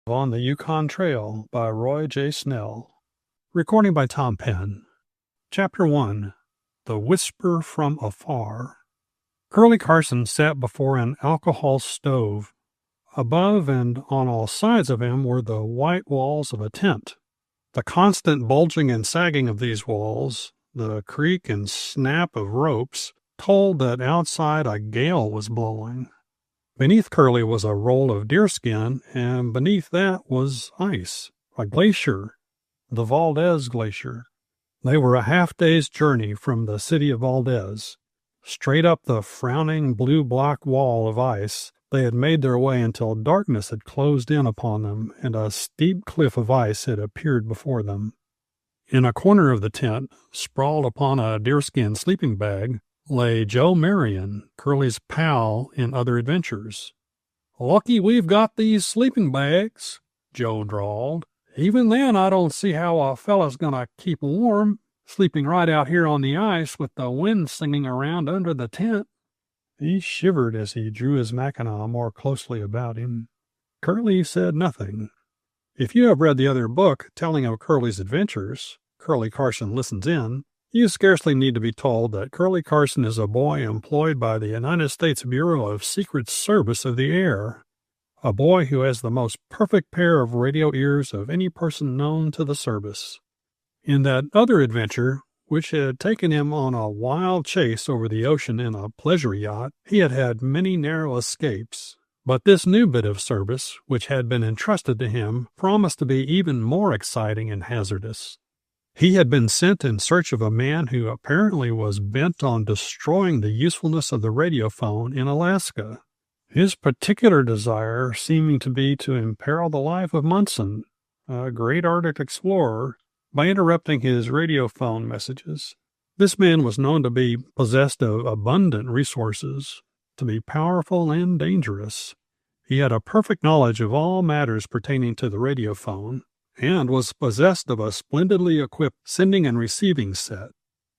On the Yukon Trail by Roy J Snell. Recording by Tom Penn. Chapter 1. The Whisper from Afar. Curlie Carson sat before an alcohol stove. Above and on all sides of him were the white walls of a tent. The constant bulging and sagging of these walls, the creak and snap of ropes, told that outside a gale was blowing. Beneath Curlie was a roll of deerskin, and beneath that was ice, a glacier, the Valdez Glacier. They were a half-day's journey from the city of Valdez. Straight up the frowning blue block wall of ice, they had made their way until darkness had closed in upon them, and a steep cliff of ice had appeared before them. In a corner of the tent, sprawled upon a deerskin sleeping bag, lay Joe Marion, Curlie's pal in other adventures. "Lucky we've got these sleeping bags," Joe drawled. "Even then I don't see how a fellow's gonna keep warm, sleeping right out here on the ice with the wind singing around under the tent." He shivered as he drew his mackinaw more closely about him. Curlie said nothing. If you have read the other book telling of Curlie's adventures, Curlie Carson Listens In, you scarcely need to be told that Curlie Carson is a boy employed by the United States Bureau of Secret Service of the Air, a boy who has the most perfect pair of radio ears of any person known to the service. In that other adventure, which had taken him on a wild chase over the ocean in a pleasure yacht, he had had many narrow escapes. But this new bit of service, which had been entrusted to him, promised to be even more exciting and hazardous. He had been sent in search of a man who apparently was bent on destroying the usefulness of the radiophone in Alaska, his particular desire seeming to be to imperil the life of Munson, a great Arctic explorer, by interrupting his radiophone messages. This man was known to be possessed of abundant resources, to be powerful and dangerous. He had a perfect knowledge of all matters pertaining to the radiophone, and was possessed of a splendidly equipped sending and receiving set.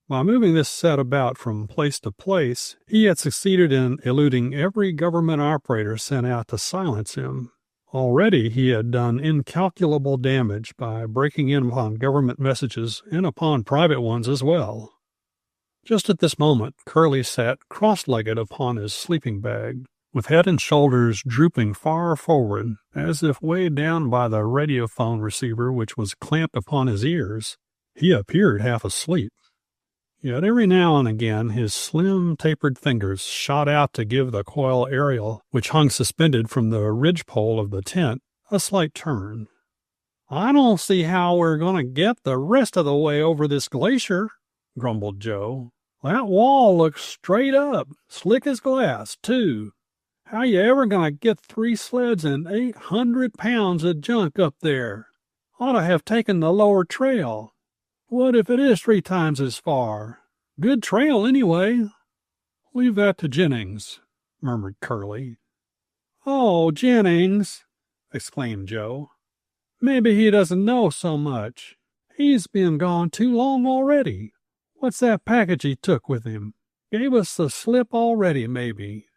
By moving this set about from place to place, he had succeeded in eluding every government operator sent out to silence him. Already he had done incalculable damage by breaking in upon government messages and upon private ones as well. Just at this moment, Curlie sat cross-legged upon his sleeping bag, with head and shoulders drooping far forward, as if weighed down by the radiophone receiver which was clamped upon his ears. He appeared half asleep. Yet every now and again his slim, tapered fingers shot out to give the coil aerial, which hung suspended from the ridgepole of the tent, a slight turn. "I don't see how we're going to get the rest of the way over this glacier," grumbled Joe. "That wall looks straight up, slick as glass, too. How you ever gonna get 3 sleds and 800 pounds of junk up there? Ought to have taken the lower trail. What if it is 3 times as far? Good trail, anyway." "Leave that to Jennings," murmured Curlie. "Oh, Jennings!" exclaimed Joe. "Maybe he doesn't know so much. He's been gone too long already. What's that package he took with him? Gave us the slip already, maybe.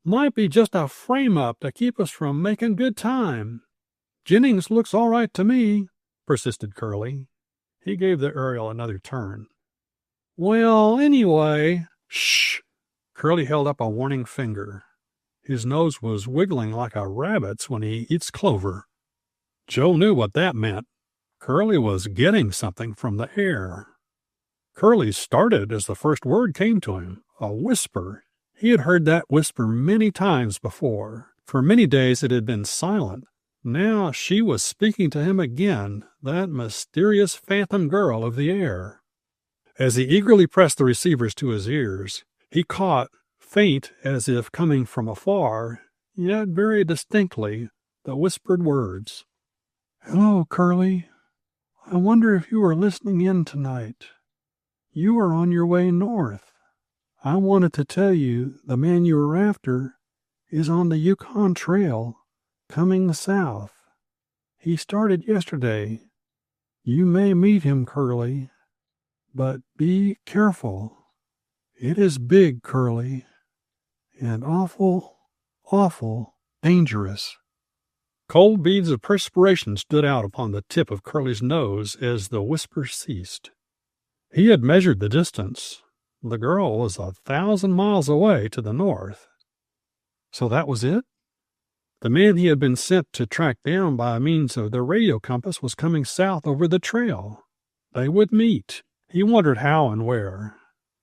Might be just a frame-up to keep us from making good time." "Jennings looks all right to me," persisted Curlie. He gave the aerial another turn. "Well, anyway—" "Shh!" Curlie held up a warning finger. His nose was wiggling like a rabbit's when he eats clover. Joe knew what that meant. Curlie was getting something from the air. Curlie started as the first word came to him, a whisper. He had heard that whisper many times before. For many days it had been silent. Now she was speaking to him again, that mysterious phantom girl of the air. As he eagerly pressed the receivers to his ears, he caught, faint as if coming from afar, yet very distinctly, the whispered words. "Hello, Curlie. I wonder if you are listening in tonight. You are on your way north. I wanted to tell you the man you were after is on the Yukon Trail, coming south. He started yesterday. You may meet him, Curlie, but be careful. It is big, Curlie, and awful, awful dangerous." Cold beads of perspiration stood out upon the tip of Curlie's nose as the whisper ceased. He had measured the distance. The girl was 1,000 miles away to the north. So that was it? The man he had been sent to track down by means of the radio compass was coming south over the trail. They would meet. He wondered how and where.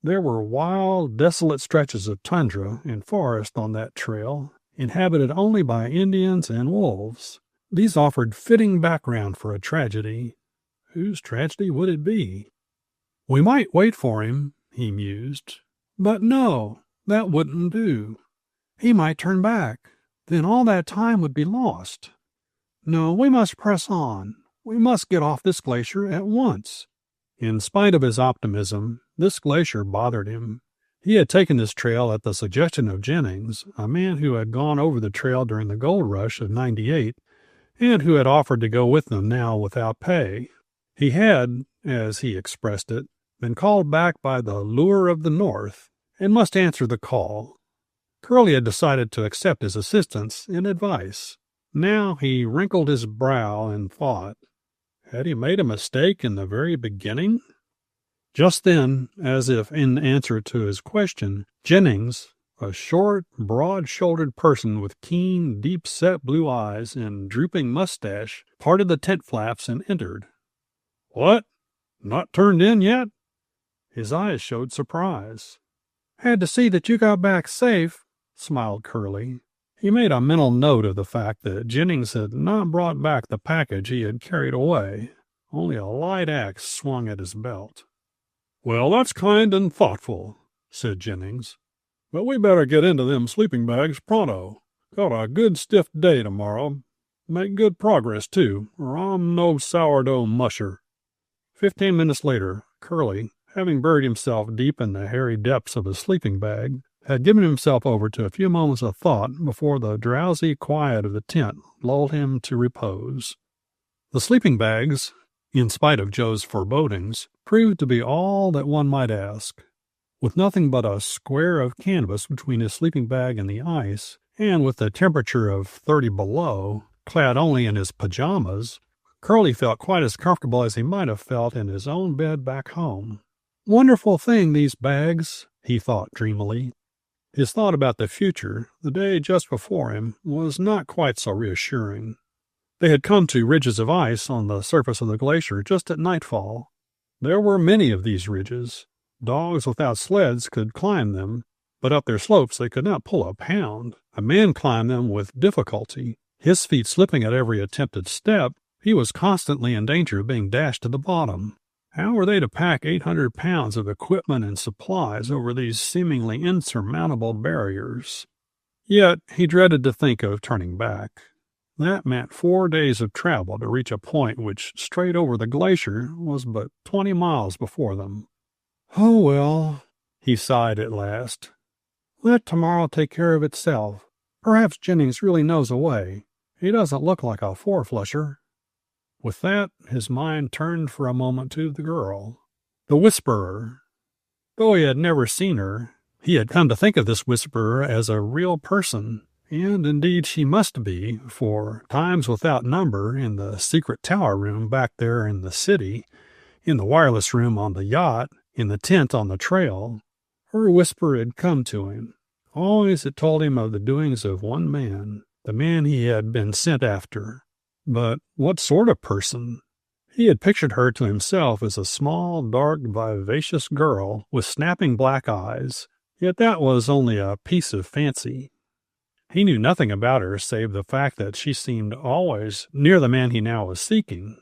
There were wild, desolate stretches of tundra and forest on that trail, inhabited only by Indians and wolves. These offered fitting background for a tragedy. Whose tragedy would it be? We might wait for him, he mused. But no, that wouldn't do. He might turn back. Then all that time would be lost. No, we must press on. We must get off this glacier at once. In spite of his optimism, this glacier bothered him. He had taken this trail at the suggestion of Jennings, a man who had gone over the trail during the gold rush of '98, and who had offered to go with them now without pay. He had, as he expressed it, been called back by the lure of the north, and must answer the call. Curlie had decided to accept his assistance and advice. Now he wrinkled his brow and thought, had he made a mistake in the very beginning? Just then, as if in answer to his question, Jennings, a short, broad-shouldered person with keen, deep-set blue eyes and drooping mustache, parted the tent flaps and entered. What? Not turned in yet? His eyes showed surprise. Had to see that you got back safe, smiled Curlie. He made a mental note of the fact that Jennings had not brought back the package he had carried away. Only a light axe swung at his belt. Well, that's kind and thoughtful, said Jennings. But we better get into them sleeping bags pronto. Got a good stiff day tomorrow. Make good progress, too, or I'm no sourdough musher. 15 minutes later, Curlie, having buried himself deep in the hairy depths of his sleeping bag, had given himself over to a few moments of thought before the drowsy quiet of the tent lulled him to repose. The sleeping bags, in spite of Joe's forebodings, proved to be all that one might ask. With nothing but a square of canvas between his sleeping bag and the ice, and with the temperature of 30 below, clad only in his pajamas, Curlie felt quite as comfortable as he might have felt in his own bed back home. Wonderful thing, these bags, he thought dreamily. His thought about the future, the day just before him, was not quite so reassuring. They had come to ridges of ice on the surface of the glacier just at nightfall. There were many of these ridges. Dogs without sleds could climb them, but up their slopes they could not pull a pound. A man climbed them with difficulty. His feet slipping at every attempted step, he was constantly in danger of being dashed to the bottom. How were they to pack 800 pounds of equipment and supplies over these seemingly insurmountable barriers? Yet he dreaded to think of turning back. That meant 4 days of travel to reach a point which, straight over the glacier, was but 20 miles before them. Oh, well, he sighed at last. Let tomorrow take care of itself. Perhaps Jennings really knows a way. He doesn't look like a four-flusher. With that, his mind turned for a moment to the girl, the Whisperer. Though he had never seen her, he had come to think of this Whisperer as a real person, and indeed she must be, for times without number in the secret tower room back there in the city, in the wireless room on the yacht, in the tent on the trail, her whisper had come to him. Always it told him of the doings of one man, the man he had been sent after. But what sort of person? He had pictured her to himself as a small, dark, vivacious girl with snapping black eyes, yet that was only a piece of fancy. He knew nothing about her save the fact that she seemed always near the man he now was seeking.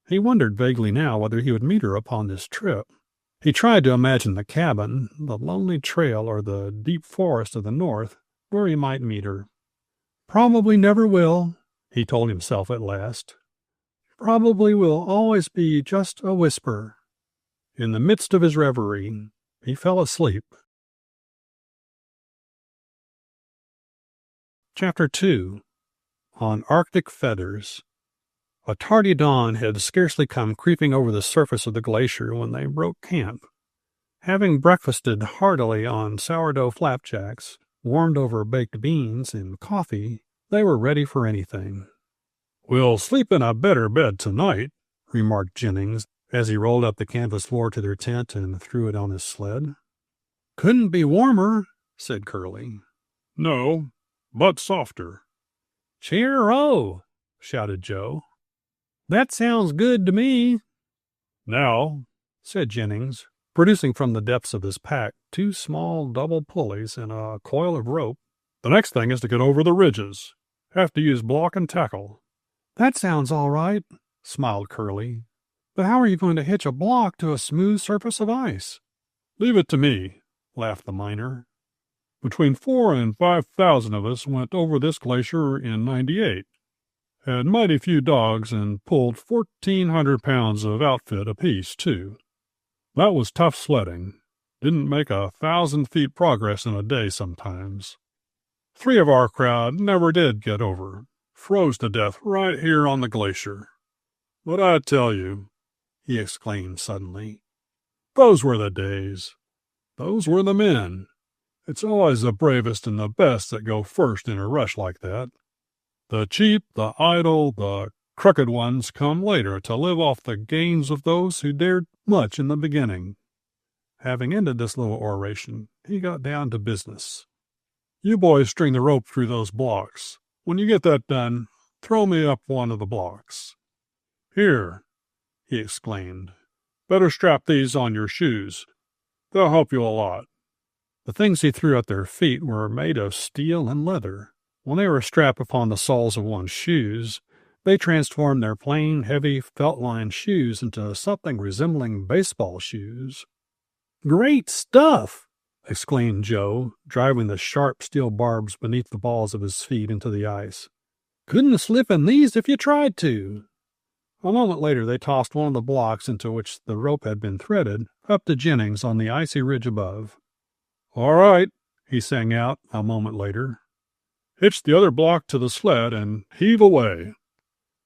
He wondered vaguely now whether he would meet her upon this trip. He tried to imagine the cabin, the lonely trail, or the deep forest of the north where he might meet her. Probably never will, he told himself at last. Probably will always be just a whisper. In the midst of his reverie, he fell asleep. Chapter 2. On Arctic Feathers. A tardy dawn had scarcely come creeping over the surface of the glacier when they broke camp. Having breakfasted heartily on sourdough flapjacks, warmed over baked beans, and coffee, they were ready for anything. "We'll sleep in a better bed tonight," remarked Jennings, as he rolled up the canvas floor to their tent and threw it on his sled. "Couldn't be warmer," said Curlie. "No, but softer." "Cheer-o!" shouted Joe. "That sounds good to me." "Now," said Jennings, producing from the depths of his pack 2 small double pulleys and a coil of rope, "the next thing is to get over the ridges. Have to use block and tackle." "That sounds all right," smiled Curlie. "But how are you going to hitch a block to a smooth surface of ice?" "Leave it to me," laughed the miner. "Between 4,000 and 5,000 of us went over this glacier in '98. Had mighty few dogs and pulled 1,400 pounds of outfit apiece, too. That was tough sledding. Didn't make 1,000 feet progress in a day sometimes. 3 of our crowd never did get over. Froze to death right here on the glacier. But I tell you," he exclaimed suddenly, "those were the days. Those were the men. It's always the bravest and the best that go first in a rush like that. The cheap, the idle, the crooked ones come later to live off the gains of those who dared much in the beginning." Having ended this little oration, he got down to business. "You boys string the rope through those blocks. When you get that done, throw me up one of the blocks. Here," he exclaimed, "better strap these on your shoes. They'll help you a lot." The things he threw at their feet were made of steel and leather. When they were strapped upon the soles of one's shoes, they transformed their plain, heavy, felt-lined shoes into something resembling baseball shoes. "Great stuff!" exclaimed Joe, driving the sharp steel barbs beneath the balls of his feet into the ice. "Couldn't slip in these if you tried to." A moment later they tossed one of the blocks into which the rope had been threaded up to Jennings on the icy ridge above. "All right," he sang out a moment later. "Hitch the other block to the sled and heave away."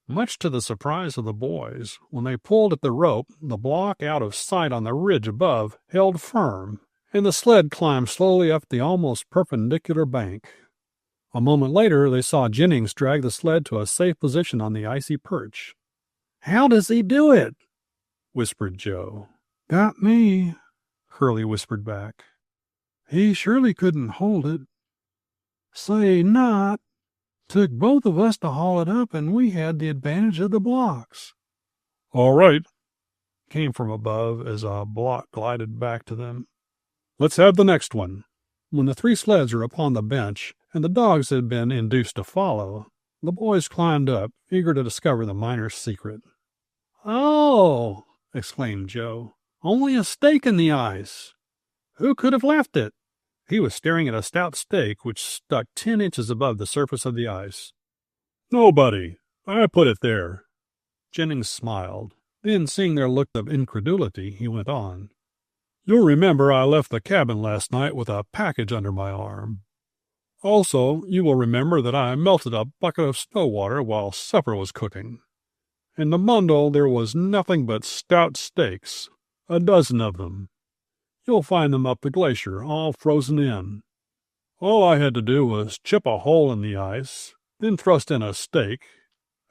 Much to the surprise of the boys, when they pulled at the rope, the block out of sight on the ridge above held firm, and the sled climbed slowly up the almost perpendicular bank. A moment later they saw Jennings drag the sled to a safe position on the icy perch. "How does he do it?" whispered Joe. "Got me," Curlie whispered back. "He surely couldn't hold it. Say not. Took both of us to haul it up, and we had the advantage of the blocks." "All right," came from above as a block glided back to them. "Let's have the next one." When the 3 sleds were upon the bench, and the dogs had been induced to follow, the boys climbed up, eager to discover the miner's secret. "Oh!" exclaimed Joe. "Only a stake in the ice. Who could have left it?" He was staring at a stout stake which stuck 10 inches above the surface of the ice. "Nobody. I put it there." Jennings smiled. Then, seeing their look of incredulity, he went on. "You'll remember I left the cabin last night with a package under my arm. Also, you will remember that I melted a bucket of snow water while supper was cooking. In the bundle there was nothing but stout stakes, a dozen of them. You'll find them up the glacier, all frozen in. All I had to do was chip a hole in the ice, then thrust in a stake.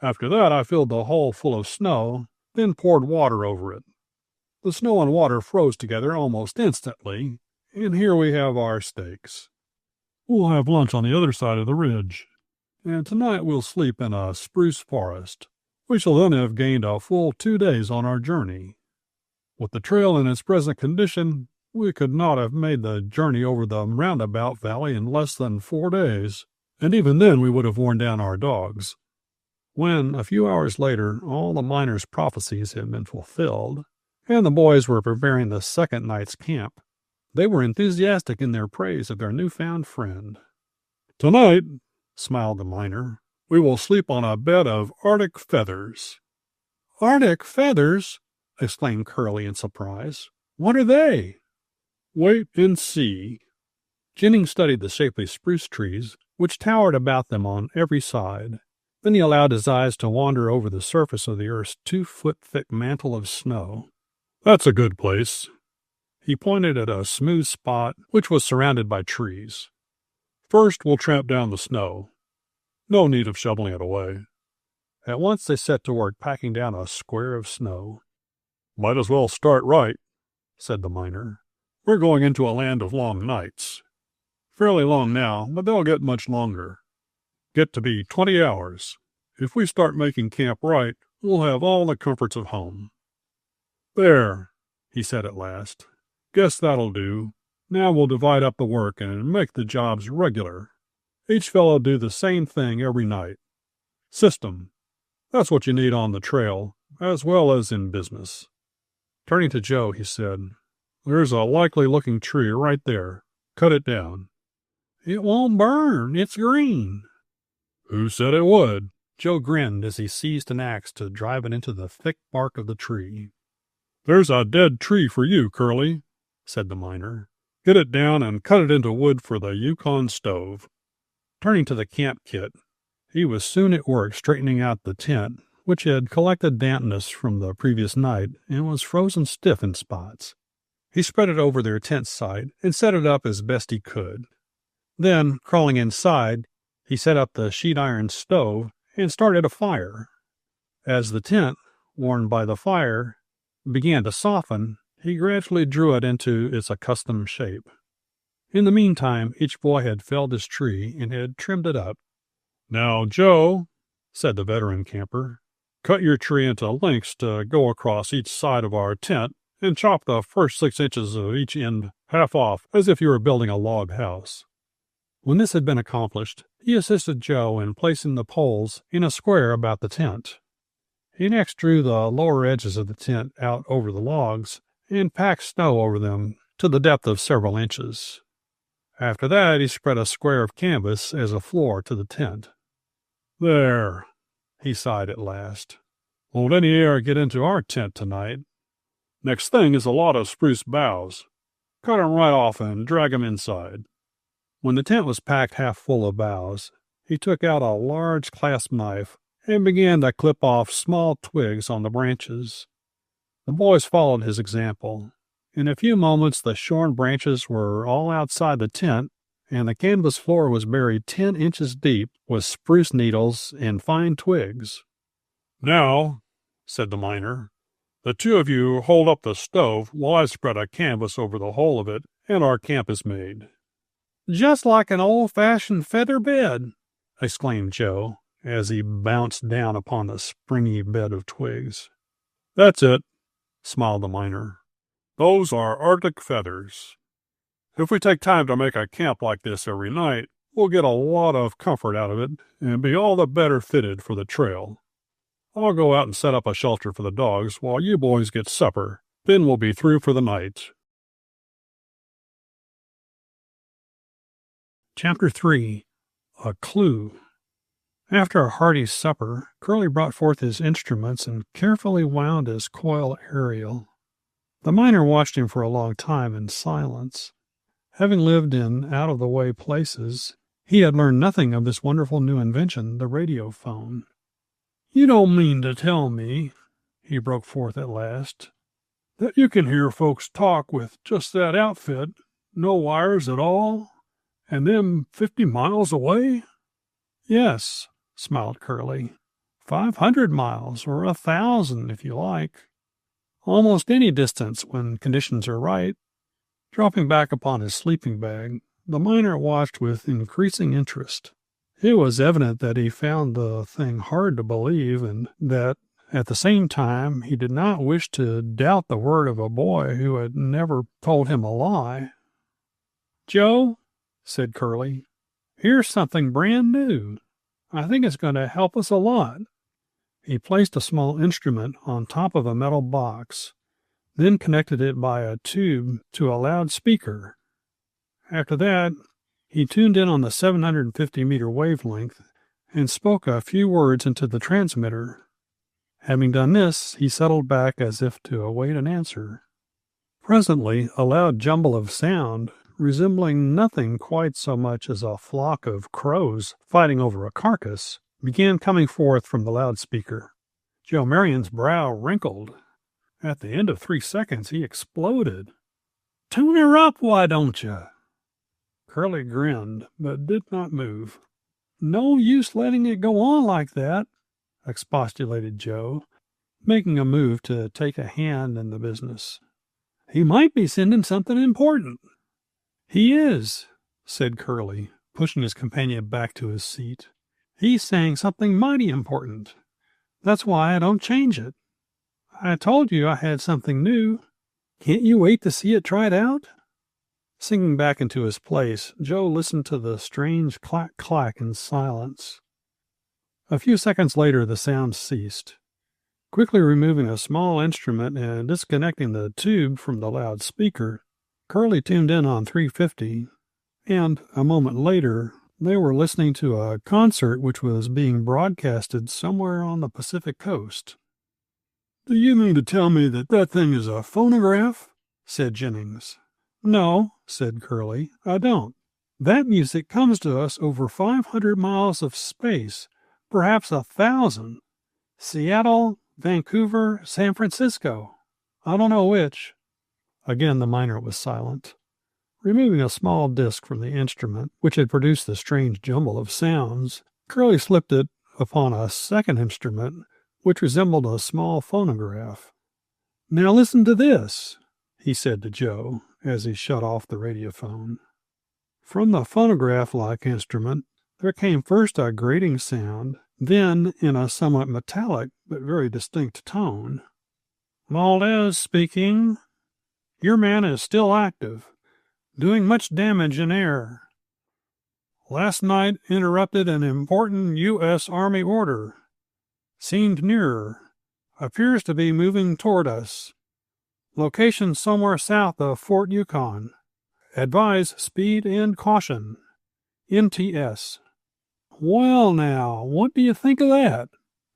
After that I filled the hole full of snow, then poured water over it. The snow and water froze together almost instantly, and here we have our stakes. We'll have lunch on the other side of the ridge, and tonight we'll sleep in a spruce forest. We shall then have gained a full 2 days on our journey. With the trail in its present condition, we could not have made the journey over the roundabout valley in less than 4 days, and even then we would have worn down our dogs." When, a few hours later, all the miners' prophecies had been fulfilled, and the boys were preparing the second night's camp, they were enthusiastic in their praise of their new-found friend. "Tonight," smiled the miner, "we will sleep on a bed of Arctic feathers." "Arctic feathers?" exclaimed Curlie in surprise. "What are they?" "Wait and see." Jennings studied the shapely spruce trees, which towered about them on every side. Then he allowed his eyes to wander over the surface of the earth's 2-foot-thick mantle of snow. "That's a good place." He pointed at a smooth spot which was surrounded by trees. "First we'll tramp down the snow. No need of shoveling it away. At once they set to work packing down a square of snow. "Might as well start right," said the miner. "We're going into a land of long nights. Fairly long now, but they'll get much longer. Get to be 20 hours. If we start making camp right, we'll have all the comforts of home." "There," he said at last. "Guess that'll do. Now we'll divide up the work and make the jobs regular. Each fellow do the same thing every night. System. That's what you need on the trail, as well as in business." Turning to Joe, he said, "There's a likely-looking tree right there. Cut it down." "It won't burn. It's green." "Who said it would?" Joe grinned as he seized an axe to drive it into the thick bark of the tree. "There's a dead tree for you, Curlie," said the miner. "Get it down and cut it into wood for the Yukon stove." Turning to the camp kit, he was soon at work straightening out the tent, which had collected dampness from the previous night and was frozen stiff in spots. He spread it over their tent site and set it up as best he could. Then, crawling inside, he set up the sheet iron stove and started a fire. As the tent, warmed by the fire, began to soften, he gradually drew it into its accustomed shape. In the meantime, each boy had felled his tree and had trimmed it up. "Now, Joe," said the veteran camper, "cut your tree into lengths to go across each side of our tent and chop the first 6 inches of each end half off as if you were building a log house." When this had been accomplished, he assisted Joe in placing the poles in a square about the tent. He next drew the lower edges of the tent out over the logs and packed snow over them to the depth of several inches. After that, he spread a square of canvas as a floor to the tent. "There," he sighed at last. "Won't any air get into our tent tonight? Next thing is a lot of spruce boughs. Cut 'em right off and drag 'em inside." When the tent was packed half full of boughs, he took out a large clasp knife and began to clip off small twigs on the branches. The boys followed his example. In a few moments the shorn branches were all outside the tent, and the canvas floor was buried 10 inches deep with spruce needles and fine twigs. "Now," said the miner, "the two of you hold up the stove while I spread a canvas over the whole of it, and our camp is made." "Just like an old-fashioned feather bed," exclaimed Joe, as he bounced down upon the springy bed of twigs. "That's it," smiled the miner. "Those are Arctic feathers. If we take time to make a camp like this every night, we'll get a lot of comfort out of it and be all the better fitted for the trail. I'll go out and set up a shelter for the dogs while you boys get supper. Then we'll be through for the night." Chapter 3. A Clue. After a hearty supper, Curlie brought forth his instruments and carefully wound his coil aerial. The miner watched him for a long time in silence. Having lived in out-of-the-way places, he had learned nothing of this wonderful new invention, the radiophone. "You don't mean to tell me," he broke forth at last, "that you can hear folks talk with just that outfit, no wires at all, and them 50 miles away?" "Yes," smiled Curlie. 500 miles, or 1,000 if you like. Almost any distance when conditions are right." Dropping back upon his sleeping bag, the miner watched with increasing interest. It was evident that he found the thing hard to believe, and that, at the same time, he did not wish to doubt the word of a boy who had never told him a lie. "Joe," said Curlie, "here's something brand new. I think it's going to help us a lot." He placed a small instrument on top of a metal box, then connected it by a tube to a loudspeaker. After that, he tuned in on the 750-meter wavelength and spoke a few words into the transmitter. Having done this, he settled back as if to await an answer. Presently, a loud jumble of sound, resembling nothing quite so much as a flock of crows fighting over a carcass, began coming forth from the loudspeaker. Joe Marion's brow wrinkled. At the end of 3 seconds, he exploded. "Tune her up, why don't you?" Curlie grinned, but did not move. "No use letting it go on like that. expostulated Joe, making a move to take a hand in the business. He might be sending something important. He is, said Curlie, pushing his companion back to his seat. He's saying something mighty important. That's why I don't change it. I told you I had something new. Can't you wait to see it tried out? Sinking back into his place, Joe listened to the strange clack-clack in silence. A few seconds later, the sound ceased. Quickly removing a small instrument and disconnecting the tube from the loudspeaker, Curlie tuned in on 350, and a moment later, they were listening to a concert which was being broadcasted somewhere on the Pacific coast. "Do you mean to tell me that thing is a phonograph?" said Jennings. "No," said Curlie, "I don't. That music comes to us over 500 miles of space, perhaps 1,000. Seattle, Vancouver, San Francisco. I don't know which." Again the miner was silent. Removing a small disc from the instrument, which had produced the strange jumble of sounds, Curlie slipped it upon a second instrument, which resembled a small phonograph. "Now listen to this," he said to Joe, as he shut off the radiophone. From the phonograph-like instrument, there came first a grating sound, then, in a somewhat metallic but very distinct tone, "Valdez speaking. Your man is still active. Doing much damage in air. Last night interrupted an important U.S. Army order. Seemed nearer. Appears to be moving toward us. Location somewhere south of Fort Yukon. Advise speed and caution. NTS." "Well, now, what do you think of that?"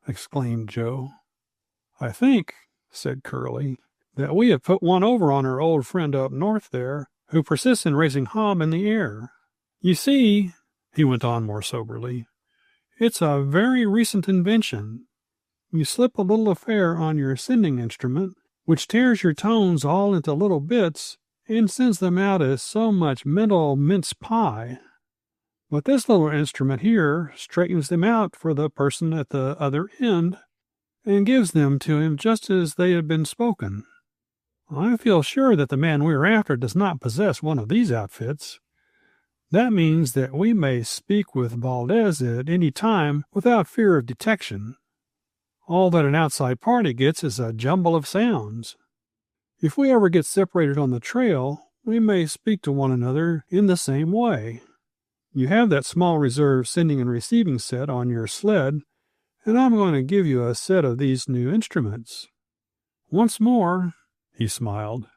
exclaimed Joe. "I think," said Curlie, "that we have put one over on our old friend up north there, who persists in raising hob in the air. You see," he went on more soberly, "it's a very recent invention. You slip a little affair on your sending instrument, which tears your tones all into little bits and sends them out as so much mental mince pie. But this little instrument here straightens them out for the person at the other end and gives them to him just as they had been spoken. I feel sure that the man we are after does not possess one of these outfits. That means that we may speak with Valdez at any time without fear of detection. All that an outside party gets is a jumble of sounds. If we ever get separated on the trail, we may speak to one another in the same way. You have that small reserve sending and receiving set on your sled, and I'm going to give you a set of these new instruments. Once more," he smiled,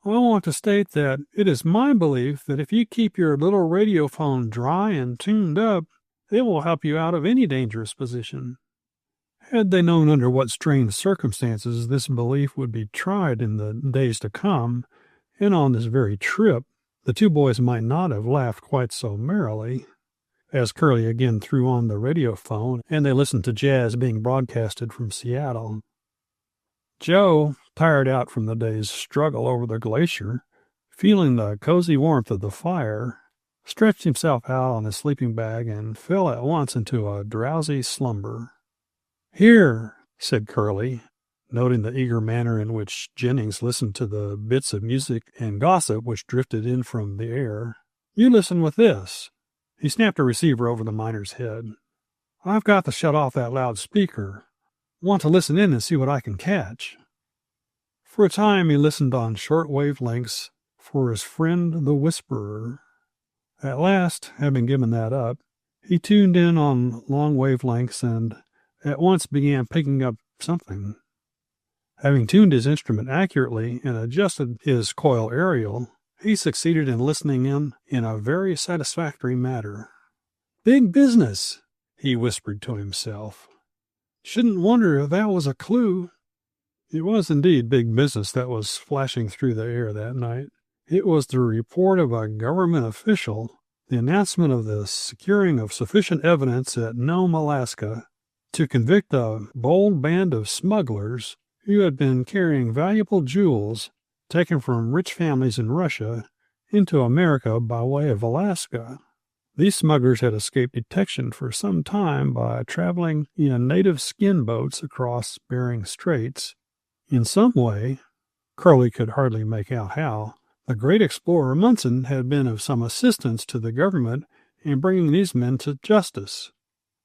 "I want to state that it is my belief that if you keep your little radiophone dry and tuned up, it will help you out of any dangerous position." Had they known under what strange circumstances this belief would be tried in the days to come, and on this very trip, the two boys might not have laughed quite so merrily. As Curlie again threw on the radiophone, and they listened to jazz being broadcasted from Seattle. Joe, tired out from the day's struggle over the glacier, feeling the cozy warmth of the fire, stretched himself out on his sleeping bag and fell at once into a drowsy slumber. "Here," said Curlie, noting the eager manner in which Jennings listened to the bits of music and gossip which drifted in from the air. "You listen with this." He snapped a receiver over the miner's head. "I've got to shut off that loudspeaker. Want to listen in and see what I can catch." For a time he listened on short wavelengths for his friend the whisperer. At last, having given that up, he tuned in on long wavelengths and at once began picking up something. Having tuned his instrument accurately and adjusted his coil aerial, he succeeded in listening in a very satisfactory manner. "Big business," he whispered to himself. "Shouldn't wonder if that was a clue." It was indeed big business that was flashing through the air that night. It was the report of a government official, the announcement of the securing of sufficient evidence at Nome, Alaska, to convict a bold band of smugglers who had been carrying valuable jewels taken from rich families in Russia into America by way of Alaska. These smugglers had escaped detection for some time by traveling in native skin boats across Bering Straits. In some way, Curlie could hardly make out how, the great explorer Munson had been of some assistance to the government in bringing these men to justice.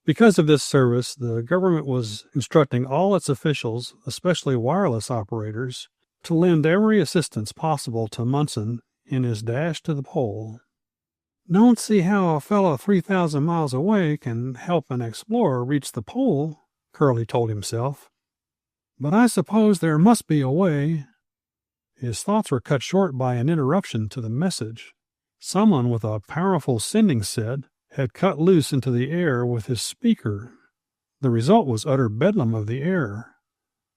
Because of this service, the government was instructing all its officials, especially wireless operators, to lend every assistance possible to Munson in his dash to the pole. "Don't see how a fellow 3,000 miles away can help an explorer reach the pole," Curlie told himself. "But I suppose there must be a way." His thoughts were cut short by an interruption to the message. Someone with a powerful sending set had cut loose into the air with his speaker. The result was utter bedlam of the air.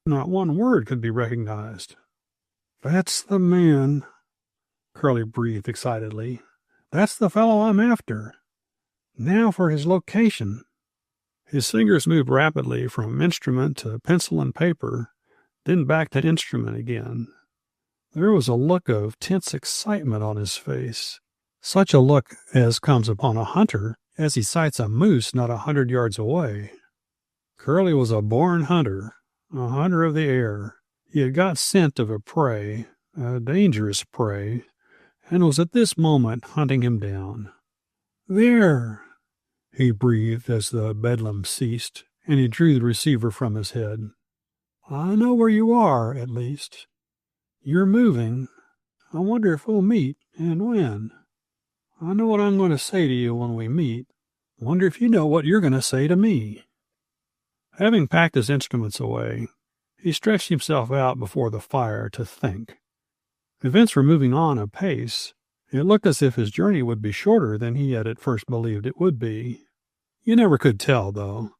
Not one word could be recognized. "That's the man," Curlie breathed excitedly. "That's the fellow I'm after. Now for his location." His fingers moved rapidly from instrument to pencil and paper, then back to instrument again. There was a look of tense excitement on his face, such a look as comes upon a hunter as he sights a moose not 100 yards away. Curlie was a born hunter, a hunter of the air. He had got scent of a prey, a dangerous prey, and was at this moment hunting him down. "There," he breathed as the bedlam ceased, and he drew the receiver from his head. "I know where you are, at least. You're moving. I wonder if we'll meet, and when. I know what I'm going to say to you when we meet. Wonder if you know what you're going to say to me." Having packed his instruments away, he stretched himself out before the fire to think. Events were moving on apace. It looked as if his journey would be shorter than he had at first believed it would be. You never could tell, though.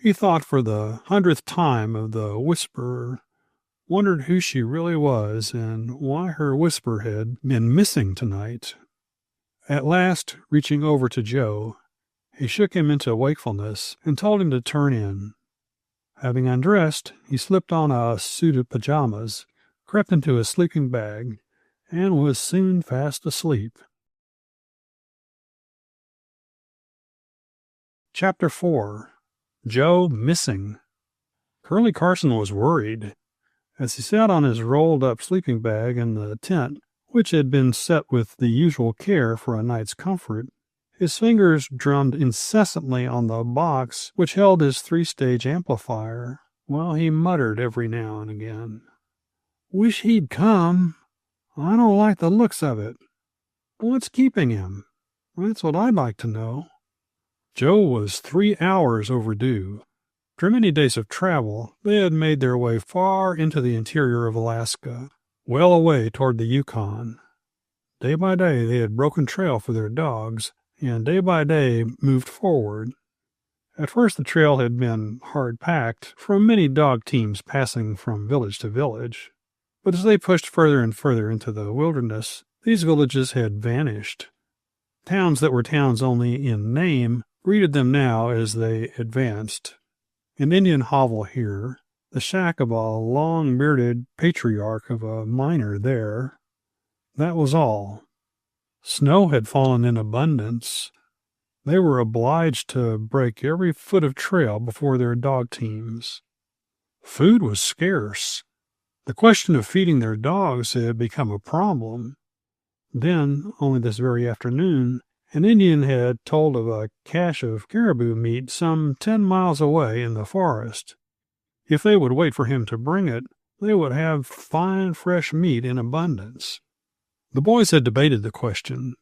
He thought for the 100th time of the whisperer, wondered who she really was and why her whisper had been missing tonight. At last, reaching over to Joe, he shook him into wakefulness and told him to turn in. Having undressed, he slipped on a suit of pajamas, crept into his sleeping bag, and was soon fast asleep. Chapter 4. Joe Missing. Curlie Carson was worried. As he sat on his rolled-up sleeping bag in the tent, which had been set with the usual care for a night's comfort, his fingers drummed incessantly on the box which held his 3-stage amplifier, while he muttered every now and again, "Wish he'd come. I don't like the looks of it. What's keeping him? That's what I'd like to know." Joe was 3 hours overdue. After many days of travel, they had made their way far into the interior of Alaska, well away toward the Yukon. Day by day they had broken trail for their dogs, and day by day moved forward. At first the trail had been hard-packed from many dog teams passing from village to village, but as they pushed further and further into the wilderness, these villages had vanished. Towns that were towns only in name greeted them now as they advanced. An Indian hovel here, the shack of a long-bearded patriarch of a miner there. That was all. Snow had fallen in abundance. They were obliged to break every foot of trail before their dog teams. Food was scarce. The question of feeding their dogs had become a problem. Then, only this very afternoon, an Indian had told of a cache of caribou meat some 10 miles away in the forest. If they would wait for him to bring it, they would have fine, fresh meat in abundance. The boys had debated the question.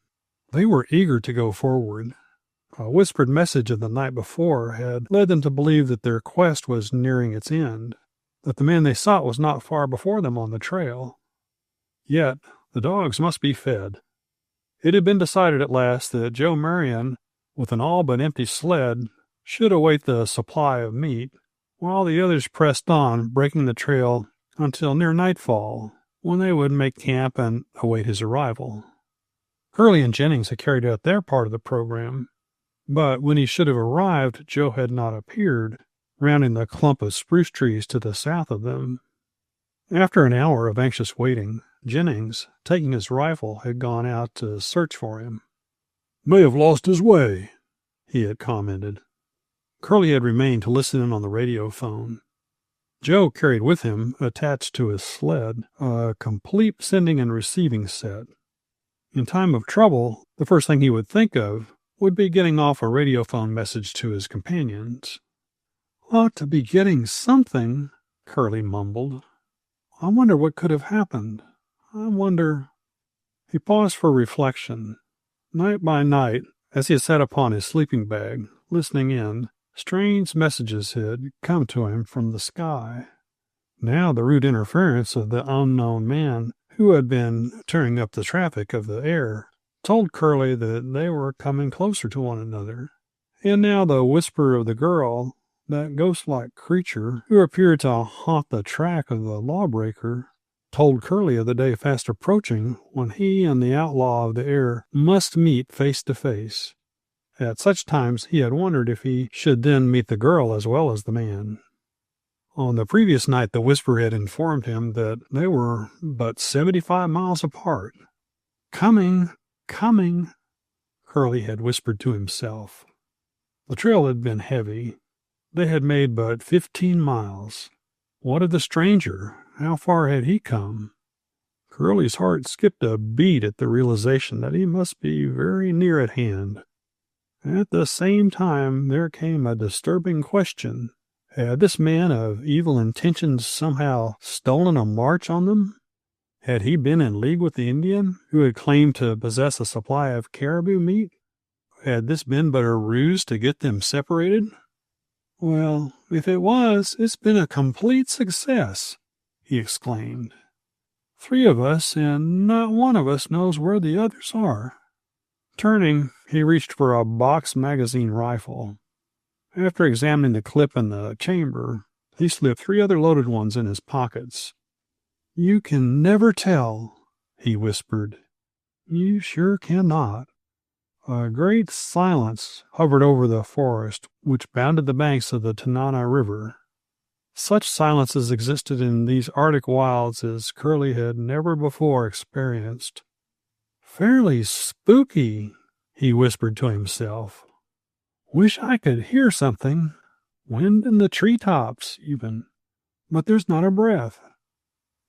They were eager to go forward. A whispered message of the night before had led them to believe that their quest was nearing its end, that the man they sought was not far before them on the trail. Yet the dogs must be fed. It had been decided at last that Joe Marion, with an all but empty sled, should await the supply of meat, while the others pressed on, breaking the trail until near nightfall, when they would make camp and await his arrival. Curlie and Jennings had carried out their part of the program, but when he should have arrived, Joe had not appeared, rounding the clump of spruce trees to the south of them. After an hour of anxious waiting, Jennings, taking his rifle, had gone out to search for him. "May have lost his way," he had commented. Curlie had remained to listen in on the radio phone. Joe carried with him, attached to his sled, a complete sending and receiving set. In time of trouble, the first thing he would think of would be getting off a radiophone message to his companions. "Ought to be getting something," Curlie mumbled. "I wonder what could have happened. I wonder—" He paused for reflection. Night by night, as he sat upon his sleeping bag, listening in, strange messages had come to him from the sky. Now the rude interference of the unknown man who had been tearing up the traffic of the air told Curlie that they were coming closer to one another. And now the whisper of the girl, that ghost-like creature who appeared to haunt the track of the lawbreaker, told Curlie of the day fast approaching when he and the outlaw of the air must meet face to face. At such times he had wondered if he should then meet the girl as well as the man. On the previous night the whisper had informed him that they were but 75 miles apart. "Coming, coming," Curlie had whispered to himself. The trail had been heavy. They had made but 15 miles. What of the stranger? How far had he come? Curlie's heart skipped a beat at the realization that he must be very near at hand. At the same time, there came a disturbing question. Had this man of evil intentions somehow stolen a march on them? Had he been in league with the Indian, who had claimed to possess a supply of caribou meat? Had this been but a ruse to get them separated? "Well, if it was, it's been a complete success," he exclaimed. "3 of us, and not one of us knows where the others are." Turning, he reached for a box magazine rifle. After examining the clip in the chamber, he slipped 3 other loaded ones in his pockets. "You can never tell," he whispered. "You sure cannot." A great silence hovered over the forest which bounded the banks of the Tanana River. Such silences existed in these Arctic wilds as Curlie had never before experienced. "Fairly spooky," he whispered to himself. "Wish I could hear something. Wind in the treetops, even. But there's not a breath."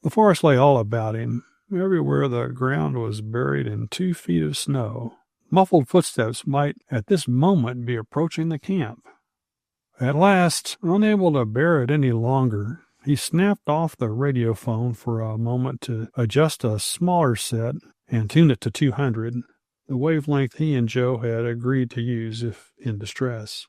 The forest lay all about him. Everywhere the ground was buried in 2 feet of snow. Muffled footsteps might at this moment be approaching the camp. At last, unable to bear it any longer, he snapped off the radiophone for a moment to adjust a smaller set and tune it to 200, the wavelength he and Joe had agreed to use if in distress.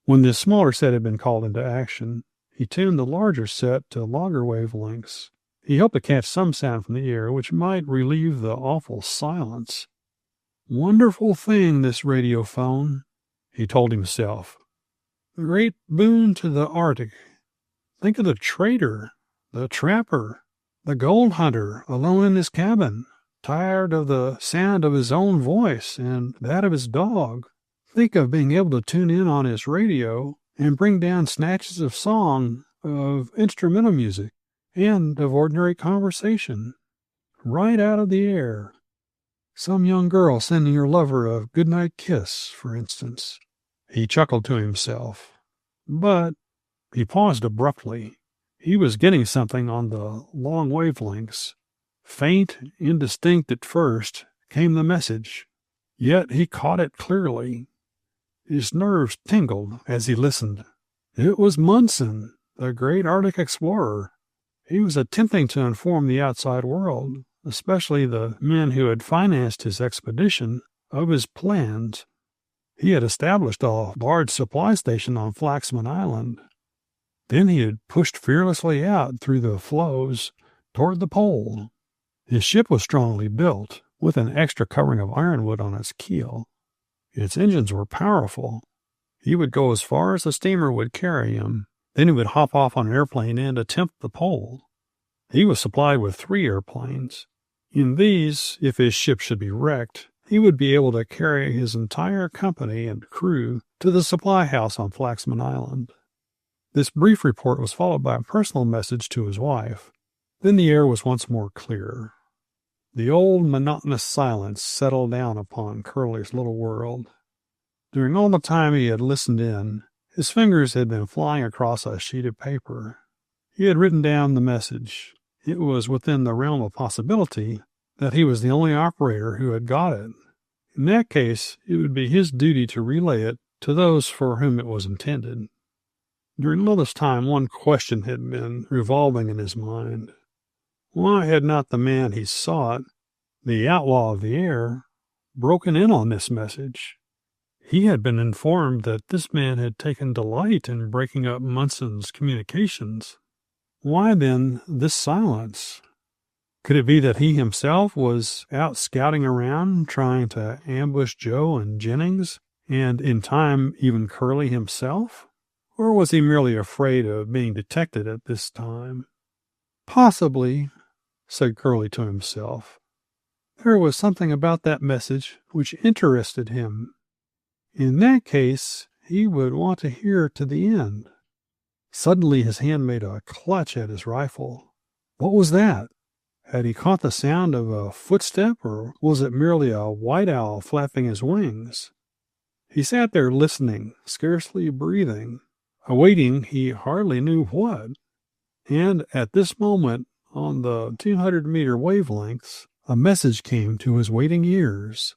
When this smaller set had been called into action, he tuned the larger set to longer wavelengths. He hoped to catch some sound from the air which might relieve the awful silence. "Wonderful thing, this radiophone," he told himself. "A great boon to the Arctic. Think of the trader, the trapper, the gold hunter alone in his cabin, tired of the sound of his own voice and that of his dog. Think of being able to tune in on his radio and bring down snatches of song, of instrumental music, and of ordinary conversation, right out of the air. Some young girl sending her lover a good-night kiss, for instance." He chuckled to himself. But he paused abruptly. He was getting something on the long wavelengths. Faint, indistinct at first, came the message. Yet he caught it clearly. His nerves tingled as he listened. It was Munson, the great Arctic explorer. He was attempting to inform the outside world, especially the men who had financed his expedition, of his plans. He had established a large supply station on Flaxman Island. Then he had pushed fearlessly out through the floes toward the pole. His ship was strongly built, with an extra covering of ironwood on its keel. Its engines were powerful. He would go as far as the steamer would carry him. Then he would hop off on an airplane and attempt the pole. He was supplied with 3 airplanes. In these, if his ship should be wrecked, he would be able to carry his entire company and crew to the supply house on Flaxman Island. This brief report was followed by a personal message to his wife. Then the air was once more clear. The old monotonous silence settled down upon Curlie's little world. During all the time he had listened in, his fingers had been flying across a sheet of paper. He had written down the message. It was within the realm of possibility that he was the only operator who had got it. In that case, it would be his duty to relay it to those for whom it was intended. During all this time, one question had been revolving in his mind. Why had not the man he sought, the outlaw of the air, broken in on this message? He had been informed that this man had taken delight in breaking up Munson's communications. Why, then, this silence? Could it be that he himself was out scouting around, trying to ambush Joe and Jennings, and in time even Curlie himself? Or was he merely afraid of being detected at this time? Possibly, said Curlie to himself. There was something about that message which interested him. In that case, he would want to hear to the end. Suddenly his hand made a clutch at his rifle. What was that? Had he caught the sound of a footstep, or was it merely a white owl flapping his wings? He sat there listening, scarcely breathing, awaiting he hardly knew what. And at this moment, on the 200-meter wavelengths, a message came to his waiting ears.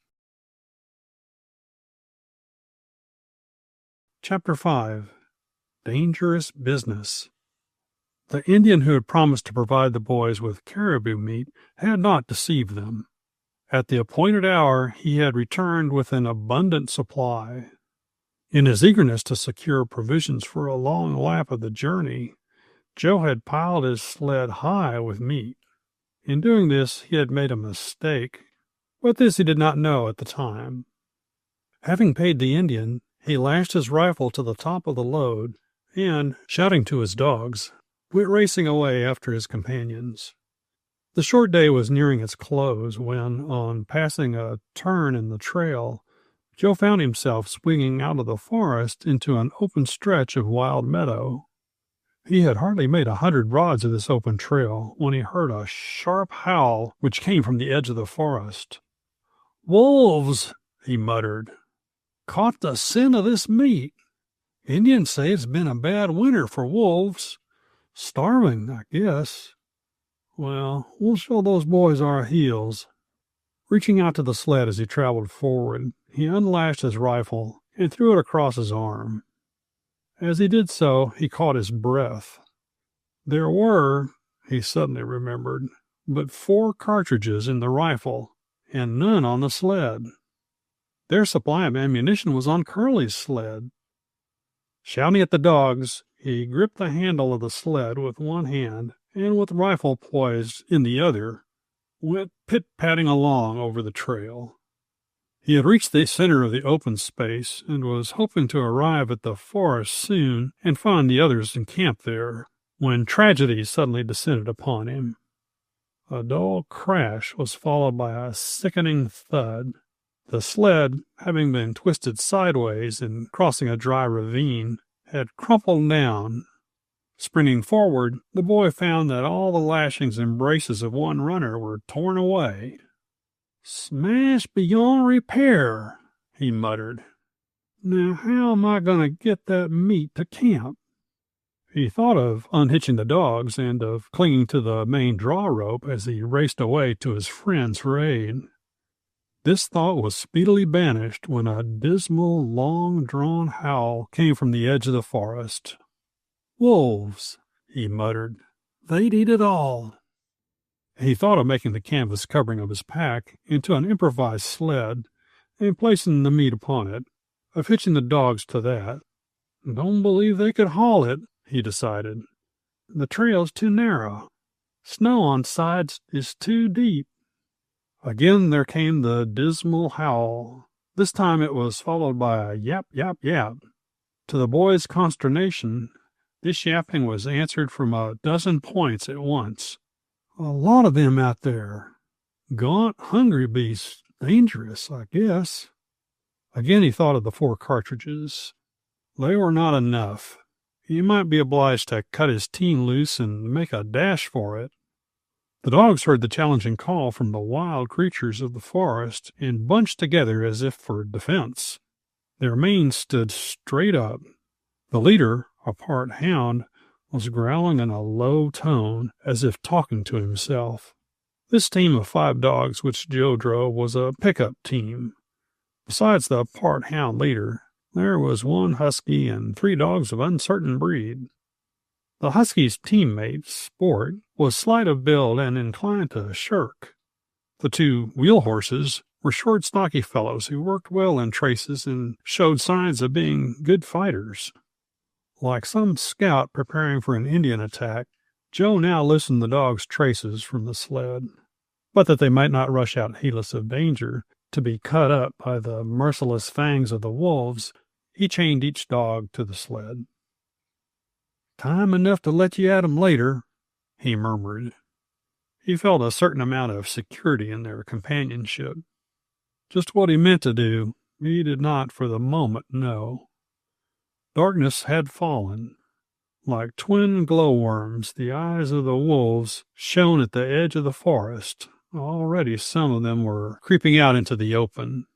Chapter 5. Dangerous Business. The Indian who had promised to provide the boys with caribou meat had not deceived them. At the appointed hour he had returned with an abundant supply. In his eagerness to secure provisions for a long lap of the journey, Joe had piled his sled high with meat. In doing this he had made a mistake, but this he did not know at the time. Having paid the Indian, he lashed his rifle to the top of the load and, shouting to his dogs, went racing away after his companions. The short day was nearing its close when, on passing a turn in the trail, Joe found himself swinging out of the forest into an open stretch of wild meadow. He had hardly made 100 rods of this open trail when he heard a sharp howl which came from the edge of the forest. "Wolves!" he muttered. "Caught the scent of this meat. Indians say it's been a bad winter for wolves. Starving, I guess. Well, we'll show those boys our heels." Reaching out to the sled as he traveled forward, he unlashed his rifle and threw it across his arm. As he did so, he caught his breath. There were, he suddenly remembered, but 4 cartridges in the rifle, and none on the sled. Their supply of ammunition was on Curlie's sled. Shouting at the dogs, he gripped the handle of the sled with one hand and, with rifle poised in the other, went pit-patting along over the trail. He had reached the center of the open space and was hoping to arrive at the forest soon and find the others encamped there, when tragedy suddenly descended upon him. A dull crash was followed by a sickening thud. The sled, having been twisted sideways in crossing a dry ravine, had crumpled down. Springing forward, the boy found that all the lashings and braces of one runner were torn away. "Smashed beyond repair," he muttered. "Now how am I going to get that meat to camp?" He thought of unhitching the dogs and of clinging to the main draw rope as he raced away to his friends for aid. This thought was speedily banished when a dismal, long-drawn howl came from the edge of the forest. "Wolves," he muttered. "They'd eat it all." He thought of making the canvas covering of his pack into an improvised sled and placing the meat upon it, of hitching the dogs to that. "Don't believe they could haul it," he decided. "The trail's too narrow. Snow on sides is too deep." Again there came the dismal howl. This time it was followed by a yap, yap, yap. To the boy's consternation, this yapping was answered from a dozen points at once. A lot of them out there. Gaunt, hungry beasts. Dangerous, I guess. Again he thought of the 4 cartridges. They were not enough. He might be obliged to cut his team loose and make a dash for it. The dogs heard the challenging call from the wild creatures of the forest and bunched together as if for defense. Their manes stood straight up. The leader, a part hound, was growling in a low tone as if talking to himself. This team of 5 dogs which Joe drove was a pickup team. Besides the part hound leader, there was 1 husky and 3 dogs of uncertain breed. The husky's teammate, Sport, was slight of build and inclined to shirk. The 2 wheel horses were short, stocky fellows who worked well in traces and showed signs of being good fighters. Like some scout preparing for an Indian attack, Joe now loosened the dogs' traces from the sled. But that they might not rush out heedless of danger, to be cut up by the merciless fangs of the wolves, he chained each dog to the sled. "Time enough to let you at 'em later," he murmured. He felt a certain amount of security in their companionship. Just what he meant to do, he did not for the moment know. Darkness had fallen. Like twin glowworms, the eyes of the wolves shone at the edge of the forest. Already some of them were creeping out into the open.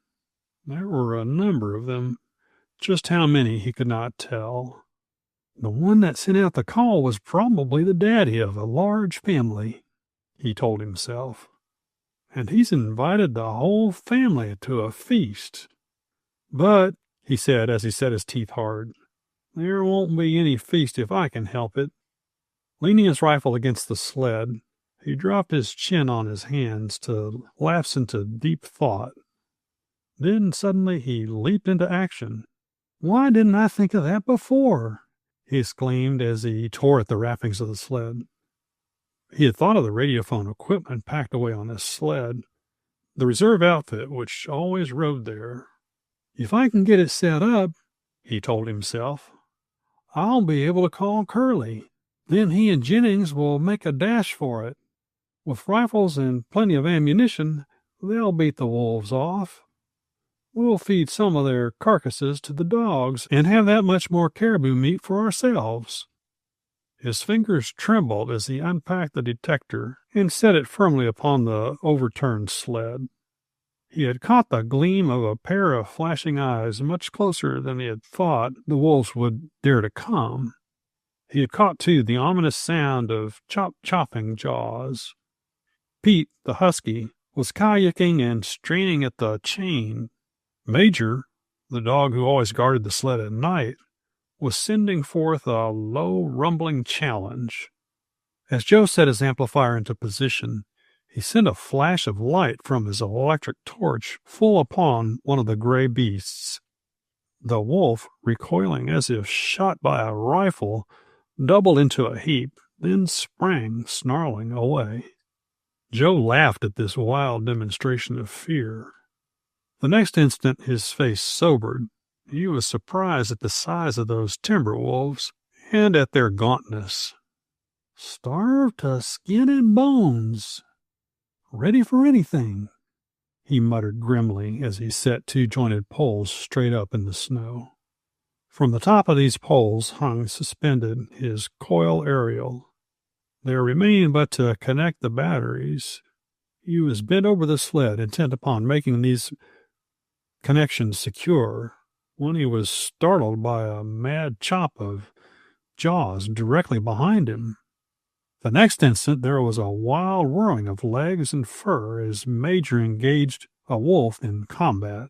There were a number of them. Just how many he could not tell. The one that sent out the call was probably the daddy of a large family, he told himself. And he's invited the whole family to a feast. But, he said as he set his teeth hard, there won't be any feast if I can help it. Leaning his rifle against the sled, he dropped his chin on his hands to lapse into deep thought. Then suddenly he leaped into action. "Why didn't I think of that before?" he exclaimed as he tore at the wrappings of the sled. He had thought of the radiophone equipment packed away on this sled, the reserve outfit which always rode there. "If I can get it set up," he told himself, "I'll be able to call Curlie. Then he and Jennings will make a dash for it. With rifles and plenty of ammunition, they'll beat the wolves off. We'll feed some of their carcasses to the dogs and have that much more caribou meat for ourselves." His fingers trembled as he unpacked the detector and set it firmly upon the overturned sled. He had caught the gleam of a pair of flashing eyes much closer than he had thought the wolves would dare to come. He had caught, too, the ominous sound of chopping jaws. Pete, the husky, was kayaking and straining at the chain. Major, the dog who always guarded the sled at night, was sending forth a low, rumbling challenge. As Joe set his amplifier into position, he sent a flash of light from his electric torch full upon one of the gray beasts. The wolf, recoiling as if shot by a rifle, doubled into a heap, then sprang, snarling, away. Joe laughed at this wild demonstration of fear. The next instant his face sobered. He was surprised at the size of those timber wolves and at their gauntness. "Starved to skin and bones. Ready for anything," he muttered grimly as he set 2 jointed poles straight up in the snow. From the top of these poles hung suspended his coil aerial. There remained but to connect the batteries. He was bent over the sled, intent upon making these connections secure, when he was startled by a mad chop of jaws directly behind him. The next instant there was a wild whirring of legs and fur as Major engaged a wolf in combat.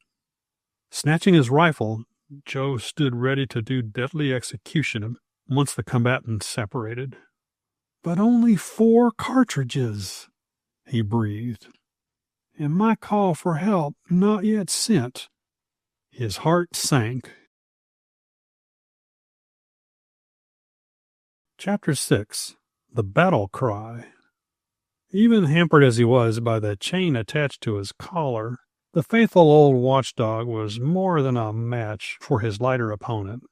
Snatching his rifle, Joe stood ready to do deadly execution once the combatants separated. "But only 4 cartridges," he breathed, "and my call for help not yet sent." His heart sank. Chapter 6. The Battle Cry. Even hampered as he was by the chain attached to his collar, the faithful old watchdog was more than a match for his lighter opponent.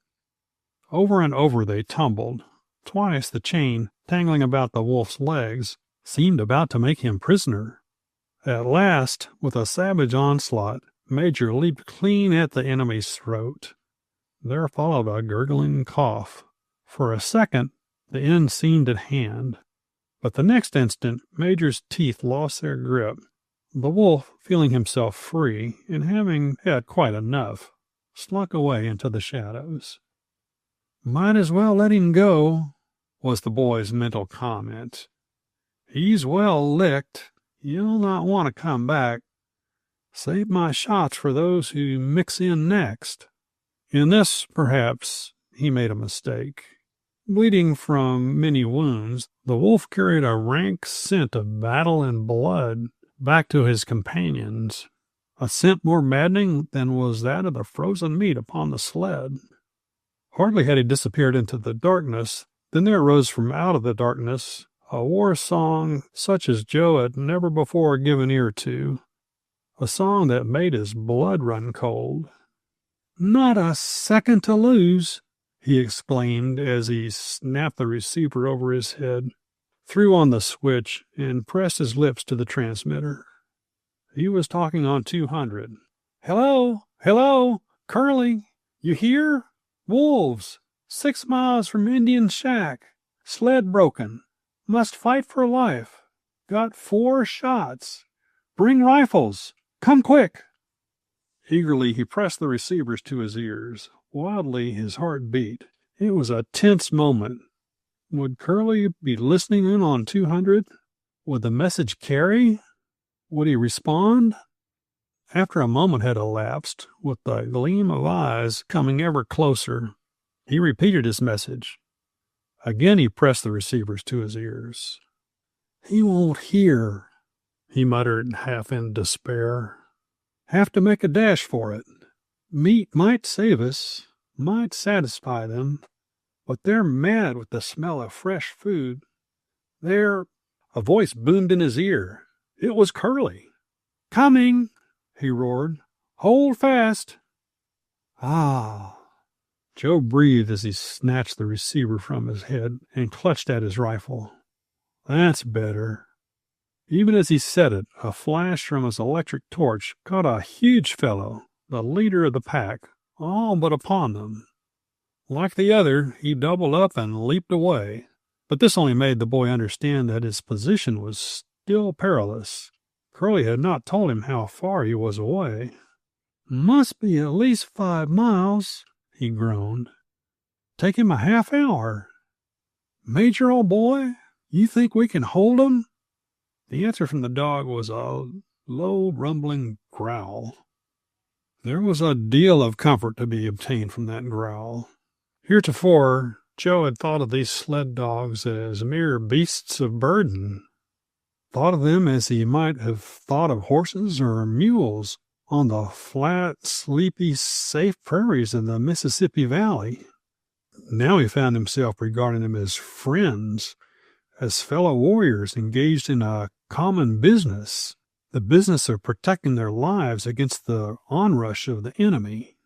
Over and over they tumbled. Twice the chain, tangling about the wolf's legs, seemed about to make him prisoner. At last, with a savage onslaught, Major leaped clean at the enemy's throat. There followed a gurgling cough. For a second, the end seemed at hand, But the next instant, Major's teeth lost their grip. The wolf, feeling himself free, and having had quite enough, slunk away into the shadows. "Might as well let him go," was the boy's mental comment. "He's well licked. He'll not want to come back. Save my shots for those who mix in next." In this, perhaps, he made a mistake. Bleeding from many wounds, the wolf carried a rank scent of battle and blood back to his companions, a scent more maddening than was that of the frozen meat upon the sled. Hardly had he disappeared into the darkness than there arose from out of the darkness a war song such as Joe had never before given ear to, a song that made his blood run cold. "Not a second to lose," he exclaimed as he snapped the receiver over his head, threw on the switch, and pressed his lips to the transmitter. He was talking on 200. "Hello, hello, Curlie, you hear? Wolves, 6 miles from Indian shack. Sled broken. Must fight for life. Got 4 shots. Bring rifles. Come quick." Eagerly he pressed the receivers to his ears. Wildly his heart beat. It was a tense moment. Would Curlie be listening in on 200? Would the message carry? Would he respond? After a moment had elapsed, with the gleam of eyes coming ever closer, he repeated his message. Again he pressed the receivers to his ears. "He won't hear," he muttered, half in despair. "Have to make a dash for it. Meat might save us, might satisfy them, but they're mad with the smell of fresh food. They're—" A voice boomed in his ear. It was Curlie. "Coming!" he roared. "Hold fast!" "Ah!" Joe breathed as he snatched the receiver from his head and clutched at his rifle. "That's better." Even as he said it, a flash from his electric torch caught a huge fellow, the leader of the pack, all but upon them. Like the other, he doubled up and leaped away, but this only made the boy understand that his position was still perilous. Curlie had not told him how far he was away. "Must be at least 5 miles," he groaned. "Take him a half hour. Major, old boy, you think we can hold 'em?" The answer from the dog was a low, rumbling growl. There was a deal of comfort to be obtained from that growl. Heretofore, Joe had thought of these sled dogs as mere beasts of burden, thought of them as he might have thought of horses or mules on the flat, sleepy, safe prairies of the Mississippi Valley. Now he found himself regarding them as friends, as fellow warriors engaged in a common business, the business of protecting their lives against the onrush of the enemy.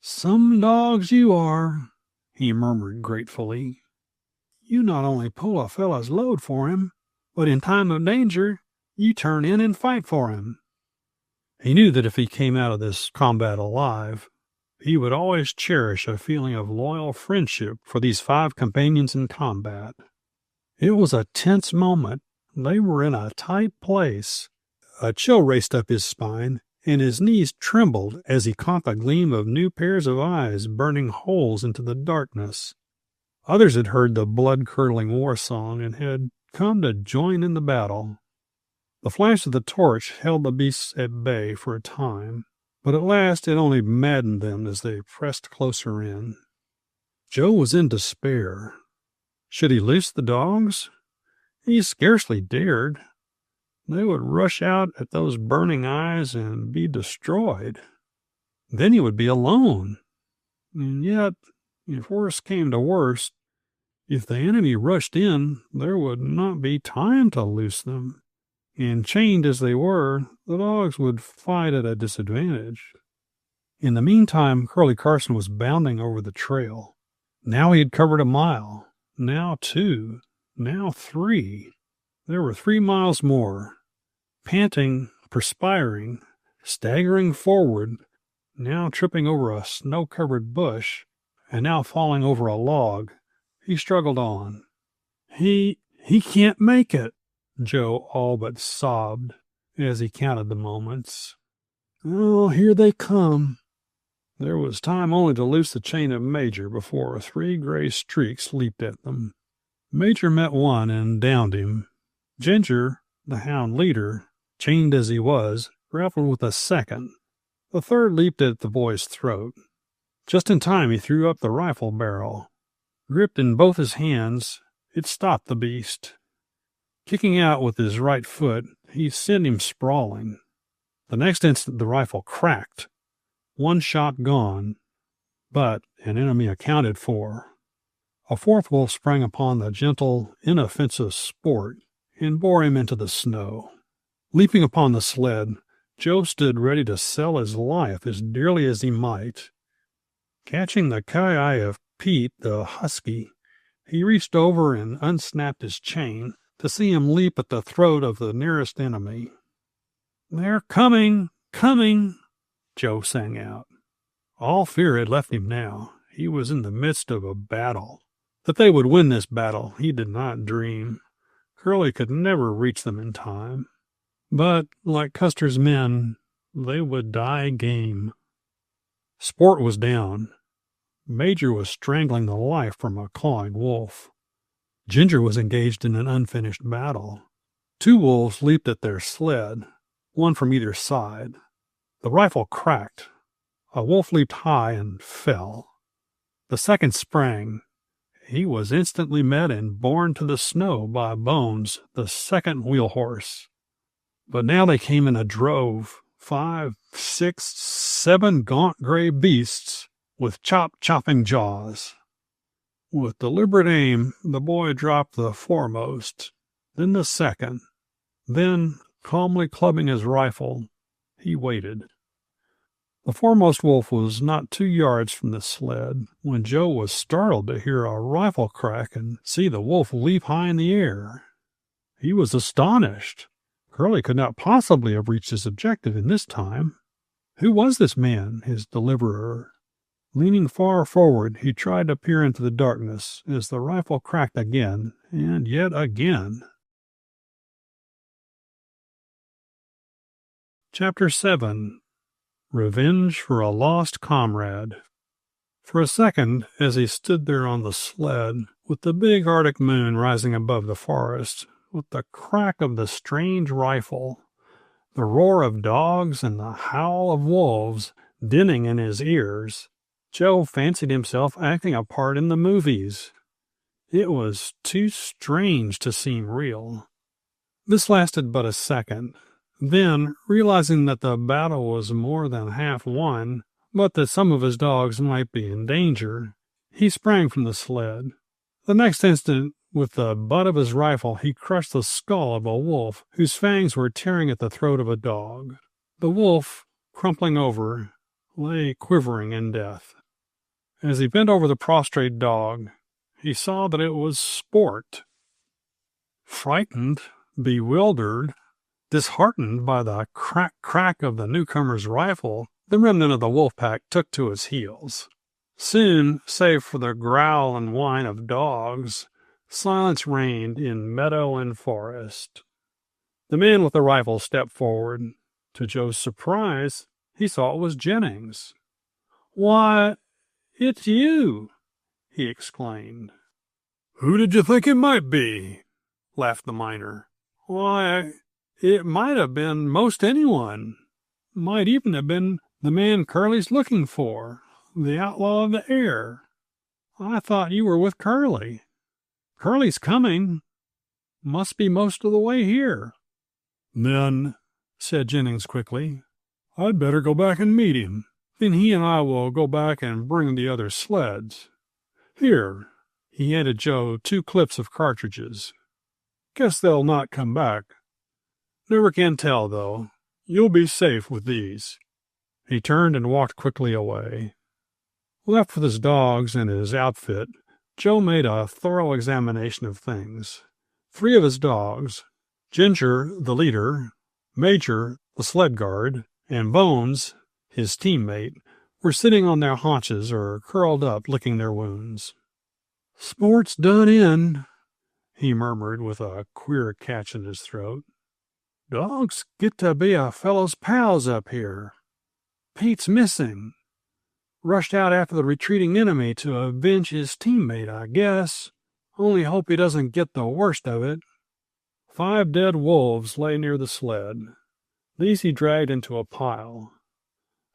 "Some dogs you are," he murmured gratefully. "You not only pull a fellow's load for him, but in time of danger, you turn in and fight for him." He knew that if he came out of this combat alive, he would always cherish a feeling of loyal friendship for these 5 companions in combat. It was a tense moment. They were in a tight place. A chill raced up his spine, and his knees trembled as he caught the gleam of new pairs of eyes burning holes into the darkness. Others had heard the blood-curdling war song and had come to join in the battle. The flash of the torch held the beasts at bay for a time, but at last it only maddened them as they pressed closer in. Joe was in despair. Should he loose the dogs? He scarcely dared. They would rush out at those burning eyes and be destroyed. Then he would be alone. And yet, if worst came to worst, if the enemy rushed in, there would not be time to loose them. And chained as they were, the dogs would fight at a disadvantage. In the meantime, Curlie Carson was bounding over the trail. Now he had covered a mile, now 2, now 3. There were 3 miles more. Panting, perspiring, staggering forward, now tripping over a snow-covered bush, and now falling over a log, he struggled on. He He can't make it, Joe all but sobbed as he counted the moments. Oh, here they come. There was time only to loose the chain of Major before 3 gray streaks leaped at them. Major met one and downed him. Ginger, the hound leader, chained as he was, grappled with a second. The third leaped at the boy's throat. Just in time he threw up the rifle barrel. Gripped in both his hands, it stopped the beast. Kicking out with his right foot, he sent him sprawling. The next instant the rifle cracked. 1 shot gone, but an enemy accounted for. A fourth wolf sprang upon the gentle, inoffensive sport and bore him into the snow. Leaping upon the sled, Joe stood ready to sell his life as dearly as he might. Catching the ki of Pete, the husky, he reached over and unsnapped his chain to see him leap at the throat of the nearest enemy. "They're coming, coming," Joe sang out. All fear had left him now. He was in the midst of a battle. That they would win this battle, he did not dream. Curlie could never reach them in time. But, like Custer's men, they would die game. Sport was down. Major was strangling the life from a clawing wolf. Ginger was engaged in an unfinished battle. 2 wolves leaped at their sled, one from either side. The rifle cracked. A wolf leaped high and fell. The second sprang. He was instantly met and borne to the snow by Bones, the second wheel horse. But now they came in a drove, 5, 6, 7 gaunt gray beasts with chopping jaws. With deliberate aim, the boy dropped the foremost, then the second. Then, calmly clubbing his rifle, he waited. The foremost wolf was not 2 yards from the sled when Joe was startled to hear a rifle crack and see the wolf leap high in the air. He was astonished. Curlie could not possibly have reached his objective in this time. Who was this man, his deliverer? Leaning far forward, he tried to peer into the darkness as the rifle cracked again and yet again. Chapter 7. Revenge for a Lost Comrade. For a second, as he stood there on the sled, with the big Arctic moon rising above the forest, with the crack of the strange rifle, the roar of dogs and the howl of wolves dinning in his ears, Joe fancied himself acting a part in the movies. It was too strange to seem real. This lasted but a second. Then, realizing that the battle was more than half won, but that some of his dogs might be in danger, he sprang from the sled. The next instant, with the butt of his rifle, he crushed the skull of a wolf whose fangs were tearing at the throat of a dog. The wolf, crumpling over, lay quivering in death. As he bent over the prostrate dog, he saw that it was Sport. Frightened, bewildered, disheartened by the crack of the newcomer's rifle, the remnant of the wolf pack took to its heels. Soon, save for the growl and whine of dogs, silence reigned in meadow and forest. The man with the rifle stepped forward. To Joe's surprise, he saw it was Jennings. "Why, it's you!" he exclaimed. "Who did you think it might be?" laughed the miner. "Why, it might have been most anyone. Might even have been the man Curlie's looking for, the outlaw of the air. I thought you were with Curlie. Curlie's coming. Must be most of the way here." "Then," said Jennings quickly, "I'd better go back and meet him. Then he and I will go back and bring the other sleds. Here." He handed Joe 2 clips of cartridges. "Guess they'll not come back. Never can tell, though. You'll be safe with these." He turned and walked quickly away. Left with his dogs and his outfit, Joe made a thorough examination of things. 3 of his dogs, Ginger, the leader, Major, the sled guard, and Bones, his teammate, were sitting on their haunches or curled up licking their wounds. "Sport's done in. he murmured with a queer catch in his throat. Dogs get to be a fellow's pals up here. Pete's missing. Rushed out after the retreating enemy to avenge his teammate, I guess. Only hope he doesn't get the worst of it. 5 dead wolves lay near the sled. These he dragged into a pile.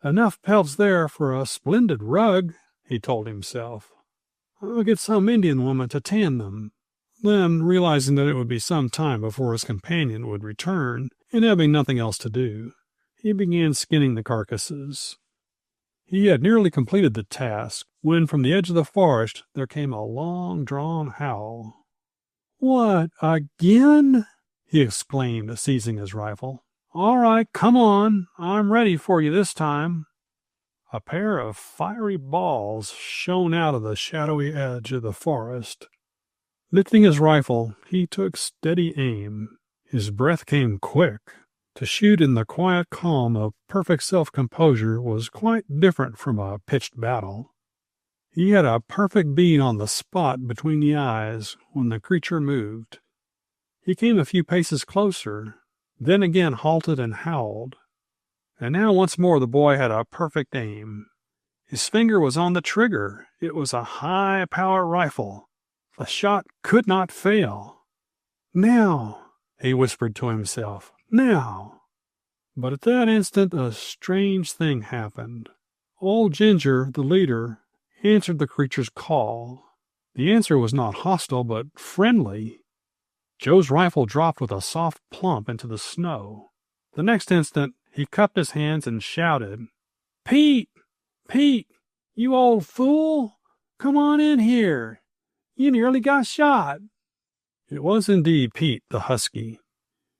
Enough pelts there for a splendid rug, he told himself. I'll get some Indian woman to tan them. Then, realizing that it would be some time before his companion would return, and having nothing else to do, he began skinning the carcasses. He had nearly completed the task when from the edge of the forest there came a long-drawn howl. What, again? He exclaimed, seizing his rifle. All right, come on. I'm ready for you this time. A pair of fiery balls shone out of the shadowy edge of the forest. Lifting his rifle, he took steady aim. His breath came quick. To shoot in the quiet calm of perfect self-composure was quite different from a pitched battle. He had a perfect bead on the spot between the eyes when the creature moved. He came a few paces closer, then again halted and howled. And now once more the boy had a perfect aim. His finger was on the trigger. It was a high-power rifle. The shot could not fail. Now, he whispered to himself. Now. But at that instant a strange thing happened. Old Ginger, the leader, answered the creature's call. The answer was not hostile, but friendly. Joe's rifle dropped with a soft plump into the snow. The next instant he cupped his hands and shouted, Pete! Pete! You old fool! Come on in here! You nearly got shot! It was indeed Pete, the husky.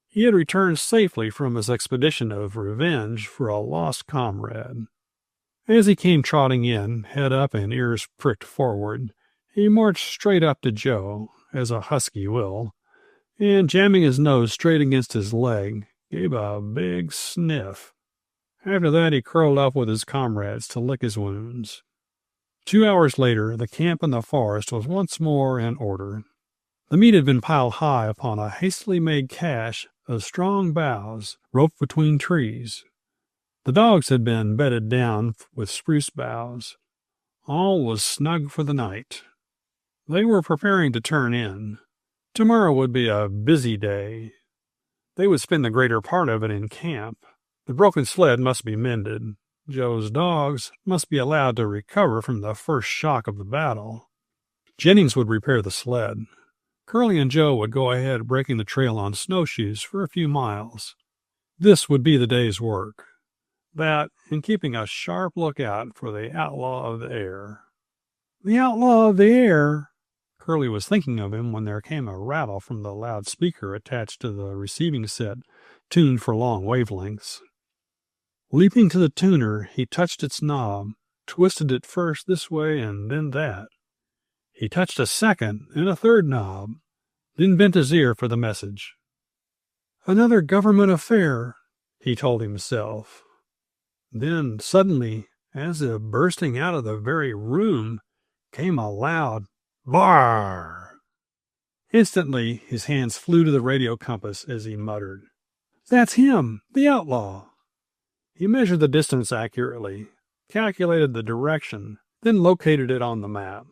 He had returned safely from his expedition of revenge for a lost comrade. As he came trotting in, head up and ears pricked forward, he marched straight up to Joe, as a husky will, and jamming his nose straight against his leg, gave a big sniff. After that he curled up with his comrades to lick his wounds. 2 hours later, the camp in the forest was once more in order. The meat had been piled high upon a hastily made cache of strong boughs roped between trees. The dogs had been bedded down with spruce boughs. All was snug for the night. They were preparing to turn in. Tomorrow would be a busy day. They would spend the greater part of it in camp. The broken sled must be mended. Joe's dogs must be allowed to recover from the first shock of the battle. Jennings would repair the sled. Curlie and Joe would go ahead breaking the trail on snowshoes for a few miles. This would be the day's work. That, and keeping a sharp lookout for the outlaw of the air. The outlaw of the air? Curlie was thinking of him when there came a rattle from the loudspeaker attached to the receiving set, tuned for long wavelengths. Leaping to the tuner, he touched its knob, twisted it first this way and then that. He touched a second and a third knob, then bent his ear for the message. Another government affair, he told himself. Then, suddenly, as if bursting out of the very room, came a loud "Bar!" Instantly, his hands flew to the radio compass as he muttered, That's him, the outlaw. He measured the distance accurately, calculated the direction, then located it on the map.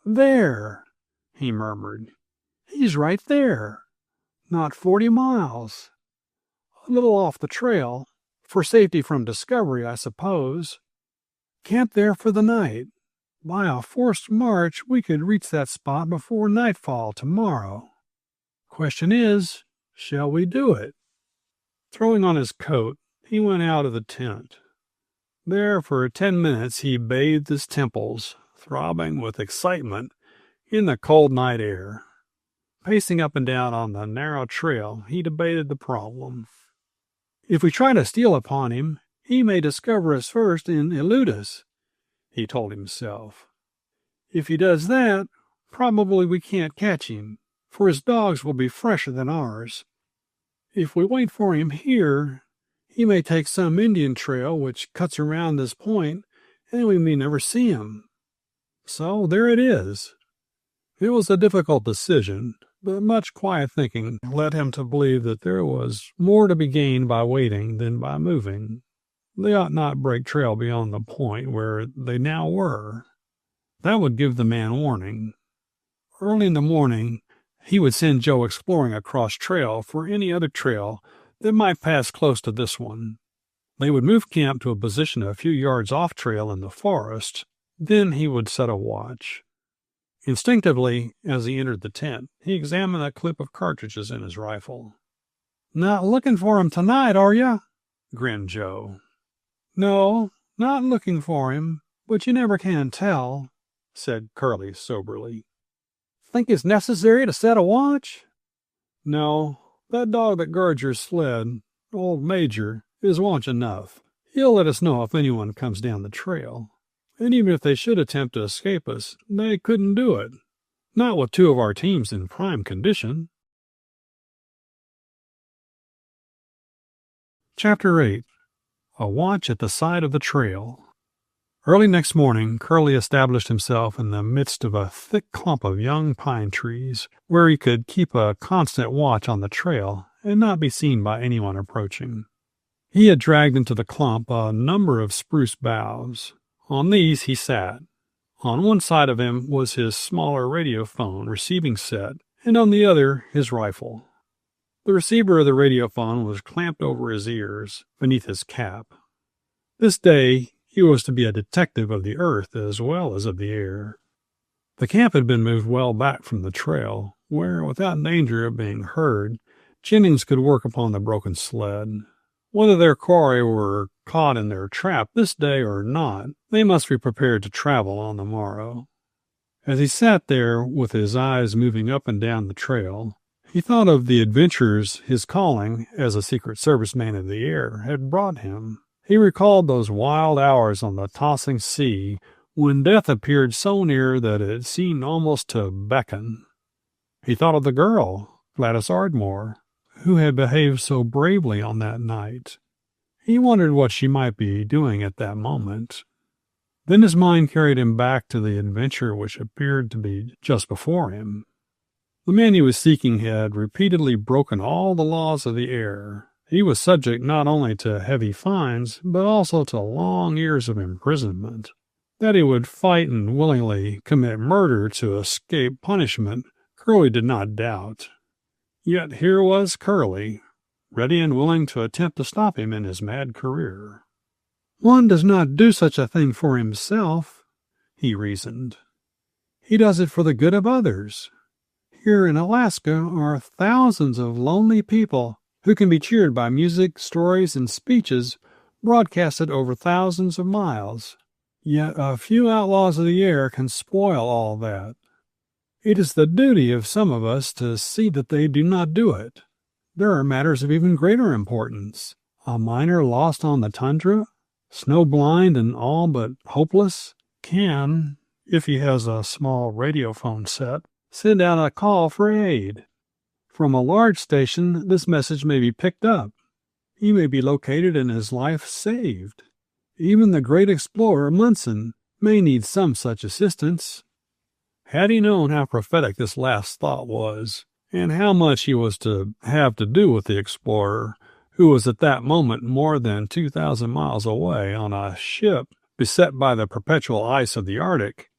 There, he murmured. He's right there. Not 40 miles. A little off the trail, for safety from discovery, I suppose. Camp there for the night. By a forced march, we could reach that spot before nightfall tomorrow. Question is, shall we do it? Throwing on his coat, he went out of the tent. There for 10 minutes he bathed his temples, throbbing with excitement, in the cold night air. Pacing up and down on the narrow trail, he debated the problem. If we try to steal upon him, he may discover us first and elude us, he told himself. If he does that, probably we can't catch him, for his dogs will be fresher than ours. If we wait for him here, he may take some Indian trail which cuts around this point, and we may never see him. So there it is. It was a difficult decision, but much quiet thinking led him to believe that there was more to be gained by waiting than by moving. They ought not break trail beyond the point where they now were. That would give the man warning. Early in the morning, he would send Joe exploring across trail for any other trail that might pass close to this one. They would move camp to a position a few yards off trail in the forest. Then he would set a watch. Instinctively, as he entered the tent, he examined a clip of cartridges in his rifle. "Not looking for him tonight, are you?" grinned Joe. "No, not looking for him, but you never can tell," said Curlie soberly. "Think it's necessary to set a watch?" "No, that dog that guards your sled, old Major, is watch enough. He'll let us know if anyone comes down the trail. And even if they should attempt to escape us, they couldn't do it. Not with two of our teams in prime condition." Chapter 8. A Watch at the Side of the Trail. Early next morning, Curlie established himself in the midst of a thick clump of young pine trees, where he could keep a constant watch on the trail and not be seen by anyone approaching. He had dragged into the clump a number of spruce boughs. On these he sat. On one side of him was his smaller radiophone receiving set, and on the other his rifle. The receiver of the radiophone was clamped over his ears, beneath his cap. This day he was to be a detective of the earth as well as of the air. The camp had been moved well back from the trail, where, without danger of being heard, Jennings could work upon the broken sled. Whether their quarry were caught in their trap this day or not, they must be prepared to travel on the morrow. As he sat there, with his eyes moving up and down the trail, he thought of the adventures his calling as a Secret Service man of the air had brought him. He recalled those wild hours on the tossing sea when death appeared so near that it seemed almost to beckon. He thought of the girl, Gladys Ardmore, who had behaved so bravely on that night. He wondered what she might be doing at that moment. Then his mind carried him back to the adventure which appeared to be just before him. The man he was seeking had repeatedly broken all the laws of the air. He was subject not only to heavy fines, but also to long years of imprisonment. That he would fight and willingly commit murder to escape punishment, Curlie did not doubt. Yet here was Curlie, ready and willing to attempt to stop him in his mad career. "One does not do such a thing for himself," he reasoned. "He does it for the good of others. Here in Alaska are thousands of lonely people who can be cheered by music, stories, and speeches broadcasted over thousands of miles. Yet a few outlaws of the air can spoil all that. It is the duty of some of us to see that they do not do it. There are matters of even greater importance. A miner lost on the tundra, snow-blind and all but hopeless, can, if he has a small radiophone set, send out a call for aid. From a large station, this message may be picked up. He may be located and his life saved. Even the great explorer Munson may need some such assistance." Had he known how prophetic this last thought was, and how much he was to have to do with the explorer, who was at that moment more than 2,000 miles away on a ship beset by the perpetual ice of the Arctic,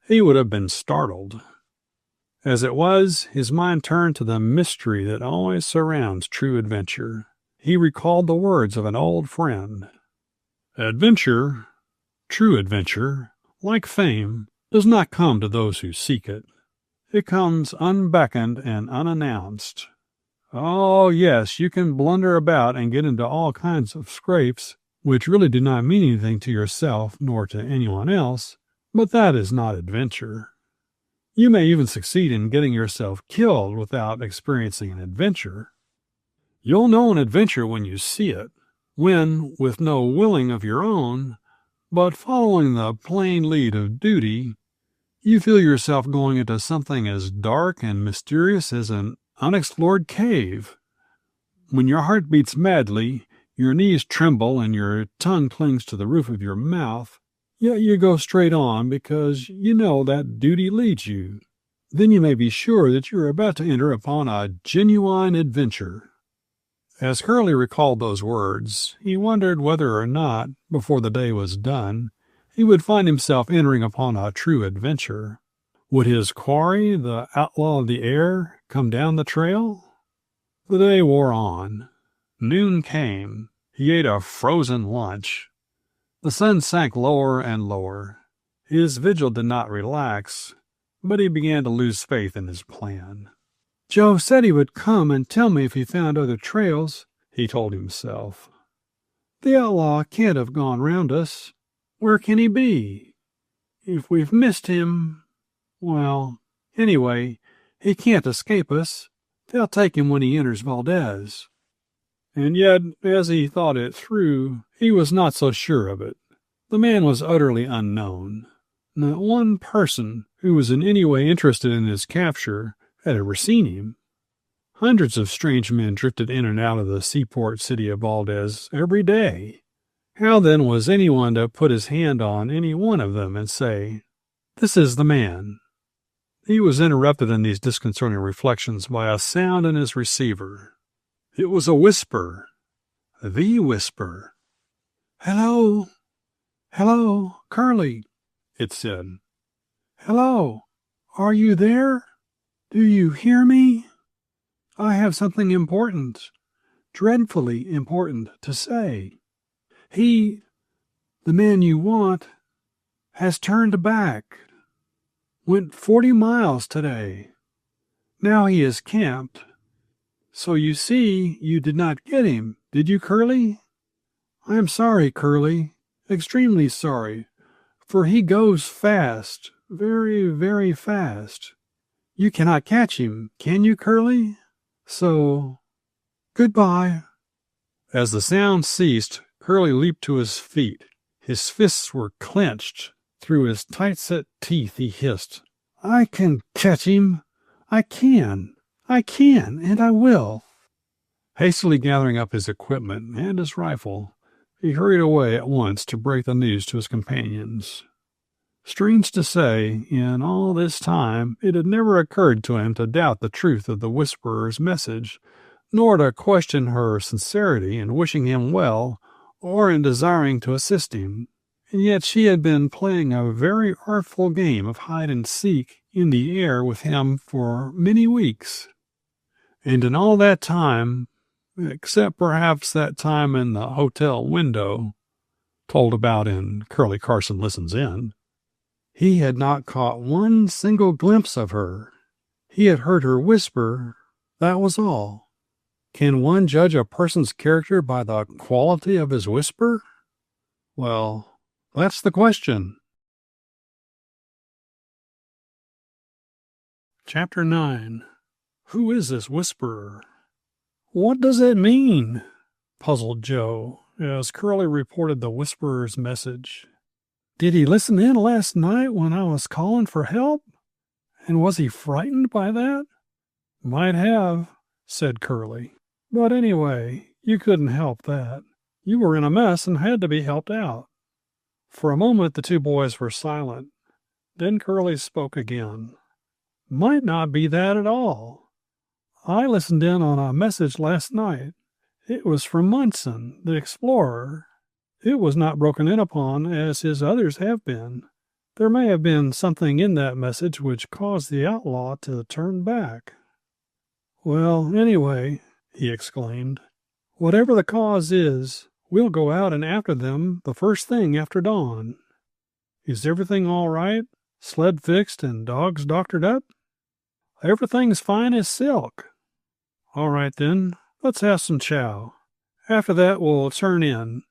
he would have been startled. As it was, his mind turned to the mystery that always surrounds true adventure. He recalled the words of an old friend. "Adventure, true adventure, like fame, does not come to those who seek it. It comes unbeckoned and unannounced. Oh, yes, you can blunder about and get into all kinds of scrapes, which really do not mean anything to yourself nor to anyone else, but that is not adventure. You may even succeed in getting yourself killed without experiencing an adventure. You'll know an adventure when you see it, when, with no willing of your own, but following the plain lead of duty, you feel yourself going into something as dark and mysterious as an unexplored cave. When your heart beats madly, your knees tremble and your tongue clings to the roof of your mouth, yet you go straight on because you know that duty leads you. Then you may be sure that you are about to enter upon a genuine adventure." As Curlie recalled those words, he wondered whether or not, before the day was done, he would find himself entering upon a true adventure. Would his quarry, the outlaw of the air, come down the trail? The day wore on. Noon came. He ate a frozen lunch. The sun sank lower and lower. His vigil did not relax, but he began to lose faith in his plan. "Joe said he would come and tell me if he found other trails," he told himself. "The outlaw can't have gone round us. Where can he be? If we've missed him, well, anyway, he can't escape us. They'll take him when he enters Valdez." And yet, as he thought it through, he was not so sure of it. The man was utterly unknown. Not one person who was in any way interested in his capture had ever seen him. Hundreds of strange men drifted in and out of the seaport city of Valdez every day. How then was anyone to put his hand on any one of them and say, "This is the man"? He was interrupted in these disconcerting reflections by a sound in his receiver. It was a whisper. The whisper. "Hello, hello, Curlie," it said. "Hello, are you there? Do you hear me? I have something important, dreadfully important, to say. The man you want, has turned back. Went 40 miles today. Now he is camped. So you see, you did not get him, did you, Curlie? I am sorry, Curlie, extremely sorry, for he goes fast, very, very fast. You cannot catch him, can you, Curlie? So, goodbye." As the sound ceased, Curlie leaped to his feet. His fists were clenched. Through his tight-set teeth he hissed, "I can catch him. I can, and I will." Hastily gathering up his equipment and his rifle, he hurried away at once to break the news to his companions. Strange to say, in all this time it had never occurred to him to doubt the truth of the whisperer's message, nor to question her sincerity in wishing him well or in desiring to assist him. And yet she had been playing a very artful game of hide-and-seek in the air with him for many weeks. And in all that time, except perhaps that time in the hotel window, told about in Curlie Carson Listens In, he had not caught one single glimpse of her. He had heard her whisper, that was all. Can one judge a person's character by the quality of his whisper? Well, that's the question. Chapter 9. Who is this whisperer? "What does it mean?" puzzled Joe, as Curlie reported the whisperer's message. "Did he listen in last night when I was calling for help? And was he frightened by that?" "Might have," said Curlie. "But anyway, you couldn't help that. You were in a mess and had to be helped out." For a moment the two boys were silent. Then Curlie spoke again. "Might not be that at all. I listened in on a message last night. It was from Munson, the explorer. It was not broken in upon as his others have been. There may have been something in that message which caused the outlaw to turn back." "Well, anyway," he exclaimed, "whatever the cause is, we'll go out and after them the first thing after dawn. Is everything all right? Sled fixed and dogs doctored up?" "Everything's fine as silk." "All right, then. Let's have some chow. After that, we'll turn in.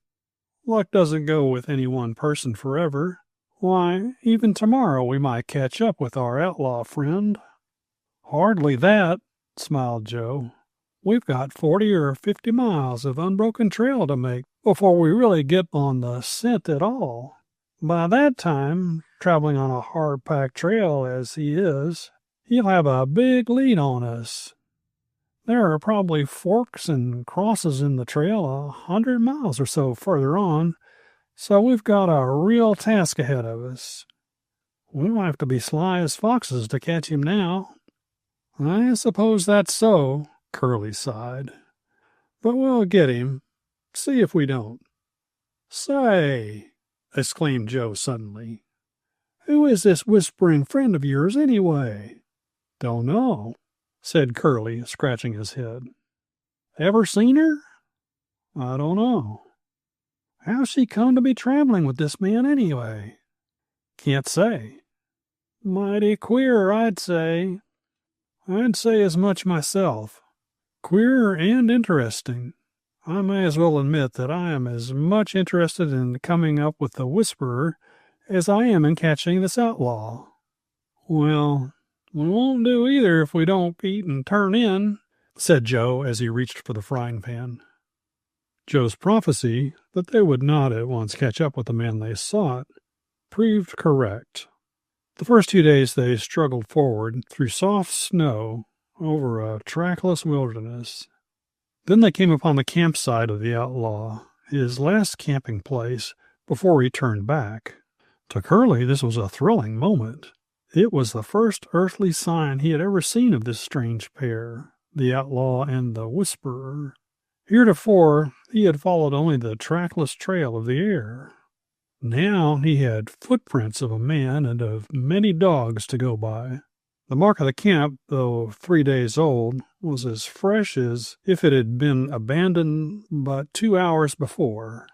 Luck doesn't go with any one person forever. Why, even tomorrow we might catch up with our outlaw friend." "Hardly that," smiled Joe. "We've got 40 or 50 miles of unbroken trail to make before we really get on the scent at all. By that time, traveling on a hard-packed trail as he is, he'll have a big lead on us. There are probably forks and crosses in the trail 100 miles or so further on, so we've got a real task ahead of us. We'll have to be sly as foxes to catch him now. I suppose that's so, Curlie sighed. But we'll get him. See if we don't. Say, exclaimed Joe suddenly. Who is this whispering friend of yours, anyway? Don't know, said Curlie, scratching his head. Ever seen her? I don't know. How's she come to be traveling with this man, anyway? Can't say. Mighty queer, I'd say. I'd say as much myself. Queer and interesting. I may as well admit that I am as much interested in coming up with the Whisperer as I am in catching this outlaw. Well, we won't do either if we don't eat and turn in, said Joe as he reached for the frying pan. Joe's prophecy that they would not at once catch up with the man they sought proved correct. The first 2 days they struggled forward through soft snow over a trackless wilderness. Then they came upon the campsite of the outlaw, his last camping place before he turned back. To Curlie, this was a thrilling moment. It was the first earthly sign he had ever seen of this strange pair, the outlaw and the Whisperer. Heretofore, he had followed only the trackless trail of the air. Now he had footprints of a man and of many dogs to go by. The mark of the camp, though 3 days old, was as fresh as if it had been abandoned but 2 hours before.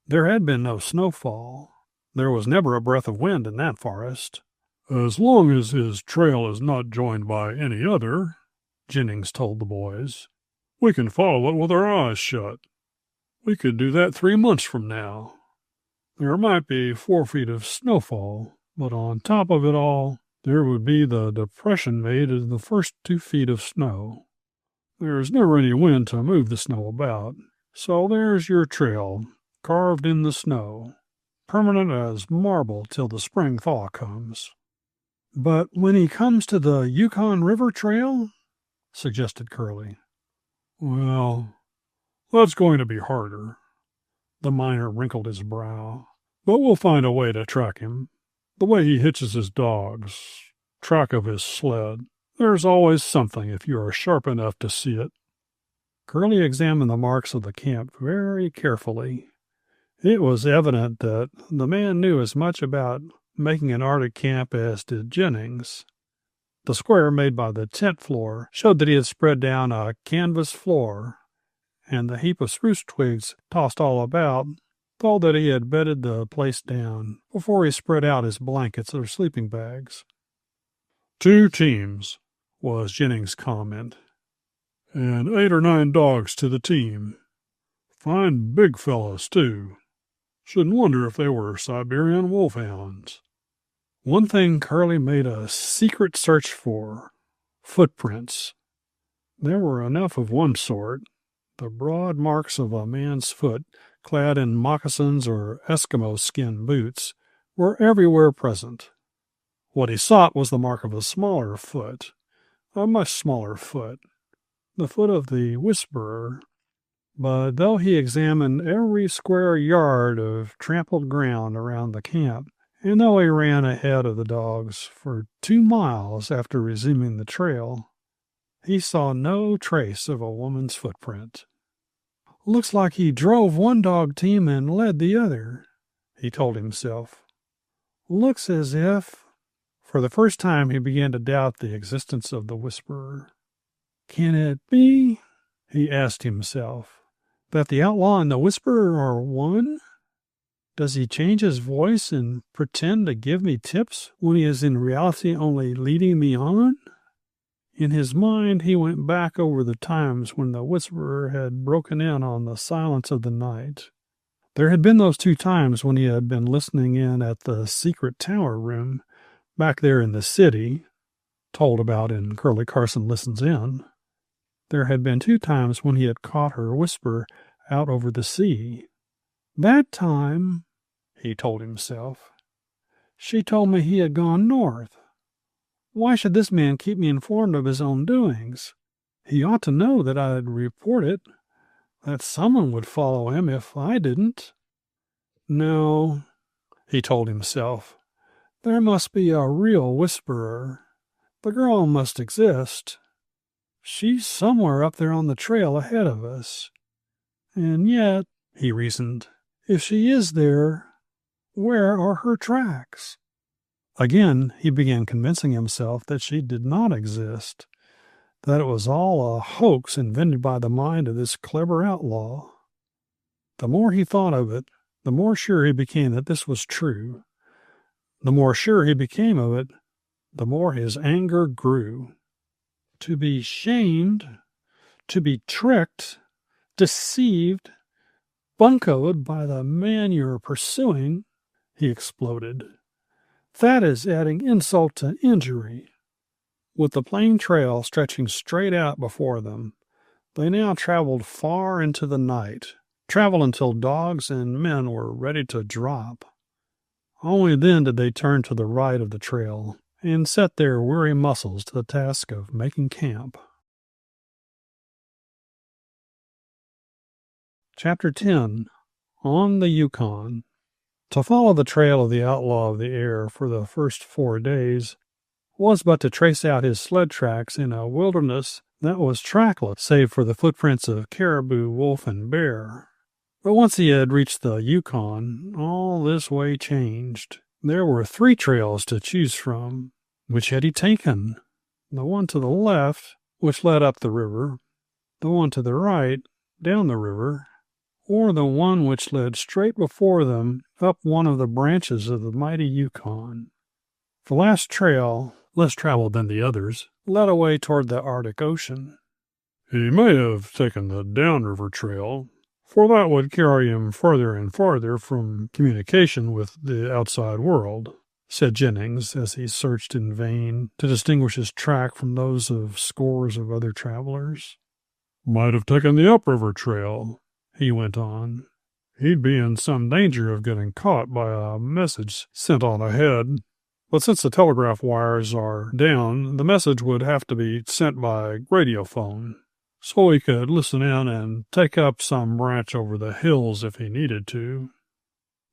There had been no snowfall. There was never a breath of wind in that forest. As long as his trail is not joined by any other, Jennings told the boys, we can follow it with our eyes shut. We could do that 3 months from now. There might be 4 feet of snowfall, but on top of it all, there would be the depression made of the first 2 feet of snow. There's never any wind to move the snow about, so there's your trail, carved in the snow, permanent as marble till the spring thaw comes. But when he comes to the Yukon River Trail, suggested Curlie. Well, that's going to be harder. The miner wrinkled his brow. But we'll find a way to track him. The way he hitches his dogs, track of his sled. There's always something if you are sharp enough to see it. Curlie examined the marks of the camp very carefully. It was evident that the man knew as much about making an Arctic camp as did Jennings. The square made by the tent floor showed that he had spread down a canvas floor, and the heap of spruce twigs tossed all about told that he had bedded the place down before he spread out his blankets or sleeping bags. 2 teams, was Jennings' comment, and 8 or 9 dogs to the team. Fine big fellows, too. Shouldn't wonder if they were Siberian wolfhounds. One thing Curlie made a secret search for: footprints. There were enough of one sort. The broad marks of a man's foot, clad in moccasins or Eskimo skin boots, were everywhere present. What he sought was the mark of a smaller foot, a much smaller foot, the foot of the Whisperer. But though he examined every square yard of trampled ground around the camp, and though he ran ahead of the dogs for 2 miles after resuming the trail, he saw no trace of a woman's footprint. Looks like he drove one dog team and led the other, he told himself. Looks as if... For the first time he began to doubt the existence of the Whisperer. Can it be, he asked himself, that the outlaw and the Whisperer are one? Does he change his voice and pretend to give me tips when he is in reality only leading me on? In his mind he went back over the times when the Whisperer had broken in on the silence of the night. There had been those 2 times when he had been listening in at the secret tower room back there in the city, told about in Curlie Carson Listens In. There had been 2 times when he had caught her whisper out over the sea. That time, he told himself, she told me he had gone north. Why should this man keep me informed of his own doings? He ought to know that I'd report it, that someone would follow him if I didn't. No, he told himself, There must be a real whisperer. The girl must exist. She's somewhere up there on the trail ahead of us. And yet, he reasoned, if she is there, where are her tracks? Again, he began convincing himself that she did not exist, that it was all a hoax invented by the mind of this clever outlaw. The more he thought of it, the more sure he became that this was true. The more sure he became of it, the more his anger grew. To be shamed, to be tricked, deceived, buncoed by the man you're pursuing, he exploded. That is adding insult to injury. With the plain trail stretching straight out before them, they now traveled far into the night, traveled until dogs and men were ready to drop. Only then did they turn to the right of the trail and set their weary muscles to the task of making camp. Chapter 10. On the Yukon. To follow the trail of the outlaw of the air for the first 4 days was but to trace out his sled tracks in a wilderness that was trackless save for the footprints of caribou, wolf, and bear. But once he had reached the Yukon, all this way changed. There were 3 trails to choose from. Which had he taken? The one to the left, which led up the river, the one to the right, down the river, or the one which led straight before them up one of the branches of the mighty Yukon. The last trail, less traveled than the others, led away toward the Arctic Ocean. He may have taken the downriver trail, for that would carry him farther and farther from communication with the outside world, said Jennings as he searched in vain to distinguish his track from those of scores of other travelers. Might have taken the upriver trail, he went on. He'd be in some danger of getting caught by a message sent on ahead. But since the telegraph wires are down, the message would have to be sent by radiophone, so he could listen in and take up some branch over the hills if he needed to.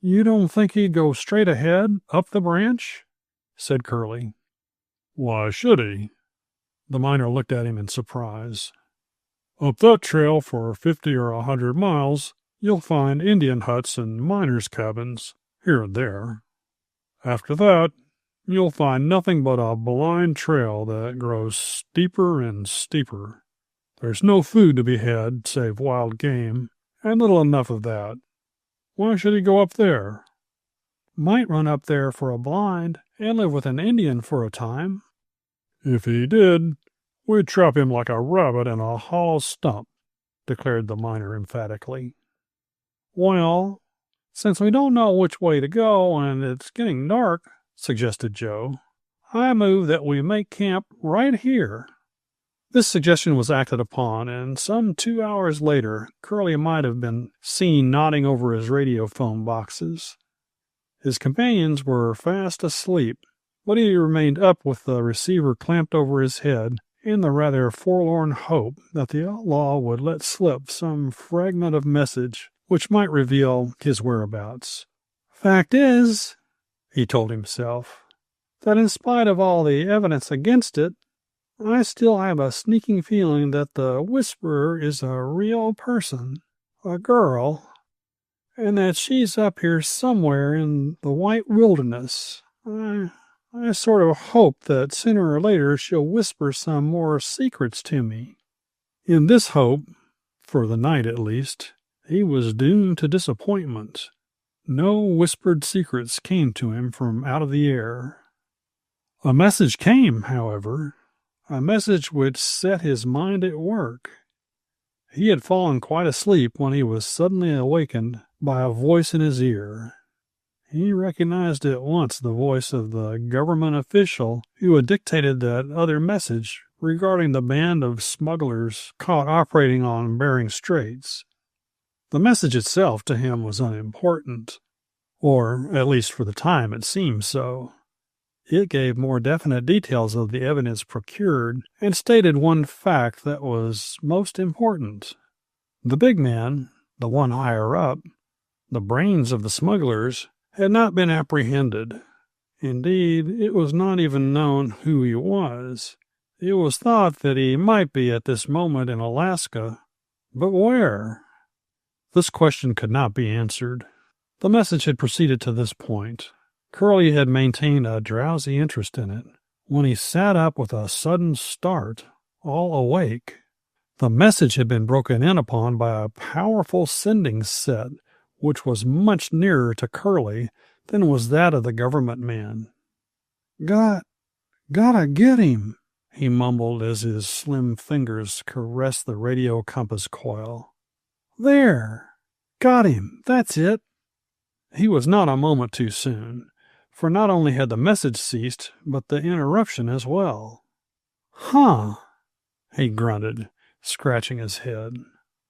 You don't think he'd go straight ahead, up the branch? Said Curlie. Why should he? The miner looked at him in surprise. Up that trail for 50 or 100 miles, you'll find Indian huts and miners' cabins, here and there. After that, you'll find nothing but a blind trail that grows steeper and steeper. There's no food to be had save wild game, and little enough of that. Why should he go up there? Might run up there for a blind and live with an Indian for a time. If he did, we'd trap him like a rabbit in a hollow stump, declared the miner emphatically. Well, since we don't know which way to go and it's getting dark, suggested Joe, I move that we make camp right here. This suggestion was acted upon, and some 2 hours later, Curlie might have been seen nodding over his radiophone boxes. His companions were fast asleep, but he remained up with the receiver clamped over his head in the rather forlorn hope that the outlaw would let slip some fragment of message which might reveal his whereabouts. Fact is, he told himself, that in spite of all the evidence against it, I still have a sneaking feeling that the whisperer is a real person, a girl, and that she's up here somewhere in the white wilderness. I sort of hope that sooner or later she'll whisper some more secrets to me. In this hope, for the night at least, he was doomed to disappointment. No whispered secrets came to him from out of the air. A message came, however, a message which set his mind at work. He had fallen quite asleep when he was suddenly awakened by a voice in his ear. He recognized at once the voice of the government official who had dictated that other message regarding the band of smugglers caught operating on Bering Straits. The message itself to him was unimportant, or at least for the time it seemed so. It gave more definite details of the evidence procured and stated one fact that was most important. The big man, the one higher up, the brains of the smugglers, had not been apprehended. Indeed, it was not even known who he was. It was thought that he might be at this moment in Alaska. But where? This question could not be answered. The message had proceeded to this point. Curlie had maintained a drowsy interest in it, when he sat up with a sudden start, all awake. The message had been broken in upon by a powerful sending set, which was much nearer to Curlie than was that of the government man. Gotta get him, he mumbled as his slim fingers caressed the radio compass coil. There! Got him! That's it! He was not a moment too soon, for not only had the message ceased, but the interruption as well. Huh! He grunted, scratching his head.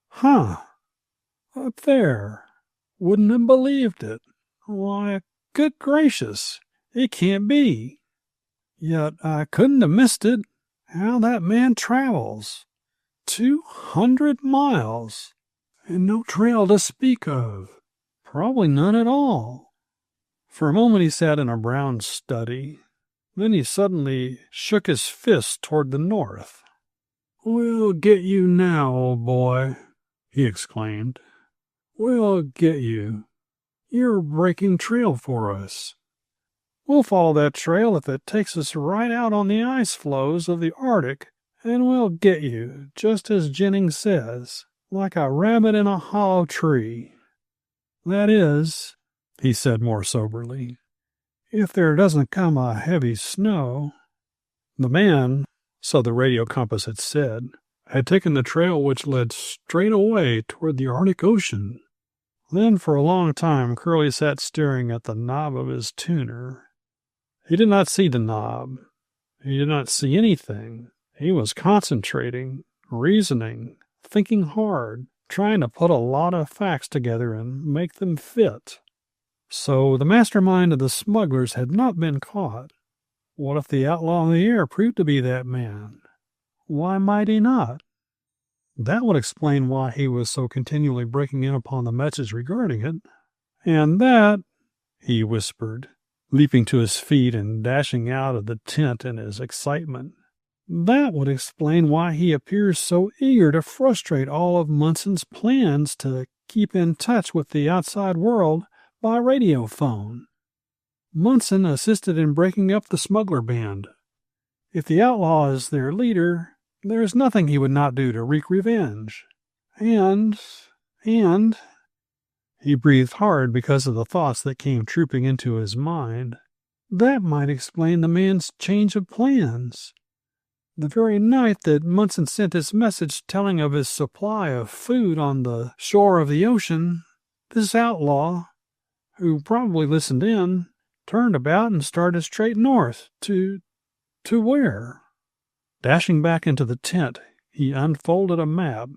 Huh! Up there! Wouldn't have believed it. Why, good gracious, it can't be. Yet I couldn't have missed it. How that man travels. 200 miles, and no trail to speak of. Probably none at all. For a moment he sat in a brown study. Then he suddenly shook his fist toward the north. We'll get you now, old boy, he exclaimed. We'll get you. You're breaking trail for us. We'll follow that trail if it takes us right out on the ice floes of the Arctic, and we'll get you, just as Jennings says, like a rabbit in a hollow tree. That is, he said more soberly, if there doesn't come a heavy snow. The man, so the radio compass had said, had taken the trail which led straight away toward the Arctic Ocean. Then for a long time Curlie sat staring at the knob of his tuner. He did not see the knob. He did not see anything. He was concentrating, reasoning, thinking hard, trying to put a lot of facts together and make them fit. So the mastermind of the smugglers had not been caught. What if the outlaw in the air proved to be that man? Why might he not? That would explain why he was so continually breaking in upon the message regarding it. And that, he whispered, leaping to his feet and dashing out of the tent in his excitement, that would explain why he appears so eager to frustrate all of Munson's plans to keep in touch with the outside world by radio phone. Munson assisted in breaking up the smuggler band. If the outlaw is their leader, there is nothing he would not do to wreak revenge. And, he breathed hard because of the thoughts that came trooping into his mind, that might explain the man's change of plans. The very night that Munson sent his message telling of his supply of food on the shore of the ocean, this outlaw, who probably listened in, turned about and started straight north to where? Dashing back into the tent, he unfolded a map.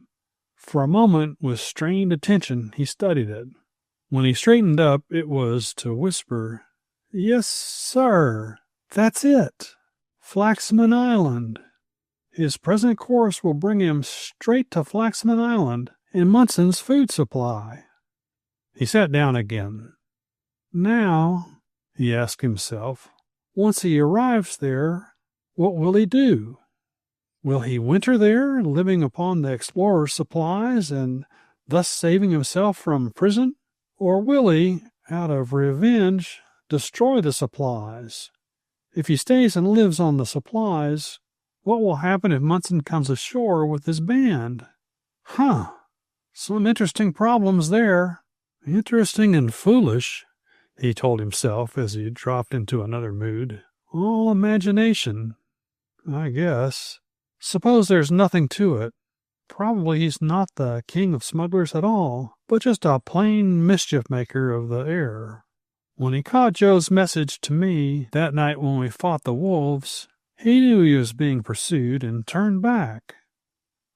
For a moment, with strained attention, he studied it. When he straightened up, it was to whisper, Yes, sir, that's it. Flaxman Island. His present course will bring him straight to Flaxman Island and Munson's food supply. He sat down again. Now, he asked himself, once he arrives there, what will he do? Will he winter there, living upon the explorer's supplies and thus saving himself from prison? Or will he, out of revenge, destroy the supplies? If he stays and lives on the supplies, what will happen if Munson comes ashore with his band? Some interesting problems there. Interesting and foolish, he told himself as he dropped into another mood. All imagination, I guess. Suppose there's nothing to it. Probably he's not the king of smugglers at all, but just a plain mischief-maker of the air. When he caught Joe's message to me that night when we fought the wolves, he knew he was being pursued and turned back.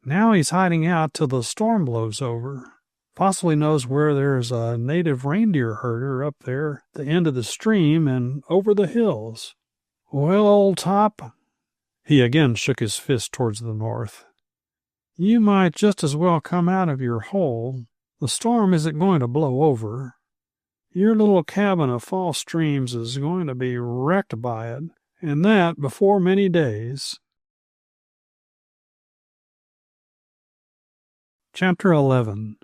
Now he's hiding out till the storm blows over. Possibly knows where there's a native reindeer herder up there at the end of the stream and over the hills. Well, old top, he again shook his fist towards the north, you might just as well come out of your hole. The storm isn't going to blow over. Your little cabin of false streams is going to be wrecked by it, and that before many days. Chapter 11.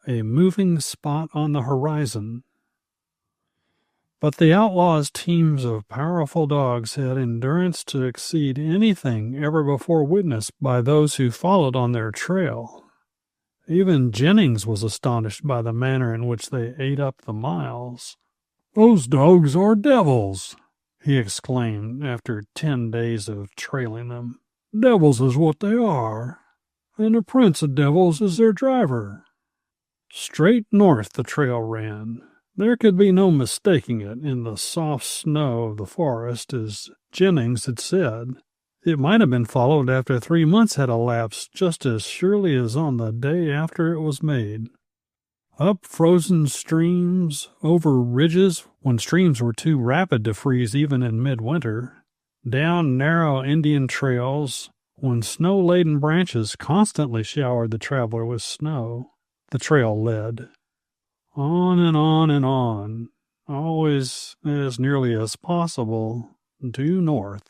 A Moving Spot on the Horizon. But the outlaws' teams of powerful dogs had endurance to exceed anything ever before witnessed by those who followed on their trail. Even Jennings was astonished by the manner in which they ate up the miles. "Those dogs are devils," he exclaimed after 10 days of trailing them. "Devils is what they are, and the prince of devils is their driver." Straight north the trail ran. There could be no mistaking it in the soft snow of the forest, as Jennings had said. It might have been followed after 3 months had elapsed just as surely as on the day after it was made. Up frozen streams, over ridges when streams were too rapid to freeze even in midwinter, down narrow Indian trails when snow-laden branches constantly showered the traveler with snow, the trail led. On and on and on, always as nearly as possible due north.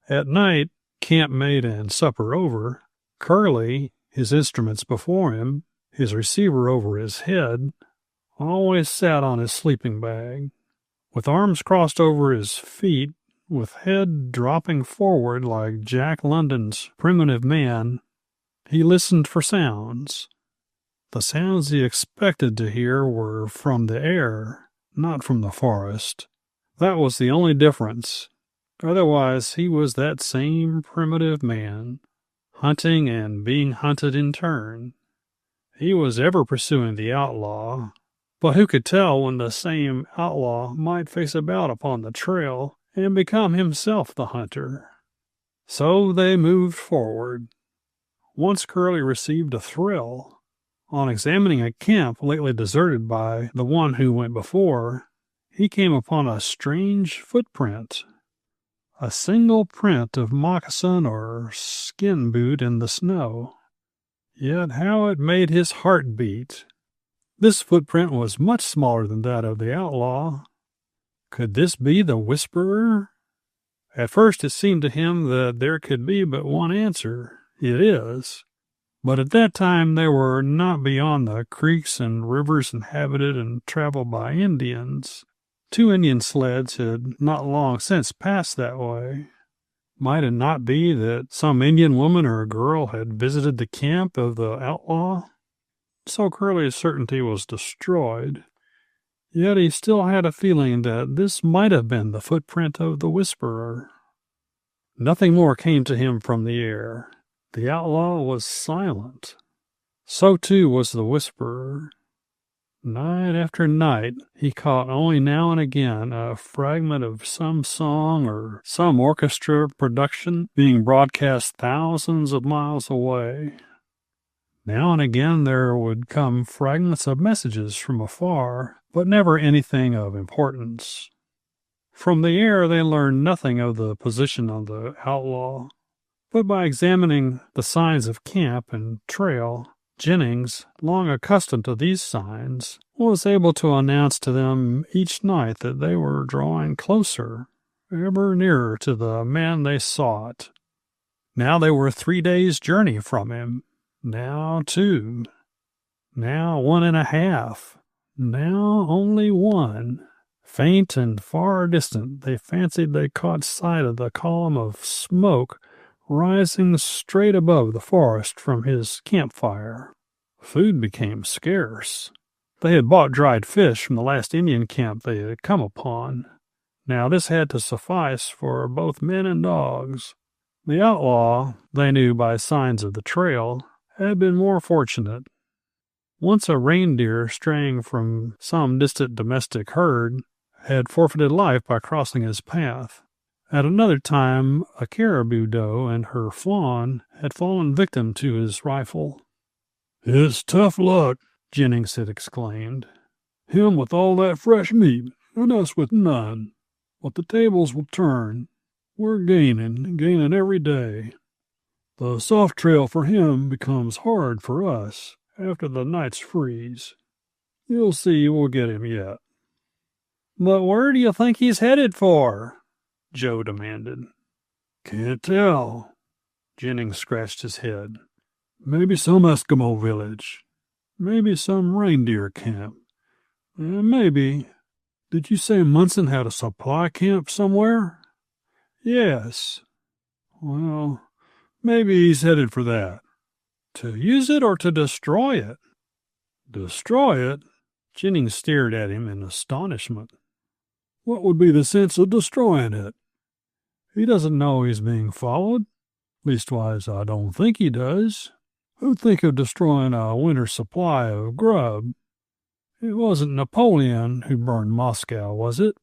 At night, camp made and supper over, Curlie, his instruments before him, his receiver over his head, always sat on his sleeping bag, with arms crossed over his feet, with head dropping forward like Jack London's primitive man. He listened for sounds. The sounds he expected to hear were from the air, not from the forest. That was the only difference. Otherwise, he was that same primitive man, hunting and being hunted in turn. He was ever pursuing the outlaw, but who could tell when the same outlaw might face about upon the trail and become himself the hunter? So they moved forward. Once Curlie received a thrill. On examining a camp lately deserted by the one who went before, he came upon a strange footprint. A single print of moccasin or skin boot in the snow. Yet how it made his heart beat. This footprint was much smaller than that of the outlaw. Could this be the whisperer? At first it seemed to him that there could be but one answer. It is. But at that time they were not beyond the creeks and rivers inhabited and traveled by Indians. 2 Indian sleds had not long since passed that way. Might it not be that some Indian woman or girl had visited the camp of the outlaw? So Curlie's certainty was destroyed. Yet he still had a feeling that this might have been the footprint of the whisperer. Nothing more came to him from the air. The outlaw was silent. So too was the whisperer. Night after night, he caught only now and again a fragment of some song or some orchestra production being broadcast thousands of miles away. Now and again there would come fragments of messages from afar, but never anything of importance. From the air they learned nothing of the position of the outlaw, but by examining the signs of camp and trail, Jennings, long accustomed to these signs, was able to announce to them each night that they were drawing closer, ever nearer to the man they sought. Now they were 3 days' journey from him, now 2, now 1.5, now only 1. Faint and far distant, they fancied they caught sight of the column of smoke rising straight above the forest from his campfire. Food became scarce. They had bought dried fish from the last Indian camp they had come upon. Now this had to suffice for both men and dogs. The outlaw, they knew by signs of the trail, had been more fortunate. Once a reindeer straying from some distant domestic herd had forfeited life by crossing his path. At another time, a caribou doe and her fawn had fallen victim to his rifle. "It's tough luck," Jennings had exclaimed. "Him with all that fresh meat, and us with none. But the tables will turn. We're gaining every day. The soft trail for him becomes hard for us after the nights freeze. You'll see we'll get him yet." But where do you think he's headed for? Joe demanded. Can't tell. Jennings scratched his head. Maybe some Eskimo village. Maybe some reindeer camp. And maybe... Did you say Munson had a supply camp somewhere? Yes. Well, maybe he's headed for that. To use it or to destroy it? Destroy it? Jennings stared at him in astonishment. What would be the sense of destroying it? He doesn't know he's being followed. Leastwise, I don't think he does. Who'd think of destroying a winter supply of grub? It wasn't Napoleon who burned Moscow, was it?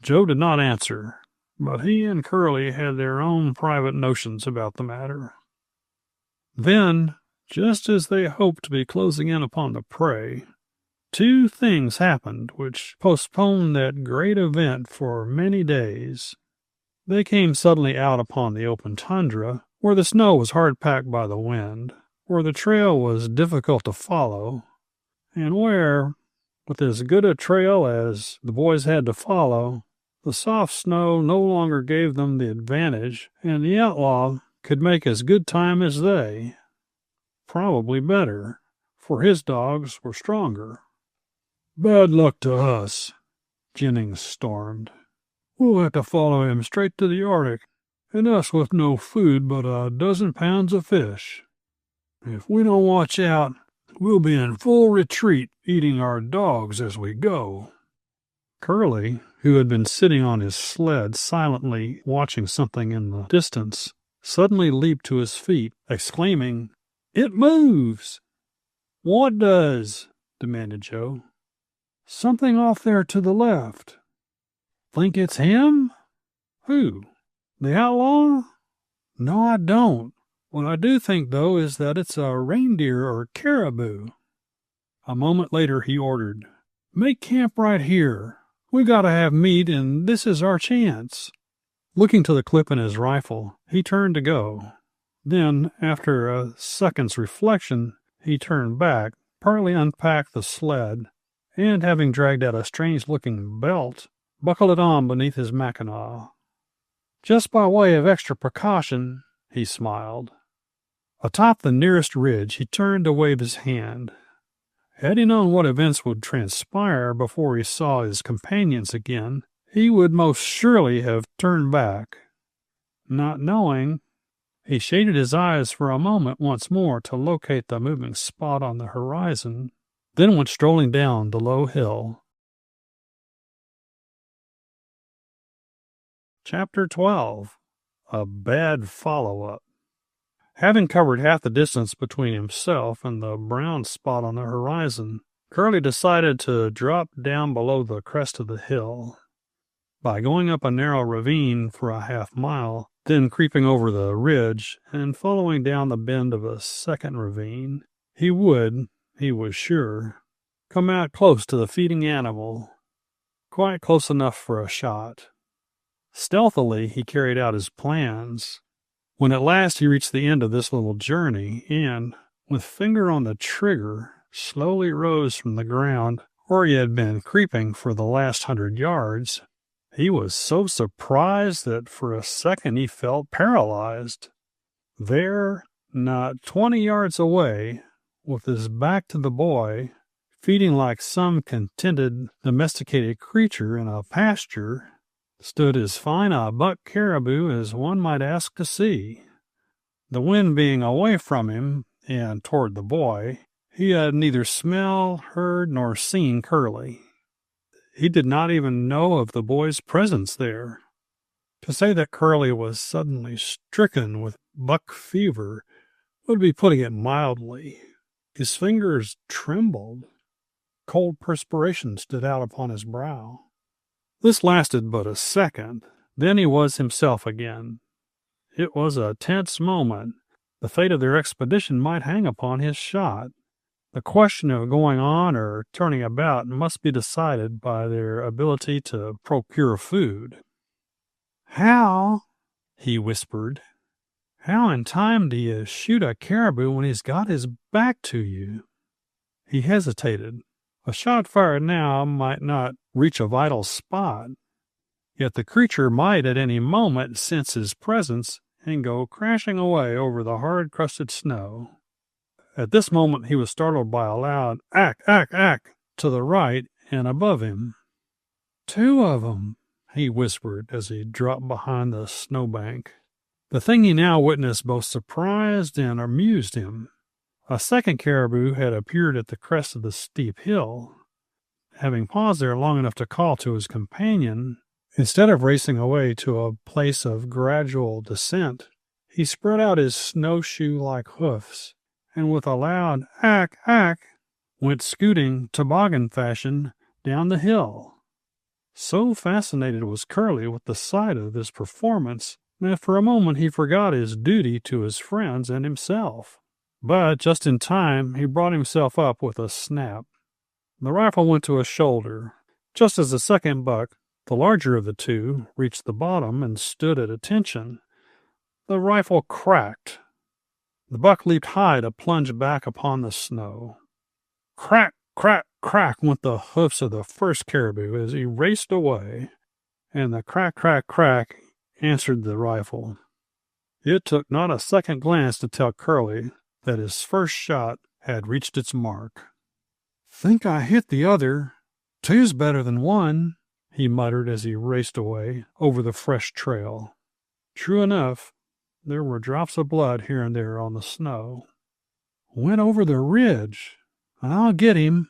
Joe did not answer, but he and Curlie had their own private notions about the matter. Then, just as they hoped to be closing in upon the prey, two things happened which postponed that great event for many days. They came suddenly out upon the open tundra, where the snow was hard-packed by the wind, where the trail was difficult to follow, and where, with as good a trail as the boys had to follow, the soft snow no longer gave them the advantage, and the outlaw could make as good time as they. Probably better, for his dogs were stronger. Bad luck to us, Jennings stormed. We'll have to follow him straight to the Arctic, and us with no food but a dozen pounds of fish. If we don't watch out, we'll be in full retreat, eating our dogs as we go. Curlie, who had been sitting on his sled silently watching something in the distance, suddenly leaped to his feet, exclaiming, "It moves!" "What does?" demanded Joe. "Something off there to the left." "Think it's him?" "Who? The outlaw?" "No, I don't. What I do think, though, is that it's a reindeer or caribou." A moment later he ordered, "Make camp right here. We got to have meat, and this is our chance." Looking to the clip in his rifle, he turned to go. Then, after a second's reflection, he turned back, partly unpacked the sled, and having dragged out a strange-looking belt, buckled it on beneath his mackinaw. "Just by way of extra precaution," he smiled. Atop the nearest ridge, he turned to wave his hand. Had he known what events would transpire before he saw his companions again, he would most surely have turned back. Not knowing, he shaded his eyes for a moment once more to locate the moving spot on the horizon, then went strolling down the low hill. Chapter 12. A Bad Follow-Up. Having covered half the distance between himself and the brown spot on the horizon, Curlie decided to drop down below the crest of the hill. By going up a narrow ravine for a half-mile, then creeping over the ridge and following down the bend of a second ravine, he would, he was sure, come out close to the feeding animal, quite close enough for a shot. Stealthily he carried out his plans. When at last he reached the end of this little journey and, with finger on the trigger, slowly rose from the ground where he had been creeping for the last 100 yards, he was so surprised that for a second he felt paralyzed. There, not 20 yards away, with his back to the boy, feeding like some contented, domesticated creature in a pasture, stood as fine a buck caribou as one might ask to see. The wind being away from him and toward the boy, he had neither smelled, heard, nor seen Curlie. He did not even know of the boy's presence there. To say that Curlie was suddenly stricken with buck fever would be putting it mildly. His fingers trembled. Cold perspiration stood out upon his brow. This lasted but a second. Then he was himself again. It was a tense moment. The fate of their expedition might hang upon his shot. The question of going on or turning about must be decided by their ability to procure food. "How," he whispered, "how in time do you shoot a caribou when he's got his back to you?" He hesitated. A shot fired now might not reach a vital spot, yet the creature might at any moment sense his presence and go crashing away over the hard-crusted snow. At this moment he was startled by a loud ack, ack, ack to the right and above him. "Two of 'em," he whispered as he dropped behind the snowbank. The thing he now witnessed both surprised and amused him. A second caribou had appeared at the crest of the steep hill. Having paused there long enough to call to his companion, instead of racing away to a place of gradual descent, he spread out his snowshoe-like hoofs, and with a loud ack, ack, went scooting toboggan fashion down the hill. So fascinated was Curlie with the sight of this performance that for a moment he forgot his duty to his friends and himself. But just in time he brought himself up with a snap. The rifle went to his shoulder. Just as the second buck, the larger of the two, reached the bottom and stood at attention, the rifle cracked. The buck leaped high to plunge back upon the snow. Crack, crack, crack went the hoofs of the first caribou as he raced away, and the crack, crack, crack answered the rifle. It took not a second glance to tell Curlie that his first shot had reached its mark. "Think I hit the other. Two's better than one," he muttered as he raced away over the fresh trail. True enough, there were drops of blood here and there on the snow. "Went over the ridge. I'll get him."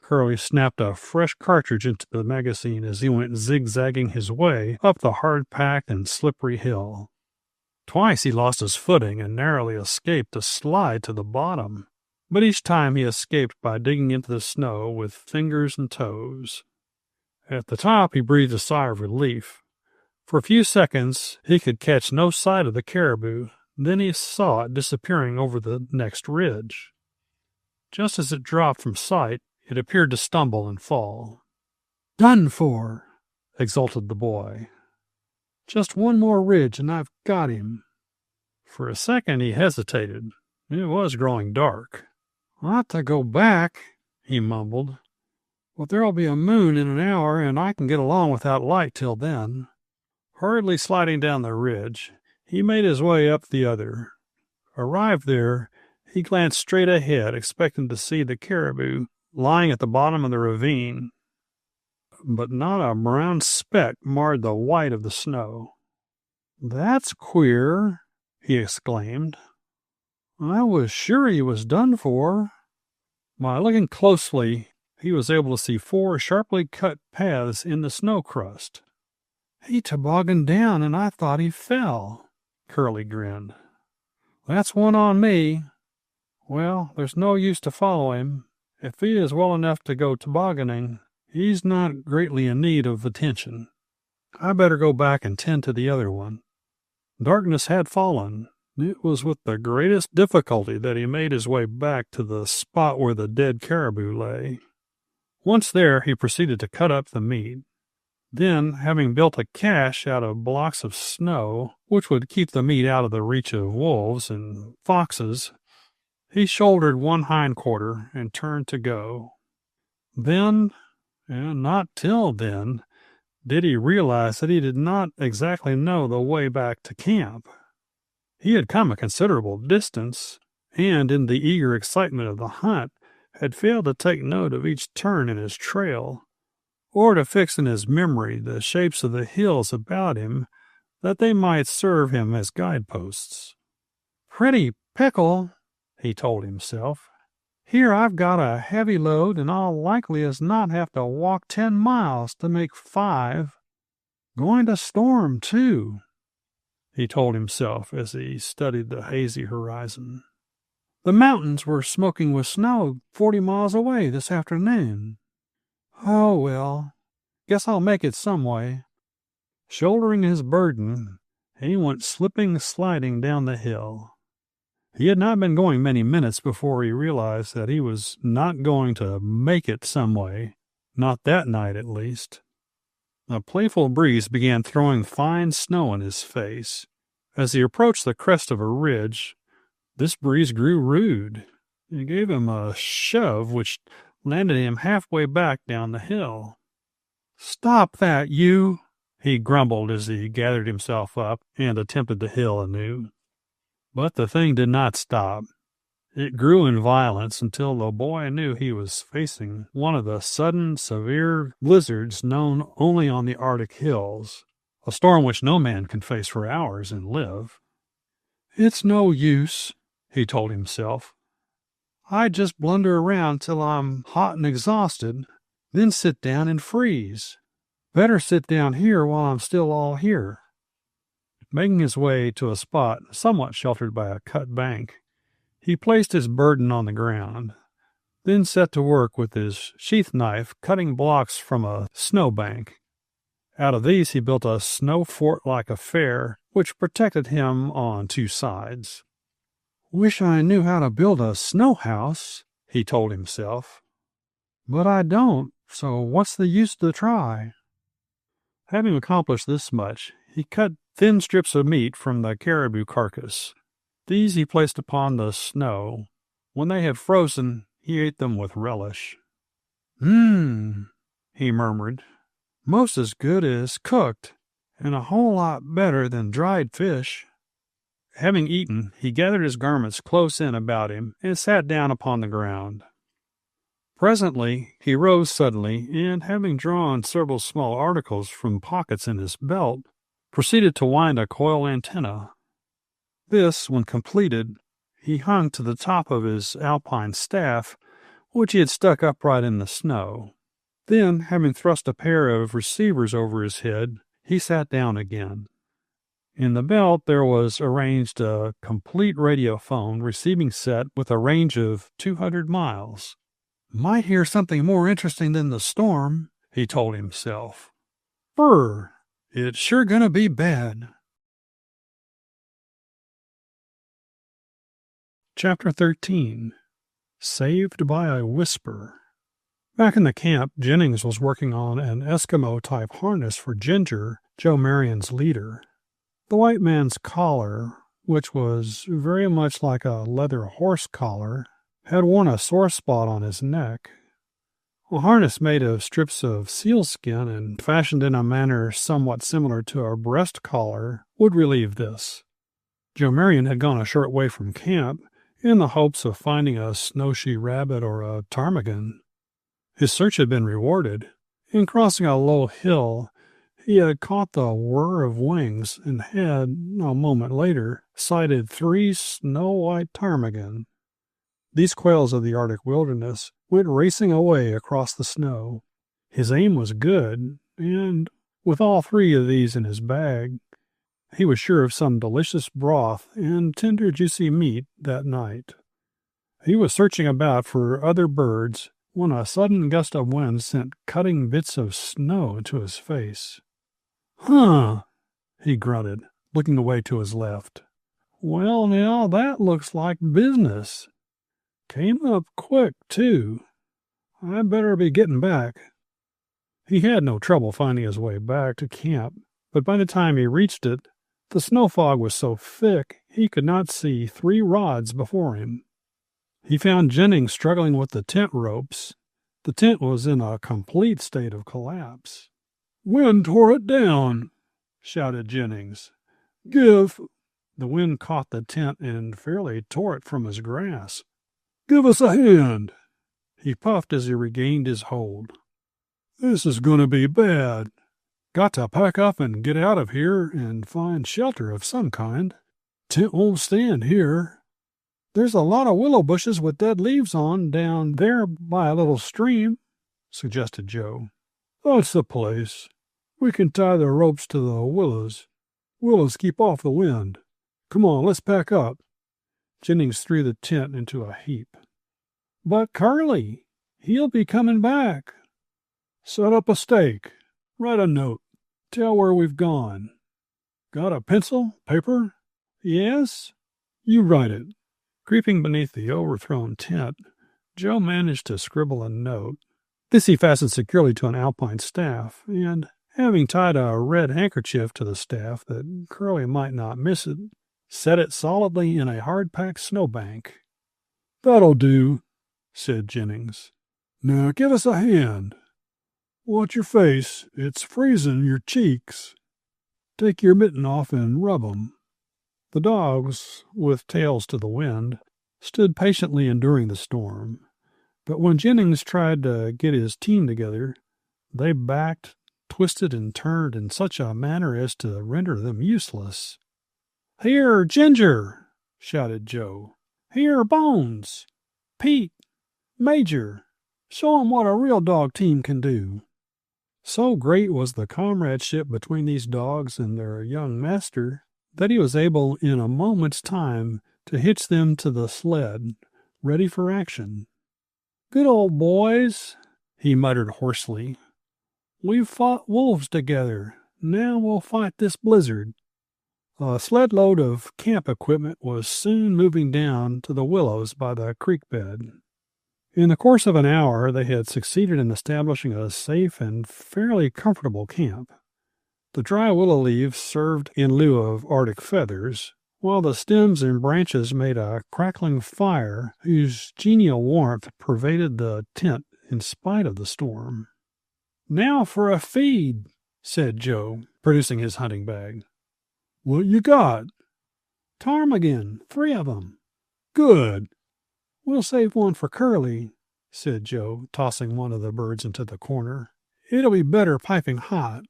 Curlie snapped a fresh cartridge into the magazine as he went zigzagging his way up the hard-packed and slippery hill. Twice he lost his footing and narrowly escaped a slide to the bottom, but each time he escaped by digging into the snow with fingers and toes. At the top he breathed a sigh of relief. For a few seconds he could catch no sight of the caribou, then he saw it disappearing over the next ridge. Just as it dropped from sight, it appeared to stumble and fall. "Done for," exulted the boy. "Just one more ridge and I've got him." For a second he hesitated. It was growing dark. "I ought to go back," he mumbled, "but there'll be a moon in an hour and I can get along without light till then." Hurriedly sliding down the ridge, he made his way up the other. Arrived there, he glanced straight ahead, expecting to see the caribou lying at the bottom of the ravine. But not a brown speck marred the white of the snow. "That's queer," he exclaimed. "I was sure he was done for." By looking closely, he was able to see 4 sharply cut paths in the snow crust. "He tobogganed down and I thought he fell." Curlie grinned. "That's one on me. Well, there's no use to follow him. If he is well enough to go tobogganing, he's not greatly in need of attention. I better go back and tend to the other one." Darkness had fallen. It was with the greatest difficulty that he made his way back to the spot where the dead caribou lay. Once there, he proceeded to cut up the meat. Then, having built a cache out of blocks of snow, which would keep the meat out of the reach of wolves and foxes, he shouldered one hindquarter and turned to go. Then, and not till then, did he realize that he did not exactly know the way back to camp. He had come a considerable distance, and in the eager excitement of the hunt had failed to take note of each turn in his trail, or to fix in his memory the shapes of the hills about him that they might serve him as guideposts. "Pretty pickle," he told himself. "Here I've got a heavy load, and I'll likely as not have to walk 10 miles to make 5. Going to storm, too," he told himself as he studied the hazy horizon. "The mountains were smoking with snow 40 miles away this afternoon. Oh, well, guess I'll make it some way." Shouldering his burden, he went sliding down the hill. He had not been going many minutes before he realized that he was not going to make it some way, not that night at least. A playful breeze began throwing fine snow in his face. As he approached the crest of a ridge, this breeze grew rude. It gave him a shove which landed him halfway back down the hill. "Stop that, you!" he grumbled as he gathered himself up and attempted the hill anew. But the thing did not stop. It grew in violence until the boy knew he was facing one of the sudden, severe blizzards known only on the Arctic hills, a storm which no man can face for hours and live. "It's no use," he told himself. "I just blunder around till I'm hot and exhausted, then sit down and freeze. Better sit down here while I'm still all here." Making his way to a spot somewhat sheltered by a cut bank, he placed his burden on the ground, then set to work with his sheath knife cutting blocks from a snowbank. Out of these he built a snow fort-like affair which protected him on two sides. "Wish I knew how to build a snow house," he told himself. "But I don't, so what's the use to try?" Having accomplished this much, he cut thin strips of meat from the caribou carcass. These he placed upon the snow. When they had frozen, he ate them with relish. He murmured. "Most as good as cooked, and a whole lot better than dried fish." Having eaten, he gathered his garments close in about him and sat down upon the ground. Presently he rose suddenly, and having drawn several small articles from pockets in his belt, proceeded to wind a coil antenna. This, when completed, he hung to the top of his alpine staff, which he had stuck upright in the snow. Then, having thrust a pair of receivers over his head, he sat down again. In the belt there was arranged a complete radiophone receiving set with a range of 200 miles. "Might hear something more interesting than the storm," he told himself. "Brr! It's sure gonna be bad." Chapter 13. Saved by a Whisper. Back in the camp, Jennings was working on an Eskimo-type harness for Ginger, Joe Marion's leader. The white man's collar, which was very much like a leather horse collar, had worn a sore spot on his neck. A harness made of strips of sealskin and fashioned in a manner somewhat similar to a breast collar would relieve this. Joe Marion had gone a short way from camp in the hopes of finding a snowshoe rabbit or a ptarmigan. His search had been rewarded. In crossing a low hill, he had caught the whir of wings and had, a moment later, sighted 3 snow-white ptarmigan. These quails of the Arctic wilderness went racing away across the snow. His aim was good, and, with all 3 of these in his bag, he was sure of some delicious broth and tender, juicy meat that night. He was searching about for other birds when a sudden gust of wind sent cutting bits of snow into his face. "Huh," he grunted, looking away to his left. "Well, now, that looks like business. Came up quick, too. I'd better be getting back." He had no trouble finding his way back to camp, but by the time he reached it, the snow fog was so thick he could not see 3 rods before him. He found Jennings struggling with the tent ropes. The tent was in a complete state of collapse. "Wind tore it down," shouted Jennings. "Give—" The wind caught the tent and fairly tore it from his grasp. "Give us a hand." He puffed as he regained his hold. "This is going to be bad. Got to pack up and get out of here and find shelter of some kind. Tent won't stand here. There's a lot of willow bushes with dead leaves on down there by a little stream," suggested Joe. "That's the place. We can tie the ropes to the willows. Willows keep off the wind. Come on, let's pack up." Jennings threw the tent into a heap. "But Curlie, he'll be coming back." "Set up a stake. Write a note. Tell where we've gone. Got a pencil, paper?" "Yes." "You write it." Creeping beneath the overthrown tent, Joe managed to scribble a note. This he fastened securely to an alpine staff, and, having tied a red handkerchief to the staff that Curlie might not miss it, set it solidly in a hard-packed snowbank. "That'll do," said Jennings. Now give us a hand. Watch your face. It's freezing your cheeks. Take your mitten off and rub 'em." The dogs, with tails to the wind, stood patiently enduring the storm. But when Jennings tried to get his team together, they backed, twisted, and turned in such a manner as to render them useless. "Here, Ginger!" shouted Joe. "Here, Bones! Pete! Major! Show 'em what a real dog team can do." So great was the comradeship between these dogs and their young master that he was able in a moment's time to hitch them to the sled, ready for action. "Good old boys," he muttered hoarsely. "We've fought wolves together. Now we'll fight this blizzard." A sled load of camp equipment was soon moving down to the willows by the creek bed. In the course of an hour, they had succeeded in establishing a safe and fairly comfortable camp. The dry willow leaves served in lieu of Arctic feathers, while the stems and branches made a crackling fire whose genial warmth pervaded the tent in spite of the storm. "Now for a feed," said Joe, producing his hunting bag. "What you got?" "Ptarmigan, 3 of 'em." "Good." "We'll save one for Curlie," said Joe, tossing one of the birds into the corner. "It'll be better piping hot."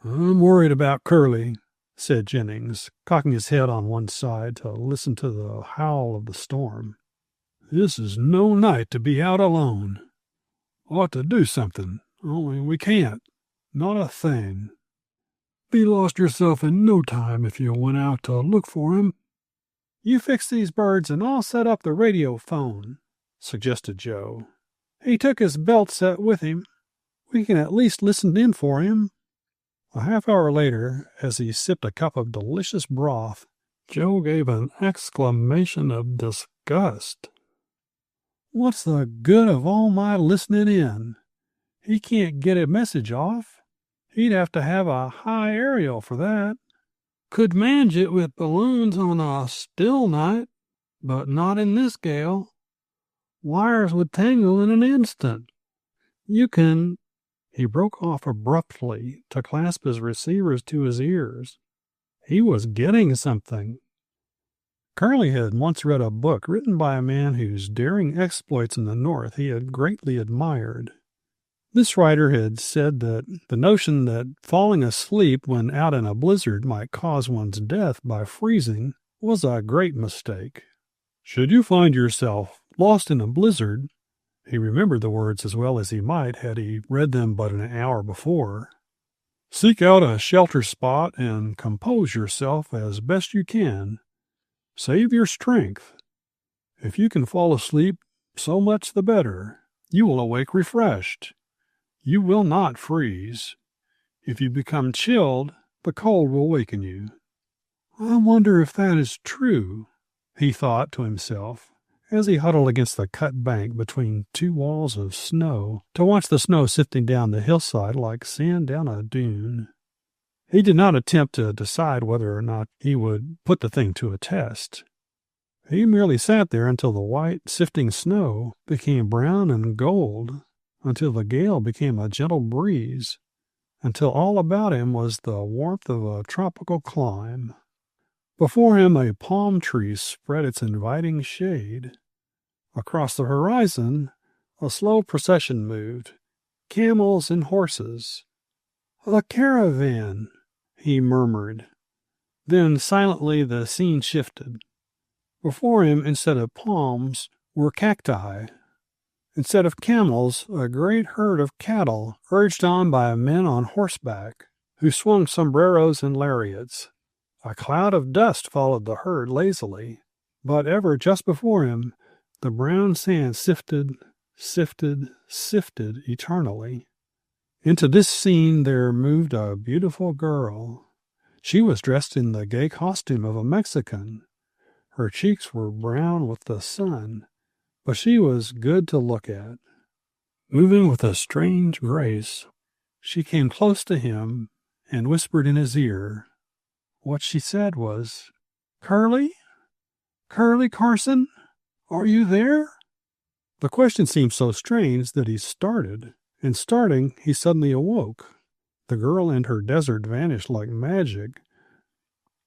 "I'm worried about Curlie," said Jennings, cocking his head on one side to listen to the howl of the storm. "This is no night to be out alone. Ought to do something, only we can't. Not a thing. Be lost yourself in no time if you went out to look for him." "You fix these birds and I'll set up the radio phone," suggested Joe. "He took his belt set with him. We can at least listen in for him." A half hour later, as he sipped a cup of delicious broth, Joe gave an exclamation of disgust. "What's the good of all my listening in? He can't get a message off. He'd have to have a high aerial for that. Could manage it with balloons on a still night, but not in this gale. Wires would tangle in an instant. You can—" He broke off abruptly to clasp his receivers to his ears. He was getting something. Curlie had once read a book written by a man whose daring exploits in the North he had greatly admired. This writer had said that the notion that falling asleep when out in a blizzard might cause one's death by freezing was a great mistake. "Should you find yourself lost in a blizzard," he remembered the words as well as he might had he read them but an hour before, "seek out a shelter spot and compose yourself as best you can. Save your strength. If you can fall asleep, so much the better. You will awake refreshed. You will not freeze. If you become chilled, the cold will waken you." "I wonder if that is true," he thought to himself, as he huddled against the cut bank between 2 walls of snow to watch the snow sifting down the hillside like sand down a dune. He did not attempt to decide whether or not he would put the thing to a test. He merely sat there until the white, sifting snow became brown and gold, until the gale became a gentle breeze, until all about him was the warmth of a tropical clime. Before him a palm tree spread its inviting shade. Across the horizon a slow procession moved, camels and horses. "A caravan," he murmured. Then silently the scene shifted. Before him, instead of palms, were cacti. Instead of camels, a great herd of cattle, urged on by men on horseback, who swung sombreros and lariats. A cloud of dust followed the herd lazily, but ever just before him, the brown sand sifted eternally. Into this scene there moved a beautiful girl. She was dressed in the gay costume of a Mexican. Her cheeks were brown with the sun, but she was good to look at. Moving with a strange grace, she came close to him and whispered in his ear. What she said was, "Curlie? Curlie Carson? Are you there?" The question seemed so strange that he started, and starting, he suddenly awoke. The girl and her desert vanished like magic.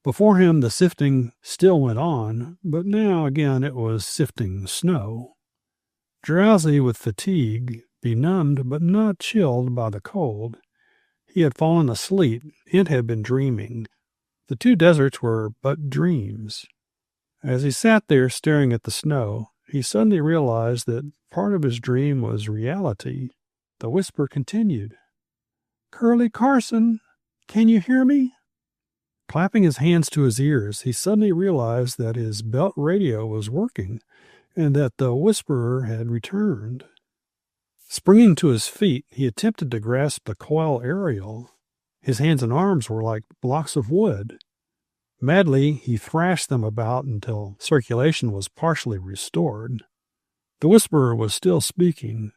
Before him, the sifting still went on, but now again it was sifting snow. Drowsy with fatigue, benumbed but not chilled by the cold, he had fallen asleep and had been dreaming. The two deserts were but dreams. As he sat there staring at the snow, he suddenly realized that part of his dream was reality. The whisper continued. "Curlie Carson, can you hear me?" Clapping his hands to his ears, he suddenly realized that his belt radio was working and that the whisperer had returned. Springing to his feet, he attempted to grasp the coil aerial. His hands and arms were like blocks of wood. Madly, he thrashed them about until circulation was partially restored. The whisperer was still speaking.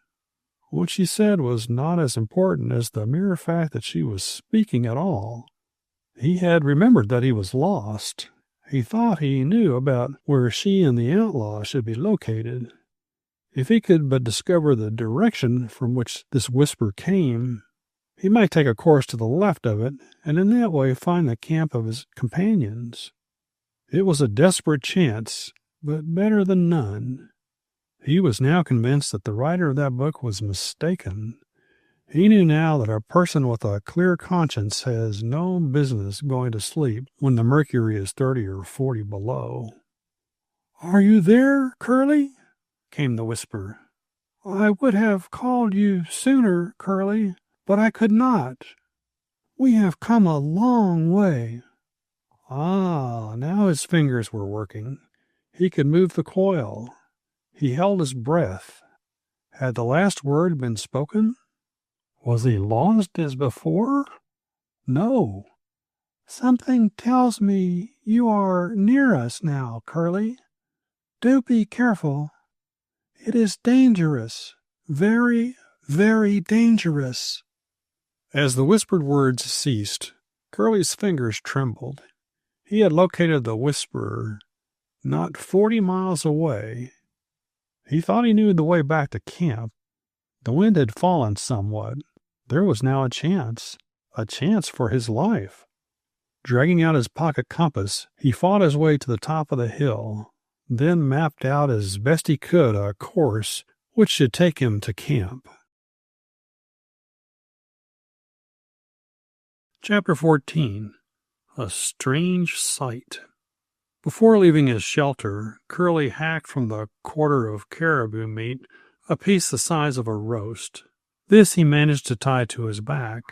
What she said was not as important as the mere fact that she was speaking at all. He had remembered that he was lost. He thought he knew about where she and the outlaw should be located. If he could but discover the direction from which this whisper came, he might take a course to the left of it, and in that way find the camp of his companions. It was a desperate chance, but better than none. He was now convinced that the writer of that book was mistaken. He knew now that a person with a clear conscience has no business going to sleep when the mercury is 30 or 40 below. "Are you there, Curlie?" came the whisper. "I would have called you sooner, Curlie, but I could not. We have come a long way." Ah, now his fingers were working. He could move the coil. He held his breath. Had the last word been spoken? Was he lost as before? No. "Something tells me you are near us now, Curlie. Do be careful. It is dangerous. Very, very dangerous." As the whispered words ceased, Curlie's fingers trembled. He had located the whisperer not 40 miles away. He thought he knew the way back to camp. The wind had fallen somewhat. There was now a chance for his life. Dragging out his pocket compass, he fought his way to the top of the hill, then mapped out as best he could a course which should take him to camp. Chapter 14. A Strange Sight. Before leaving his shelter, Curlie hacked from the quarter of caribou meat a piece the size of a roast. This he managed to tie to his back.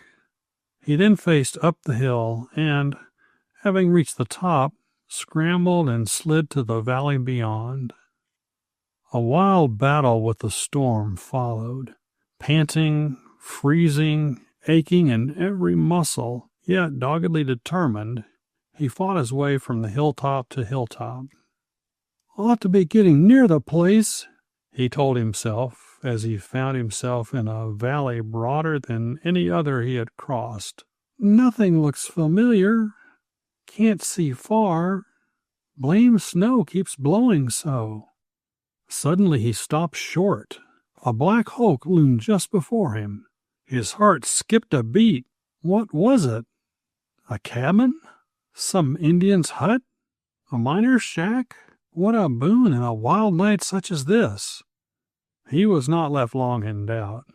He then faced up the hill and, having reached the top, scrambled and slid to the valley beyond. A wild battle with the storm followed. Panting, freezing, aching in every muscle, yet doggedly determined, he fought his way from the hilltop to hilltop. "Ought to be getting near the place," he told himself, as he found himself in a valley broader than any other he had crossed. "Nothing looks familiar. Can't see far. Blame snow keeps blowing so." Suddenly he stopped short. A black hulk loomed just before him. His heart skipped a beat. What was it? A cabin? Some Indian's hut? A miner's shack? What a boon in a wild night such as this! He was not left long in doubt.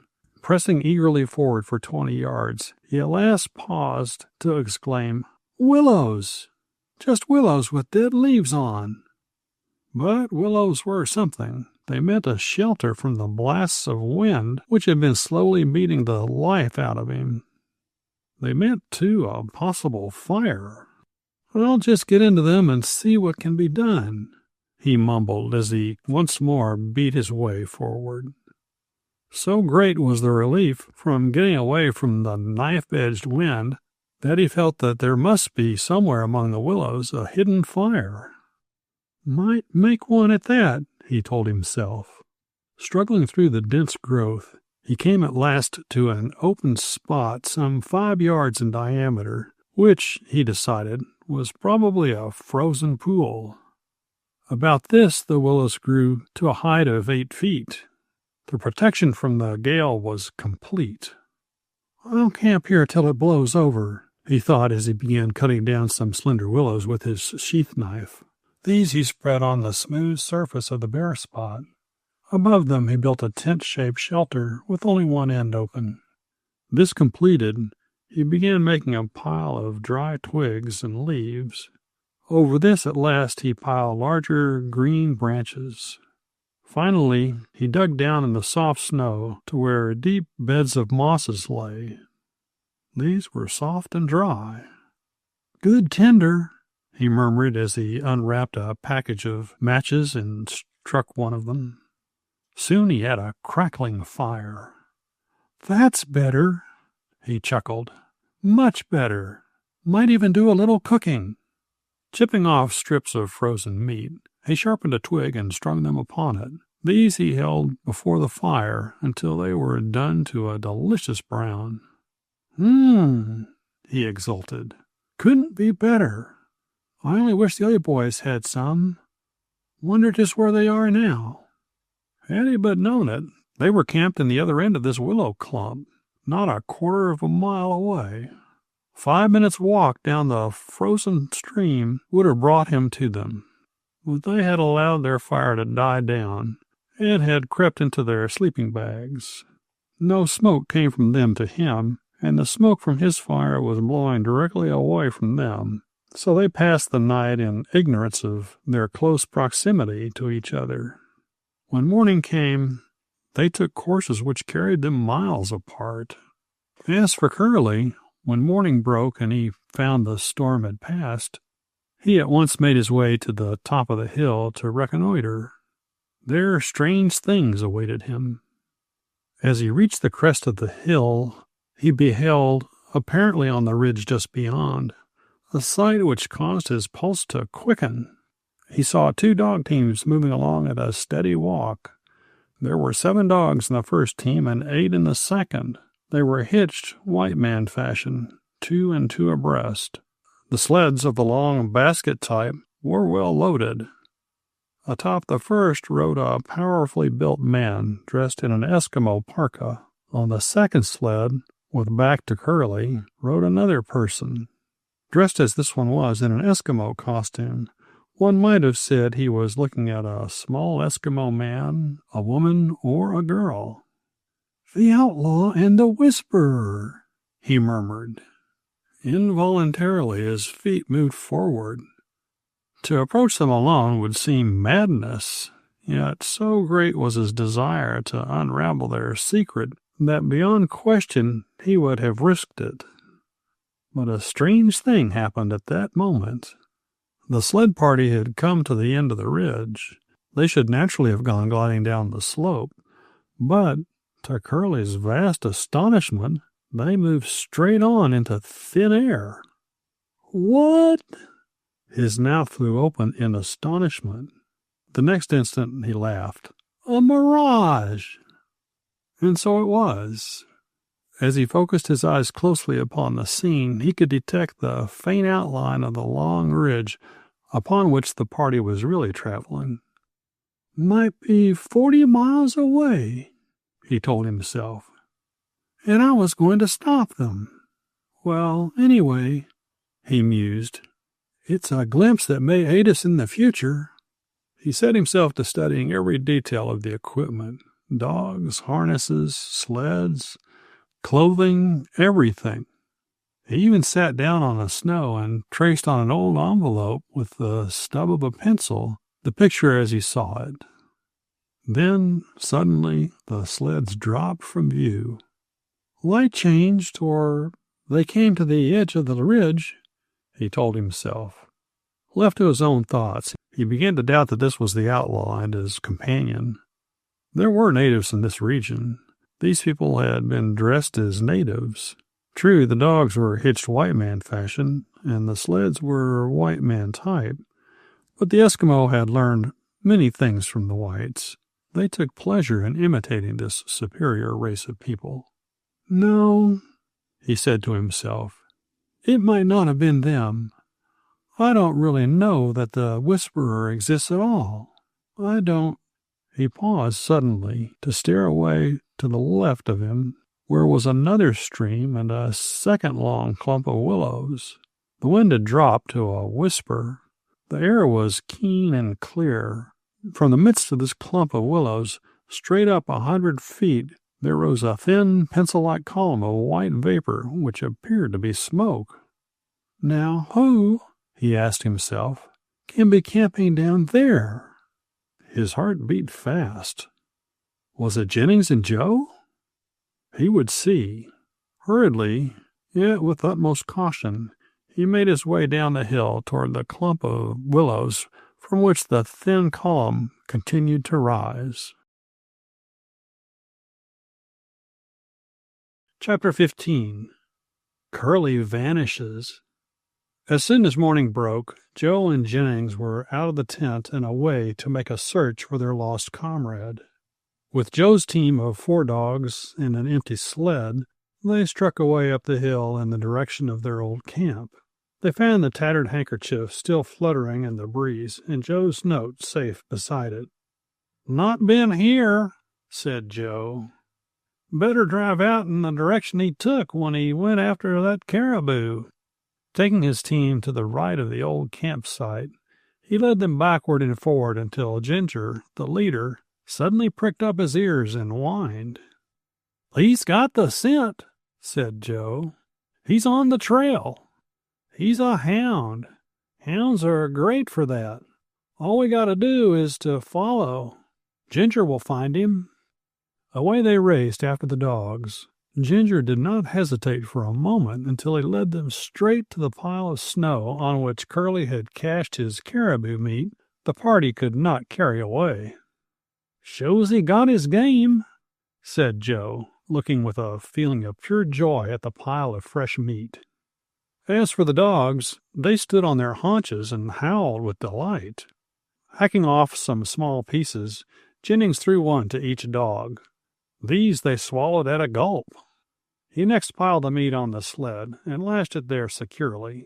Pressing eagerly forward for 20 yards, he at last paused to exclaim, "Willows! Just willows with dead leaves on." But willows were something. They meant a shelter from the blasts of wind which had been slowly beating the life out of him. They meant, too, a possible fire. "I'll just get into them and see what can be done," he mumbled as he once more beat his way forward. So great was the relief from getting away from the knife-edged wind that he felt that there must be somewhere among the willows a hidden fire. "Might make one at that," he told himself. Struggling through the dense growth, he came at last to an open spot some 5 yards in diameter, which, he decided, was probably a frozen pool. About this the willows grew to a height of 8 feet. The protection from the gale was complete. "I'll camp here till it blows over," he thought as he began cutting down some slender willows with his sheath knife. These he spread on the smooth surface of the bare spot. Above them he built a tent-shaped shelter with only one end open. This completed, he began making a pile of dry twigs and leaves. Over this at last he piled larger green branches. Finally, he dug down in the soft snow to where deep beds of mosses lay. These were soft and dry. "Good tinder," he murmured as he unwrapped a package of matches and struck one of them. Soon he had a crackling fire. "That's better," he chuckled. "Much better. Might even do a little cooking." Chipping off strips of frozen meat, he sharpened a twig and strung them upon it. These he held before the fire until they were done to a delicious brown. He exulted. "Couldn't be better. I only wish the other boys had some. Wonder just where they are now." Had he but known it, they were camped in the other end of this willow clump, not a quarter of a mile away. 5 minutes' walk down the frozen stream would have brought him to them. But they had allowed their fire to die down and had crept into their sleeping bags. No smoke came from them to him, and the smoke from his fire was blowing directly away from them. So they passed the night in ignorance of their close proximity to each other. When morning came, they took courses which carried them miles apart. As for Curlie, when morning broke and he found the storm had passed, he at once made his way to the top of the hill to reconnoiter. There strange things awaited him. As he reached the crest of the hill, he beheld, apparently on the ridge just beyond, a sight which caused his pulse to quicken. He saw 2 dog teams moving along at a steady walk. There were 7 dogs in the first team and 8 in the second. They were hitched white man fashion, 2 and 2 abreast. The sleds of the long basket type were well loaded. Atop the first rode a powerfully built man dressed in an Eskimo parka. On the second sled, with back to Curlie, rode another person. Dressed as this one was in an Eskimo costume, one might have said he was looking at a small Eskimo man, a woman, or a girl. "The outlaw and the whisperer," he murmured. Involuntarily his feet moved forward. To approach them alone would seem madness, yet so great was his desire to unravel their secret that beyond question he would have risked it. But a strange thing happened at that moment. The sled party had come to the end of the ridge. They should naturally have gone gliding down the slope, but to Curlie's vast astonishment, they moved straight on into thin air. "What?" His mouth flew open in astonishment. The next instant he laughed. "A mirage!" And so it was. As he focused his eyes closely upon the scene, he could detect the faint outline of the long ridge upon which the party was really traveling. "Might be 40 miles away," he told himself. "And I was going to stop them. Well, anyway," he mused, "it's a glimpse that may aid us in the future." He set himself to studying every detail of the equipment: dogs, harnesses, sleds, clothing, everything. He even sat down on the snow and traced on an old envelope with the stub of a pencil the picture as he saw it. Then, suddenly, the sleds dropped from view. Light changed, or they came to the edge of the ridge, he told himself. Left to his own thoughts, he began to doubt that this was the outlaw and his companion. There were natives in this region. These people had been dressed as natives. True, the dogs were hitched white man fashion, and the sleds were white man type, but the Eskimo had learned many things from the whites. They took pleasure in imitating this superior race of people. "No," he said to himself, "it might not have been them. I don't really know that the whisperer exists at all. I don't." He paused suddenly to stare away to the left of him, where was another stream and a second long clump of willows. The wind had dropped to a whisper. The air was keen and clear. From the midst of this clump of willows, straight up 100 feet, there rose a thin, pencil-like column of white vapor, which appeared to be smoke. Now who, he asked himself, can be camping down there? His heart beat fast. Was it Jennings and Joe? He would see. Hurriedly, yet with utmost caution, he made his way down the hill toward the clump of willows from which the thin column continued to rise. Chapter 15. Curlie Vanishes. As soon as morning broke, Joe and Jennings were out of the tent and away to make a search for their lost comrade. With Joe's team of 4 dogs and an empty sled, they struck away up the hill in the direction of their old camp. They found the tattered handkerchief still fluttering in the breeze and Joe's note safe beside it. "Not been here," said Joe. "Better drive out in the direction he took when he went after that caribou." Taking his team to the right of the old campsite, he led them backward and forward until Ginger, the leader, suddenly pricked up his ears and whined. "He's got the scent," said Joe. "He's on the trail. He's a hound. Hounds are great for that. All we got to do is to follow. Ginger will find him." Away they raced after the dogs. Ginger did not hesitate for a moment until he led them straight to the pile of snow on which Curlie had cached his caribou meat the party could not carry away. "Shows he got his game," said Joe, looking with a feeling of pure joy at the pile of fresh meat. As for the dogs, they stood on their haunches and howled with delight. Hacking off some small pieces, Jennings threw one to each dog. These they swallowed at a gulp. He next piled the meat on the sled and lashed it there securely.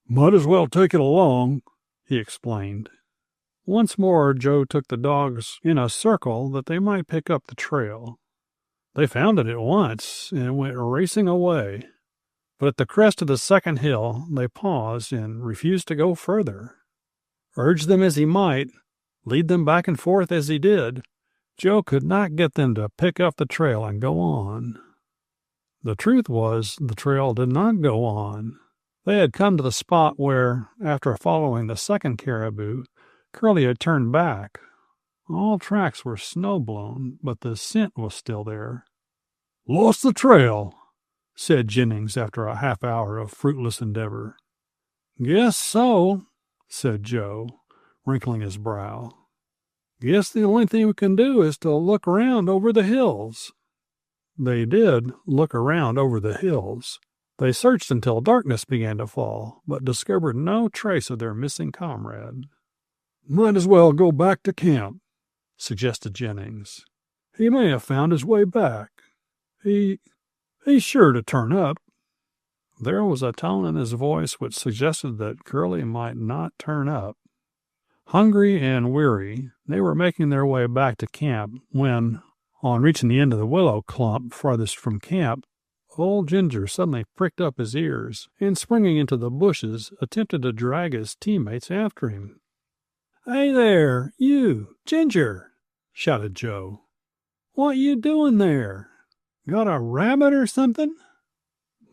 "Might as well take it along," he explained. Once more Joe took the dogs in a circle that they might pick up the trail. They found it at once and went racing away. But at the crest of the second hill they paused and refused to go further. Urge them as he might, lead them back and forth as he did, Joe could not get them to pick up the trail and go on. The truth was, the trail did not go on. They had come to the spot where, after following the second caribou, Curlie had turned back. All tracks were snow-blown, but the scent was still there. "Lost the trail," said Jennings after a half-hour of fruitless endeavor. "Guess so," said Joe, wrinkling his brow. "Guess the only thing we can do is to look around over the hills." They did look around over the hills. They searched until darkness began to fall, but discovered no trace of their missing comrade. "Might as well go back to camp," suggested Jennings. "He may have found his way back. He's sure to turn up." There was a tone in his voice which suggested that Curlie might not turn up. Hungry and weary, they were making their way back to camp when, on reaching the end of the willow clump farthest from camp, old Ginger suddenly pricked up his ears and, springing into the bushes, attempted to drag his teammates after him. "Hey there, you, Ginger!" shouted Joe. "What you doing there? Got a rabbit or something?"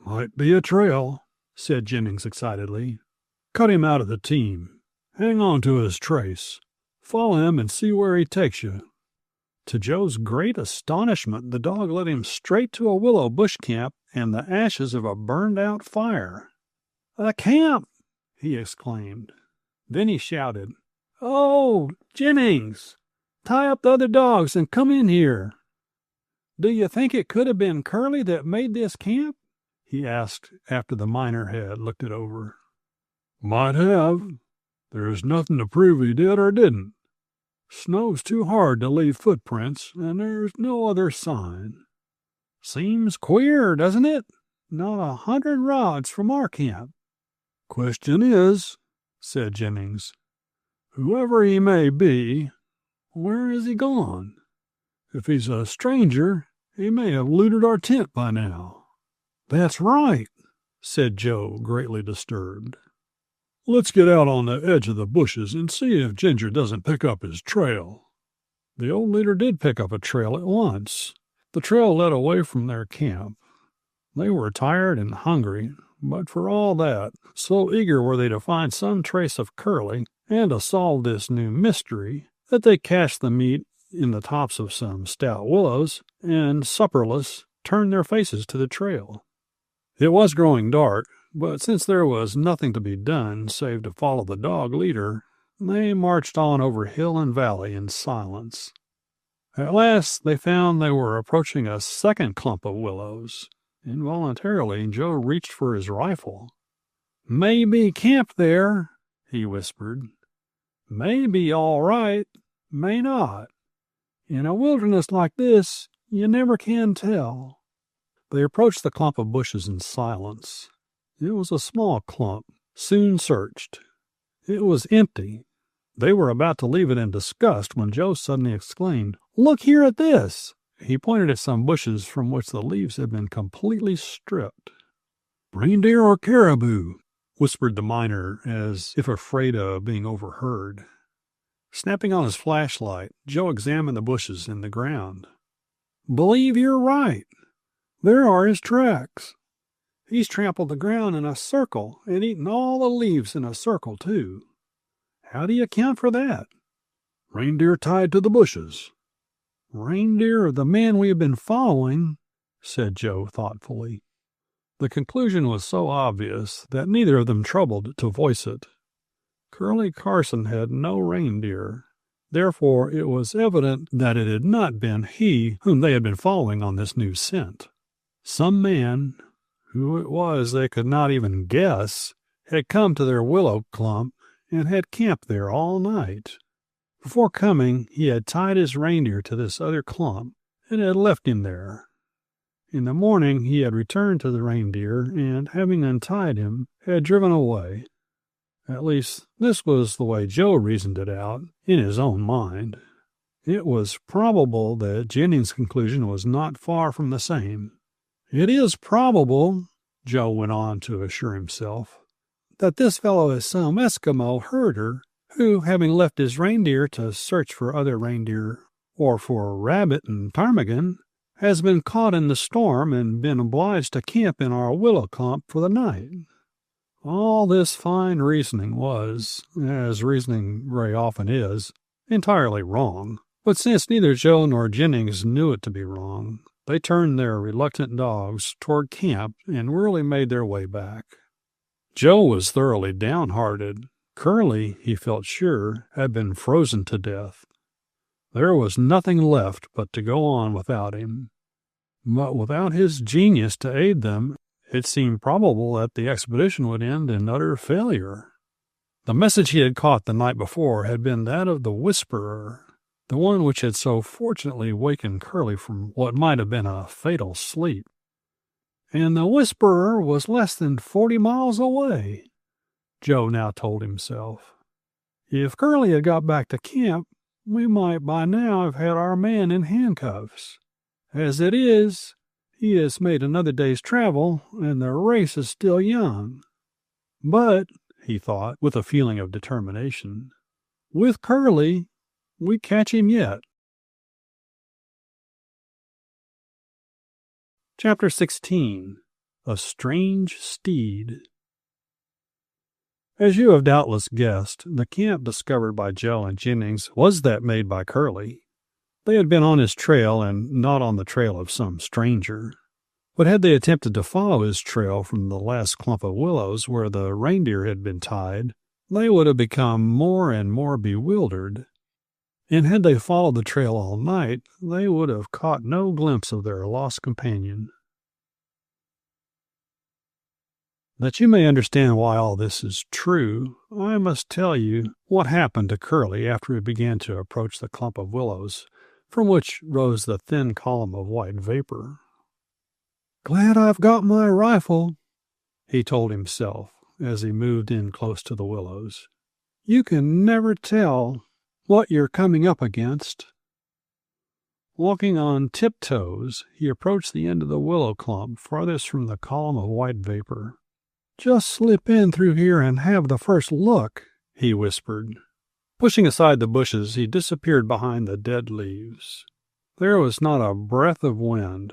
"Might be a trail," said Jennings excitedly. "Cut him out of the team. Hang on to his trace. Follow him and see where he takes you." To Joe's great astonishment, the dog led him straight to a willow bush camp and the ashes of a burned-out fire. "A camp!" he exclaimed. Then he shouted, "Oh, Jennings! Tie up the other dogs and come in here." "Do you think it could have been Curlie that made this camp?" he asked after the miner had looked it over. "Might have. There's nothing to prove he did or didn't. Snow's too hard to leave footprints, and there's no other sign." "Seems queer, doesn't it? Not 100 rods from our camp." "Question is," said Jennings, "whoever he may be, Where is he gone? If he's a stranger, he may have looted our tent by now." "That's right," said Joe, greatly disturbed. "Let's get out on the edge of the bushes and see if Ginger doesn't pick up his trail." The old leader did pick up a trail at once. The trail led away from their camp. They were tired and hungry, but for all that, so eager were they to find some trace of Curlie and to solve this new mystery, that they cached the meat in the tops of some stout willows, and, supperless, turned their faces to the trail. It was growing dark, but since there was nothing to be done save to follow the dog leader, they marched on over hill and valley in silence. At last they found they were approaching a second clump of willows. Involuntarily, Joe reached for his rifle. "May be camp there," he whispered. "May be all right, may not. In a wilderness like this, you never can tell." They approached the clump of bushes in silence. It was a small clump, soon searched. It was empty. They were about to leave it in disgust when Joe suddenly exclaimed, "Look here at this!" He pointed at some bushes from which the leaves had been completely stripped. "Reindeer or caribou?" whispered the miner, as if afraid of being overheard. Snapping on his flashlight, Joe examined the bushes and the ground. "Believe you're right. There are his tracks. He's trampled the ground in a circle and eaten all the leaves in a circle, too. How do you account for that?" "Reindeer tied to the bushes." "Reindeer or the man we have been following," said Joe thoughtfully. The conclusion was so obvious that neither of them troubled to voice it. Curlie Carson had no reindeer. Therefore it was evident that it had not been he whom they had been following on this new scent. Some man, who it was they could not even guess, had come to their willow clump and had camped there all night. Before coming, he had tied his reindeer to this other clump and had left him there. In the morning he had returned to the reindeer and, having untied him, had driven away. At least, this was the way Joe reasoned it out in his own mind. It was probable that Jennings' conclusion was not far from the same. "It is probable," Joe went on to assure himself, "that this fellow is some Eskimo herder who, having left his reindeer to search for other reindeer or for rabbit and ptarmigan, has been caught in the storm and been obliged to camp in our willow clump for the night." All this fine reasoning was, as reasoning very often is, entirely wrong. But since neither Joe nor Jennings knew it to be wrong, they turned their reluctant dogs toward camp and wearily made their way back. Joe was thoroughly downhearted. Curlie, he felt sure, had been frozen to death. There was nothing left but to go on without him. But without his genius to aid them, it seemed probable that the expedition would end in utter failure. The message he had caught the night before had been that of the Whisperer, the one which had so fortunately wakened Curlie from what might have been a fatal sleep. And the Whisperer was less than 40 miles away, Joe now told himself. If Curlie had got back to camp, we might by now have had our man in handcuffs. As it is, he has made another day's travel, and the race is still young. But, he thought, with a feeling of determination, with Curlie, we catch him yet. Chapter 16. A Strange Steed. As you have doubtless guessed, the camp discovered by Joe and Jennings was that made by Curlie. They had been on his trail and not on the trail of some stranger. But had they attempted to follow his trail from the last clump of willows where the reindeer had been tied, they would have become more and more bewildered. And had they followed the trail all night, they would have caught no glimpse of their lost companion. That you may understand why all this is true, I must tell you what happened to Curlie after he began to approach the clump of willows, from which rose the thin column of white vapor. "Glad I've got my rifle," he told himself as he moved in close to the willows. "You can never tell. what you're coming up against. Walking on tiptoes, he approached the end of the willow clump farthest from the column of white vapor. "Just slip in through here and have the first look," he whispered. Pushing aside the bushes, he disappeared behind the dead leaves. There was not a breath of wind.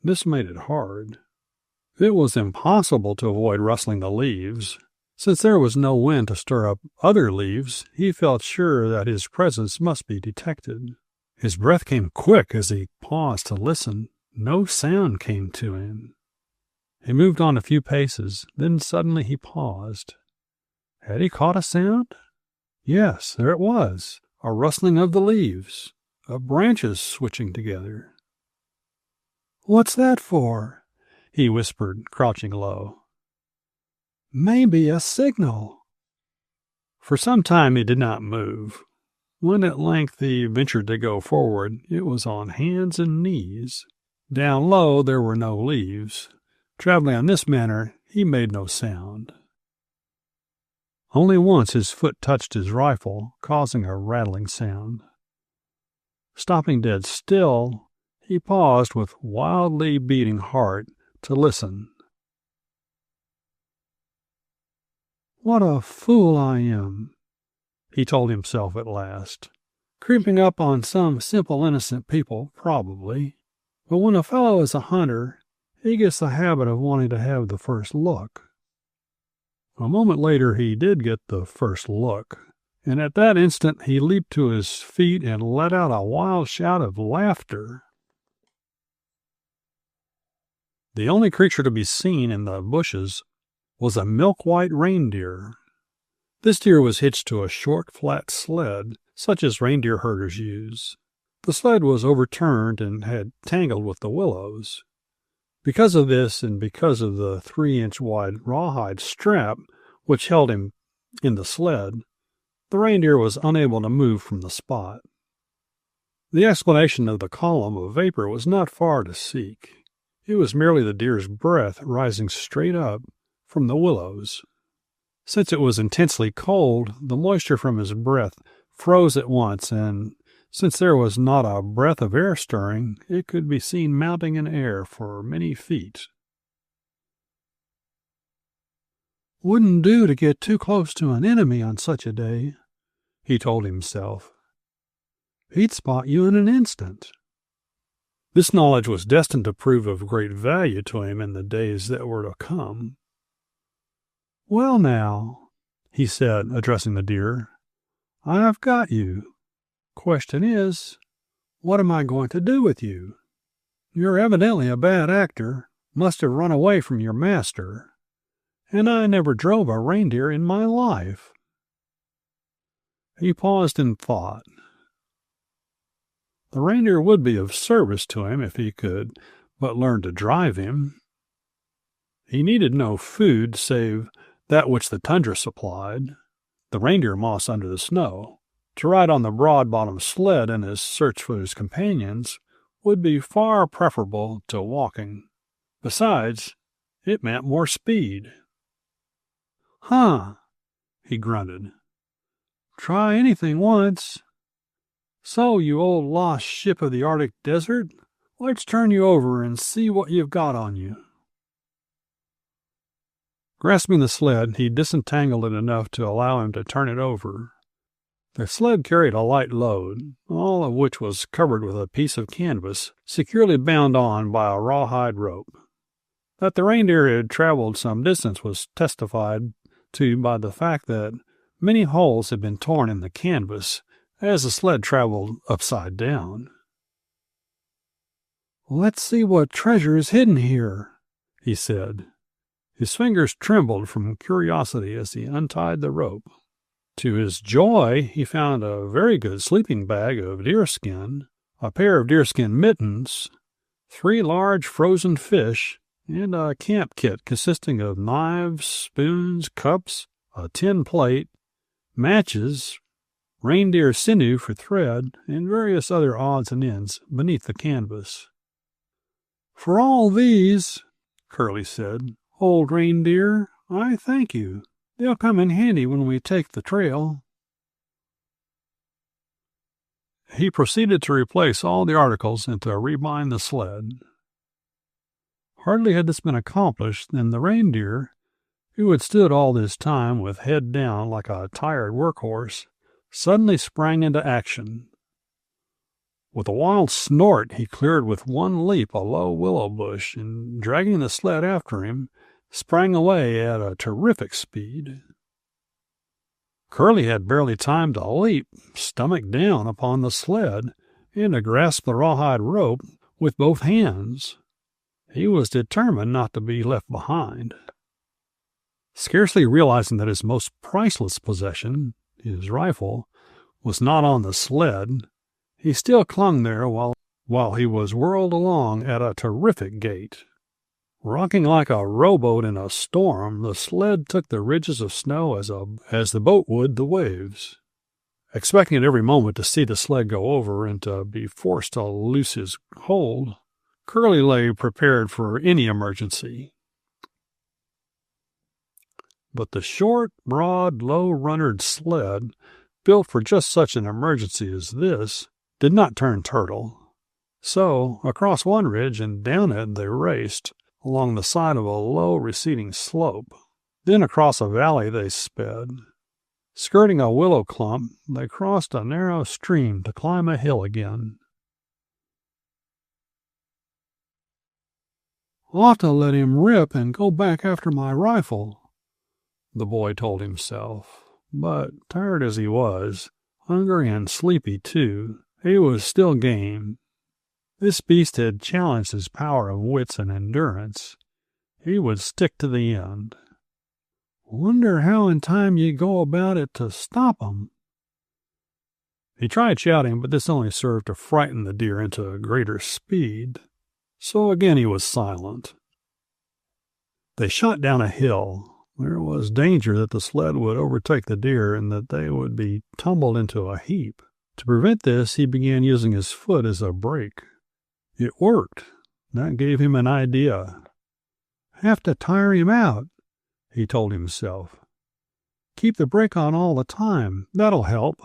This made it hard. It was impossible to avoid rustling the leaves. Since there was no wind to stir up other leaves, he felt sure that his presence must be detected. His breath came quick as he paused to listen. No sound came to him. He moved on a few paces, then suddenly he paused. Had he caught a sound? Yes, there it was, a rustling of the leaves, of branches switching together. "What's that for?" he whispered, crouching low. "Maybe a signal." For some time he did not move. When at length he ventured to go forward, it was on hands and knees. Down low there were no leaves. Traveling in this manner, he made no sound. Only once his foot touched his rifle, causing a rattling sound. Stopping dead still, he paused with wildly beating heart to listen. "What a fool I am," he told himself at last. "Creeping up on some simple innocent people, probably. But when a fellow is a hunter, he gets the habit of wanting to have the first look." A moment later he did get the first look, and at that instant he leaped to his feet and let out a wild shout of laughter. The only creature to be seen in the bushes was a milk-white reindeer. This deer was hitched to a short, flat sled, such as reindeer herders use. The sled was overturned and had tangled with the willows. Because of this, and because of the 3-inch wide rawhide strap which held him in the sled, the reindeer was unable to move from the spot. The explanation of the column of vapor was not far to seek. It was merely the deer's breath rising straight up from the willows. Since it was intensely cold, the moisture from his breath froze at once, and since there was not a breath of air stirring, it could be seen mounting in air for many feet. "Wouldn't do to get too close to an enemy on such a day," he told himself. "He'd spot you in an instant." This knowledge was destined to prove of great value to him in the days that were to come. "Well now," he said, addressing the deer, "I've got you. Question is, what am I going to do with you? You're evidently a bad actor, must have run away from your master, and I never drove a reindeer in my life." He paused in thought. The reindeer would be of service to him if he could but learn to drive him. He needed no food save that which the tundra supplied, the reindeer moss under the snow. To ride on the broad-bottomed sled in his search for his companions would be far preferable to walking. Besides, it meant more speed. "Huh," he grunted. "Try anything once. So, you old lost ship of the Arctic desert, let's turn you over and see what you've got on you." Grasping the sled, he disentangled it enough to allow him to turn it over. The sled carried a light load, all of which was covered with a piece of canvas securely bound on by a rawhide rope. That the reindeer had traveled some distance was testified to by the fact that many holes had been torn in the canvas as the sled traveled upside down. "Let's see what treasure is hidden here," he said. His fingers trembled from curiosity as he untied the rope. To his joy, he found a very good sleeping bag of deerskin, a pair of deerskin mittens, 3 large frozen fish, and a camp kit consisting of knives, spoons, cups, a tin plate, matches, reindeer sinew for thread, and various other odds and ends beneath the canvas. "For all these," Curlie said, "old reindeer, I thank you. They'll come in handy when we take the trail." He proceeded to replace all the articles and to rebind the sled. Hardly had this been accomplished than the reindeer, who had stood all this time with head down like a tired workhorse, suddenly sprang into action. With a wild snort, he cleared with one leap a low willow bush, and dragging the sled after him, sprang away at a terrific speed. Curlie had barely time to leap, stomach down, upon the sled, and to grasp the rawhide rope with both hands. He was determined not to be left behind. Scarcely realizing that his most priceless possession, his rifle, was not on the sled, he still clung there while he was whirled along at a terrific gait. Rocking like a rowboat in a storm, the sled took the ridges of snow as the boat would the waves. Expecting at every moment to see the sled go over and to be forced to loose his hold, Curlie lay prepared for any emergency. But the short, broad, low-runnered sled, built for just such an emergency as this, did not turn turtle. So, across one ridge and down it they raced, along the side of a low, receding slope. Then across a valley they sped. Skirting a willow clump, they crossed a narrow stream to climb a hill again. "I'll have to let him rip and go back after my rifle," the boy told himself. But, tired as he was, hungry and sleepy too, he was still game. This beast had challenged his power of wits and endurance. He would stick to the end. "Wonder how in time you go about it to stop 'em." He tried shouting, but this only served to frighten the deer into greater speed. So again he was silent. They shot down a hill. There was danger that the sled would overtake the deer and that they would be tumbled into a heap. To prevent this, he began using his foot as a brake. It worked. That gave him an idea. "Have to tire him out," he told himself. "Keep the brake on all the time. That'll help."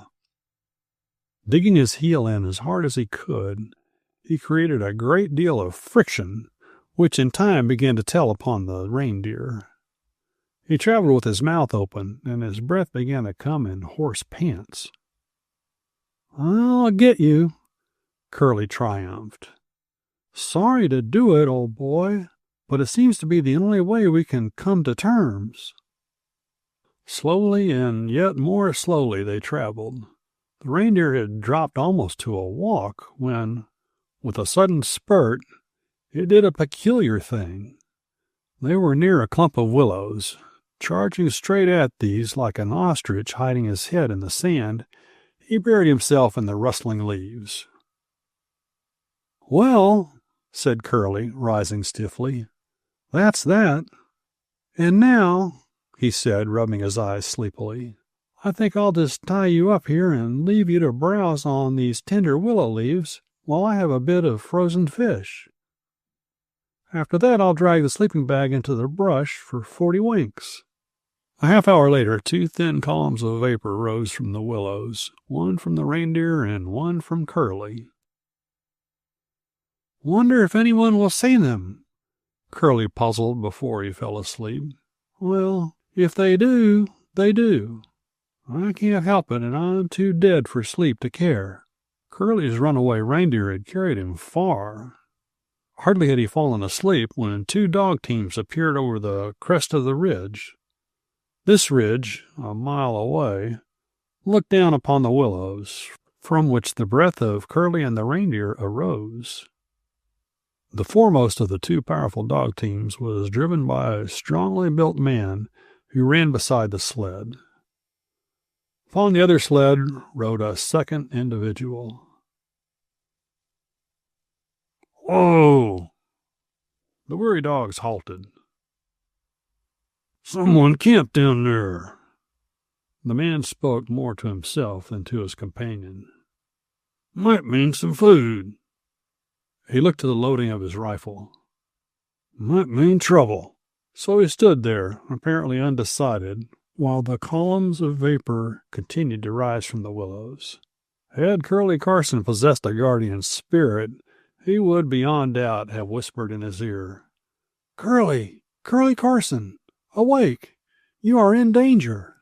Digging his heel in as hard as he could, he created a great deal of friction, which in time began to tell upon the reindeer. He traveled with his mouth open, and his breath began to come in hoarse pants. "I'll get you," Curlie triumphed. "Sorry to do it, old boy, but it seems to be the only way we can come to terms." Slowly and yet more slowly they traveled. The reindeer had dropped almost to a walk when, with a sudden spurt, it did a peculiar thing. They were near a clump of willows. Charging straight at these like an ostrich hiding his head in the sand, he buried himself in the rustling leaves. "Well," said Curlie, rising stiffly, "that's that. And now," he said, rubbing his eyes sleepily, "I think I'll just tie you up here and leave you to browse on these tender willow leaves while I have a bit of frozen fish. After that I'll drag the sleeping bag into the brush for 40 winks." A half hour later, 2 thin columns of vapor rose from the willows, one from the reindeer and one from Curlie. "Wonder if anyone will see them," Curlie puzzled before he fell asleep. "Well, if they do, they do. I can't help it, and I'm too dead for sleep to care." Curlie's runaway reindeer had carried him far. Hardly had he fallen asleep when 2 dog teams appeared over the crest of the ridge. This ridge, a mile away, looked down upon the willows, from which the breath of Curlie and the reindeer arose. The foremost of the 2 powerful dog teams was driven by a strongly built man who ran beside the sled. Upon the other sled rode a second individual. "Whoa!" The weary dogs halted. "Someone camped down there." The man spoke more to himself than to his companion. "Might mean some food." He looked to the loading of his rifle. "Might mean trouble." So he stood there, apparently undecided, while the columns of vapor continued to rise from the willows. Had Curlie Carson possessed a guardian spirit, he would beyond doubt have whispered in his ear, "Curlie! Curlie Carson! Awake! You are in danger!"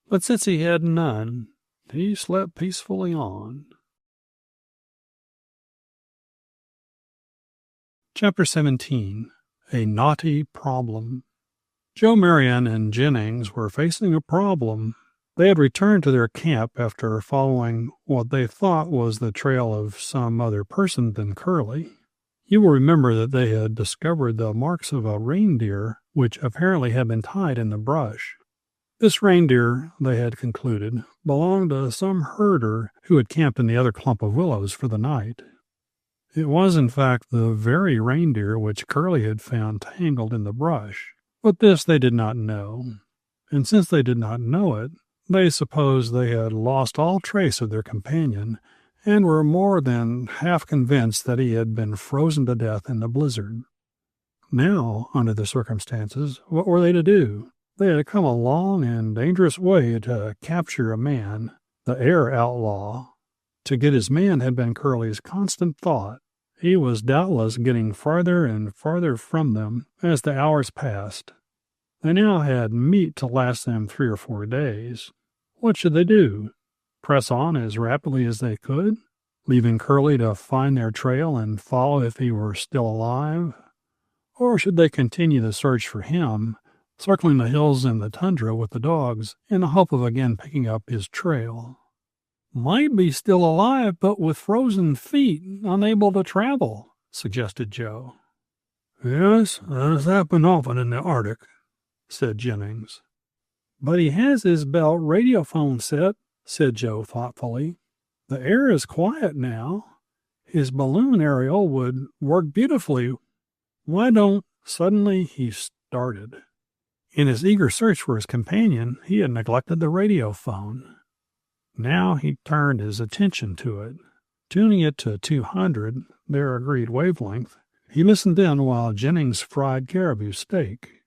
But since he had none, he slept peacefully on. Chapter 17. A Knotty Problem. Joe Marion and Jennings were facing a problem. They had returned to their camp after following what they thought was the trail of some other person than Curlie. You will remember that they had discovered the marks of a reindeer, which apparently had been tied in the brush. This reindeer, they had concluded, belonged to some herder who had camped in the other clump of willows for the night. It was, in fact, the very reindeer which Curlie had found tangled in the brush, but this they did not know. And since they did not know it, they supposed they had lost all trace of their companion, and were more than half convinced that he had been frozen to death in the blizzard. Now, under the circumstances, what were they to do? They had come a long and dangerous way to capture a man, the air outlaw. To get his man had been Curlie's constant thought. He was doubtless getting farther and farther from them as the hours passed. They now had meat to last them 3 or 4 days. What should they do? Press on as rapidly as they could, leaving Curlie to find their trail and follow if he were still alive? Or should they continue the search for him, circling the hills and the tundra with the dogs in the hope of again picking up his trail? "Might be still alive, but with frozen feet, unable to travel," suggested Joe. "Yes, that's happened often in the Arctic," said Jennings. "But he has his belt radiophone set," said Joe thoughtfully. "The air is quiet now. His balloon aerial would work beautifully. Why don't—" Suddenly he started. In his eager search for his companion, he had neglected the radiophone. Now he turned his attention to it. Tuning it to 200, their agreed wavelength, he listened in while Jennings fried caribou steak.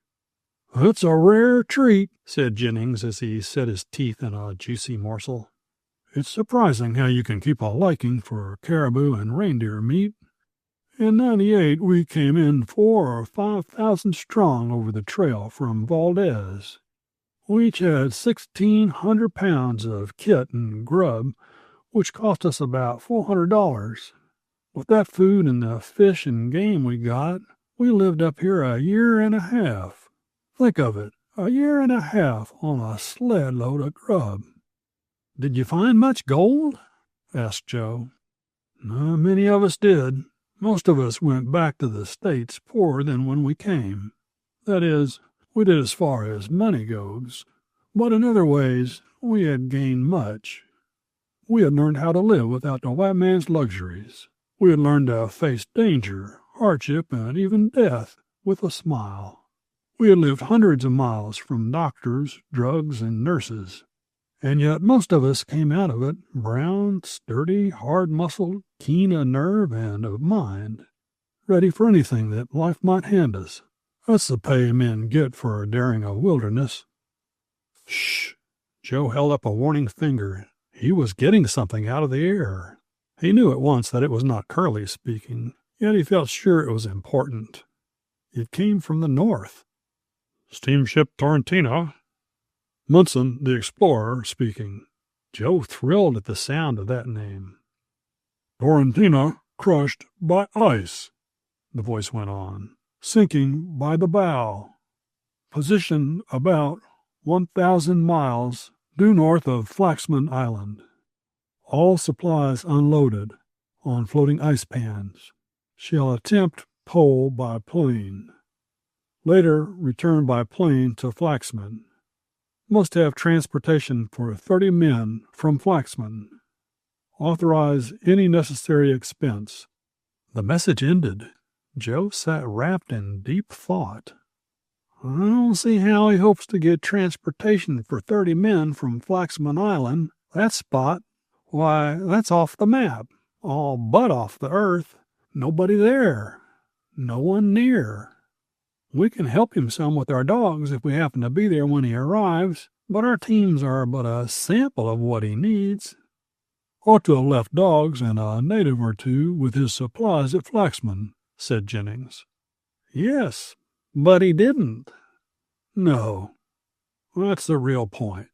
"It's a rare treat," said Jennings as he set his teeth in a juicy morsel. "It's surprising how you can keep a liking for caribou and reindeer meat. In '98 we came in 4,000 or 5,000 strong over the trail from Valdez. We each had 1,600 pounds of kit and grub, which cost us about $400. With that food and the fish and game we got, we lived up here a year and a half. Think of it, a year and a half on a sled load of grub." "Did you find much gold?" asked Joe. "Not many of us did. Most of us went back to the States poorer than when we came. That is, we did as far as money goes. But in other ways, we had gained much. We had learned how to live without the white man's luxuries. We had learned to face danger, hardship, and even death with a smile. We had lived hundreds of miles from doctors, drugs, and nurses. And yet most of us came out of it brown, sturdy, hard-muscled, keen of nerve and of mind, ready for anything that life might hand us. That's the pay men get for daring a wilderness." "Shh!" Joe held up a warning finger. He was getting something out of the air. He knew at once that it was not Curlie speaking, yet he felt sure it was important. It came from the north. "Steamship Torrentina. Munson, the explorer, speaking." Joe thrilled at the sound of that name. "Torrentina crushed by ice," the voice went on. "Sinking by the bow. Position about 1,000 miles due north of Flaxman Island. All supplies unloaded on floating ice pans. Shall attempt pole by plane. Later return by plane to Flaxman. Must have transportation for 30 men from Flaxman. Authorize any necessary expense." The message ended. Joe sat wrapped in deep thought. "I don't see how he hopes to get transportation for 30 men from Flaxman Island. That spot, why, that's off the map, all but off the earth. Nobody there. No one near. We can help him some with our dogs if we happen to be there when he arrives, but our teams are but a sample of what he needs. Ought to have left dogs and a native or two with his supplies at Flaxman," said Jennings. "Yes, but he didn't." "No, that's the real point."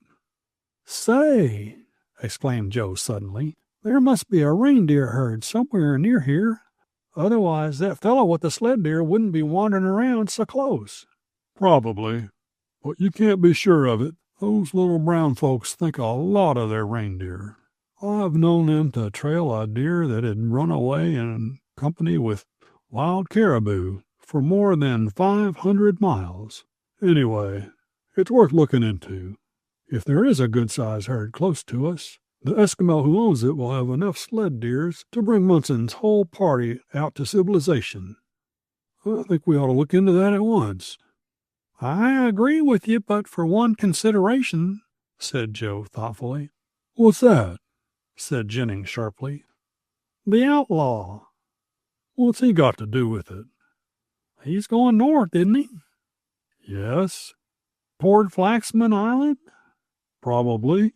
"Say," exclaimed Joe suddenly, "there must be a reindeer herd somewhere near here. Otherwise, that fellow with the sled deer wouldn't be wandering around so close." "Probably, but you can't be sure of it. Those little brown folks think a lot of their reindeer. I've known them to trail a deer that had run away in company with wild caribou for more than 500 miles. Anyway, it's worth looking into. If there is a good-sized herd close to us, the Eskimo who owns it will have enough sled deers to bring Munson's whole party out to civilization. I think we ought to look into that at once." "I agree with you, but for one consideration," said Joe thoughtfully. "What's that?" said Jennings sharply. "The outlaw." "What's he got to do with it?" "He's going north, isn't he?" "Yes." "Toward Flaxman Island?" "Probably.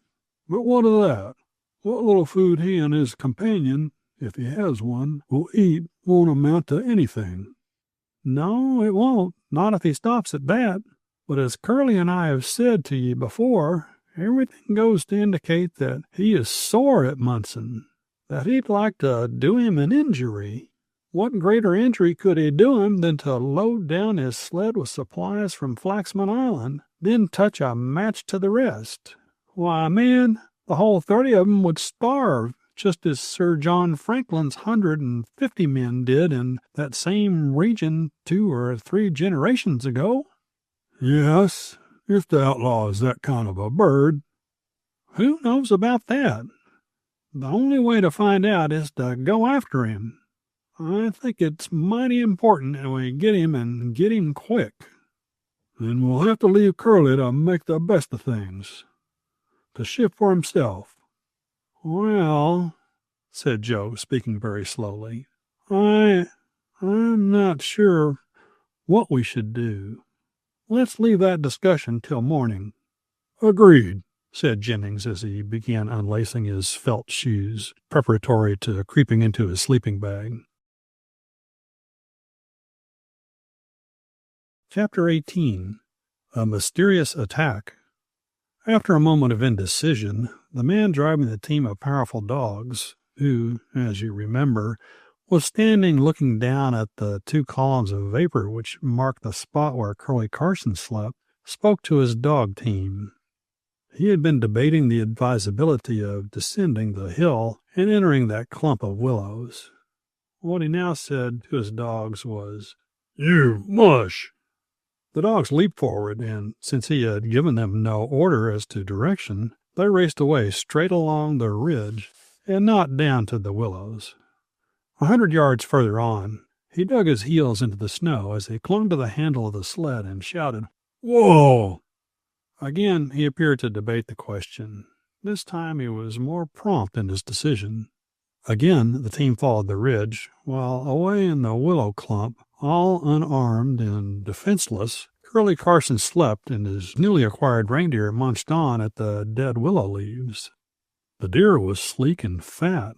But what of that? What little food he and his companion, if he has one, will eat won't amount to anything." "No, it won't, not if he stops at that. But as Curlie and I have said to ye before, everything goes to indicate that he is sore at Munson, that he'd like to do him an injury. What greater injury could he do him than to load down his sled with supplies from Flaxman Island, then touch a match to the rest? Why, man, the whole 30 of 'em would starve, just as Sir John Franklin's 150 men did in that same region 2 or 3 generations ago." "Yes, if the outlaw is that kind of a bird." "Who knows about that? The only way to find out is to go after him. I think it's mighty important that we get him and get him quick." "Then we'll have to leave Curlie to make the best of things, to shift for himself." "Well," said Joe, speaking very slowly, I'm not sure what we should do. Let's leave that discussion till morning." "Agreed," said Jennings as he began unlacing his felt shoes, preparatory to creeping into his sleeping bag. Chapter 18. A Mysterious Attack. After a moment of indecision, the man driving the team of powerful dogs, who, as you remember, was standing looking down at the 2 columns of vapor which marked the spot where Curlie Carson slept, spoke to his dog team. He had been debating the advisability of descending the hill and entering that clump of willows. What he now said to his dogs was, "You mush!" The dogs leaped forward, and since he had given them no order as to direction, they raced away straight along the ridge and not down to the willows. 100 yards further on, he dug his heels into the snow as he clung to the handle of the sled and shouted, "Whoa!" Again he appeared to debate the question. This time he was more prompt in his decision. Again the team followed the ridge, while away in the willow clump, all unarmed and defenseless, Curlie Carson slept, and his newly acquired reindeer munched on at the dead willow leaves. The deer was sleek and fat.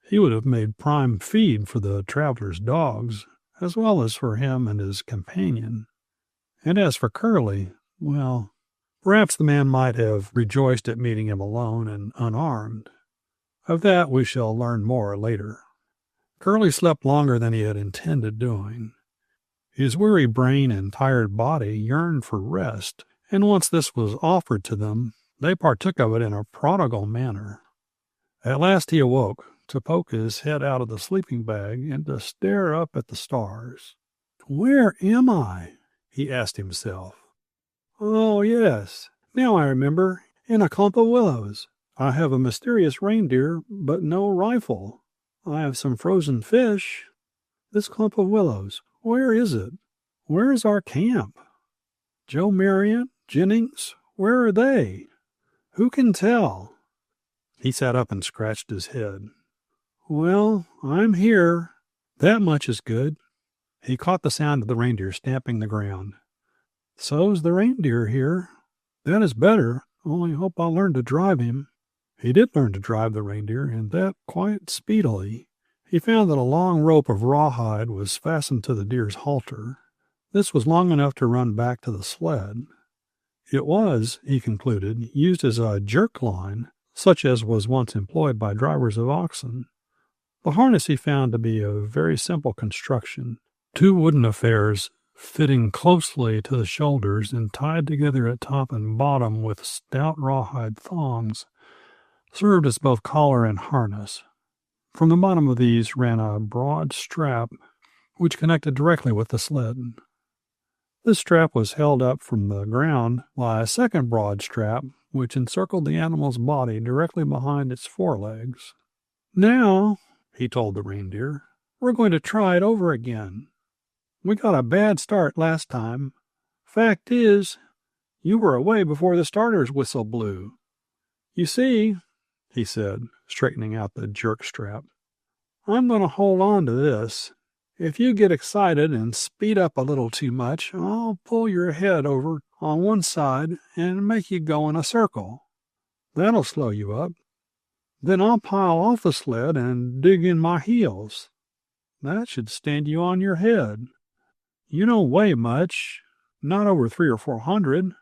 He would have made prime feed for the traveler's dogs, as well as for him and his companion. And as for Curlie, well, perhaps the man might have rejoiced at meeting him alone and unarmed. Of that we shall learn more later. Curlie slept longer than he had intended doing. His weary brain and tired body yearned for rest, and once this was offered to them, they partook of it in a prodigal manner. At last he awoke, to poke his head out of the sleeping bag and to stare up at the stars. "Where am I?" he asked himself. "Oh, yes, now I remember, in a clump of willows. I have a mysterious reindeer, but no rifle. I have some frozen fish. This clump of willows, where is it? Where is our camp? Joe Marion, Jennings, where are they? Who can tell?" He sat up and scratched his head. "Well, I'm here. That much is good." He caught the sound of the reindeer stamping the ground. "So's the reindeer here. That is better, only hope I'll learn to drive him." He did learn to drive the reindeer, and that quite speedily. He found that a long rope of rawhide was fastened to the deer's halter. This was long enough to run back to the sled. It was, he concluded, used as a jerk line, such as was once employed by drivers of oxen. The harness he found to be of very simple construction. 2 wooden affairs fitting closely to the shoulders and tied together at top and bottom with stout rawhide thongs, served as both collar and harness. From the bottom of these ran a broad strap which connected directly with the sled. This strap was held up from the ground by a second broad strap which encircled the animal's body directly behind its forelegs. "Now," he told the reindeer, "we're going to try it over again. We got a bad start last time. Fact is, you were away before the starter's whistle blew. You see," he said, straightening out the jerk strap, "I'm going to hold on to this. If you get excited and speed up a little too much, I'll pull your head over on one side and make you go in a circle. That'll slow you up. Then I'll pile off the sled and dig in my heels. That should stand you on your head. You don't weigh much, not over 300 or 400.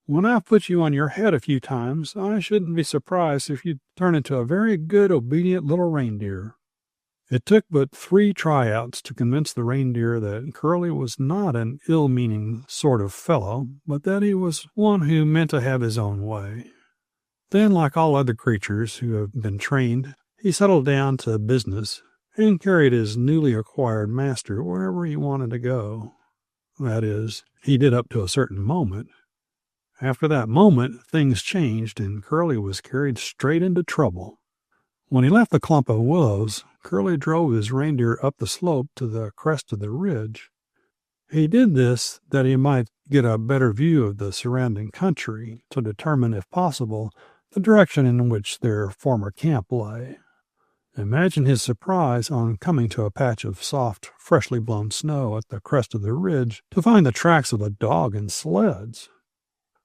When I've put you on your head a few times, I shouldn't be surprised if you turn into a very good, obedient little reindeer." It took but 3 tryouts to convince the reindeer that Curlie was not an ill-meaning sort of fellow, but that he was one who meant to have his own way. Then, like all other creatures who have been trained, he settled down to business and carried his newly acquired master wherever he wanted to go. That is, he did up to a certain moment. After that moment, things changed, and Curlie was carried straight into trouble. When he left the clump of willows, Curlie drove his reindeer up the slope to the crest of the ridge. He did this that he might get a better view of the surrounding country, to determine, if possible, the direction in which their former camp lay. Imagine his surprise on coming to a patch of soft, freshly blown snow at the crest of the ridge to find the tracks of a dog and sleds.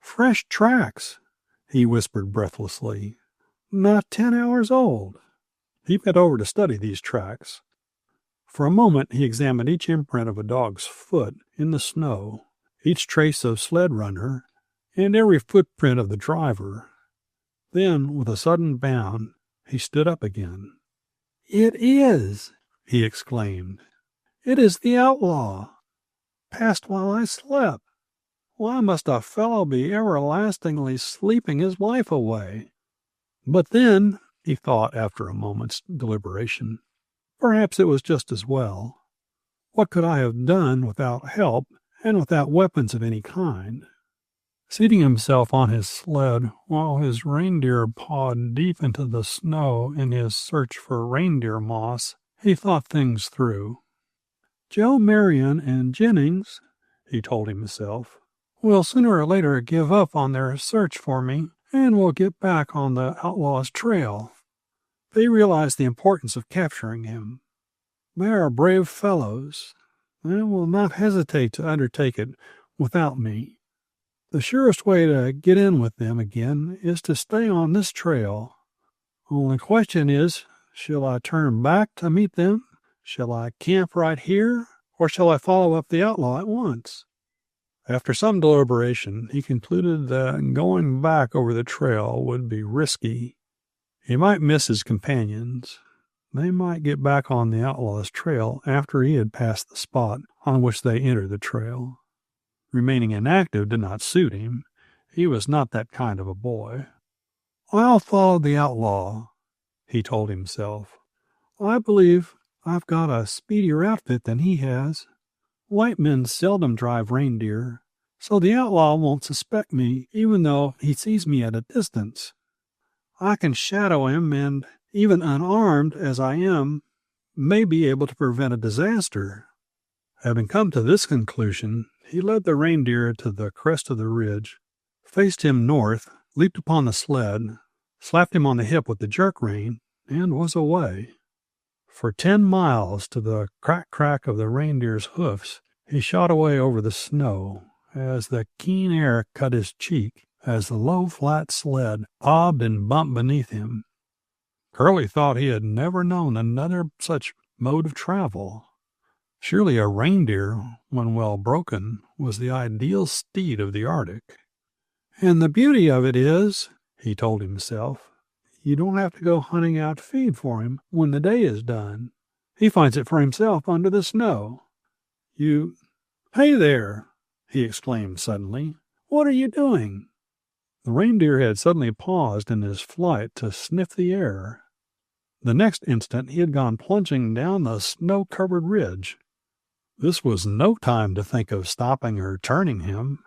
"Fresh tracks," he whispered breathlessly. "Not 10 hours old." He bent over to study these tracks. For a moment he examined each imprint of a dog's foot in the snow, each trace of sled runner, and every footprint of the driver. Then, with a sudden bound, he stood up again. "It is!" he exclaimed. "It is the outlaw! Passed while I slept! Why must a fellow be everlastingly sleeping his life away? But then," he thought after a moment's deliberation, "perhaps it was just as well. What could I have done without help and without weapons of any kind?" Seating himself on his sled while his reindeer pawed deep into the snow in his search for reindeer moss, he thought things through. "Joe Marion and Jennings," he told himself, "will sooner or later give up on their search for me, and will get back on the outlaw's trail. They realize the importance of capturing him. They are brave fellows, and will not hesitate to undertake it without me. The surest way to get in with them again is to stay on this trail. Only question is, shall I turn back to meet them? Shall I camp right here, or shall I follow up the outlaw at once?" After some deliberation, he concluded that going back over the trail would be risky. He might miss his companions. They might get back on the outlaw's trail after he had passed the spot on which they entered the trail. Remaining inactive did not suit him. He was not that kind of a boy. "I'll follow the outlaw," he told himself. "I believe I've got a speedier outfit than he has. White men seldom drive reindeer, so the outlaw won't suspect me even though he sees me at a distance. I can shadow him, and even unarmed as I am, may be able to prevent a disaster." Having come to this conclusion, he led the reindeer to the crest of the ridge, faced him north, leaped upon the sled, slapped him on the hip with the jerk rein, and was away. For 10 miles, to the crack-crack of the reindeer's hoofs, he shot away over the snow, as the keen air cut his cheek as the low, flat sled bobbed and bumped beneath him. Curlie thought he had never known another such mode of travel. Surely a reindeer, when well broken, was the ideal steed of the Arctic. And the beauty of it is, he told himself, you don't have to go hunting out feed for him when the day is done. He finds it for himself under the snow. Hey there, he exclaimed suddenly. What are you doing? The reindeer had suddenly paused in his flight to sniff the air. The next instant he had gone plunging down the snow-covered ridge. This was no time to think of stopping or turning him.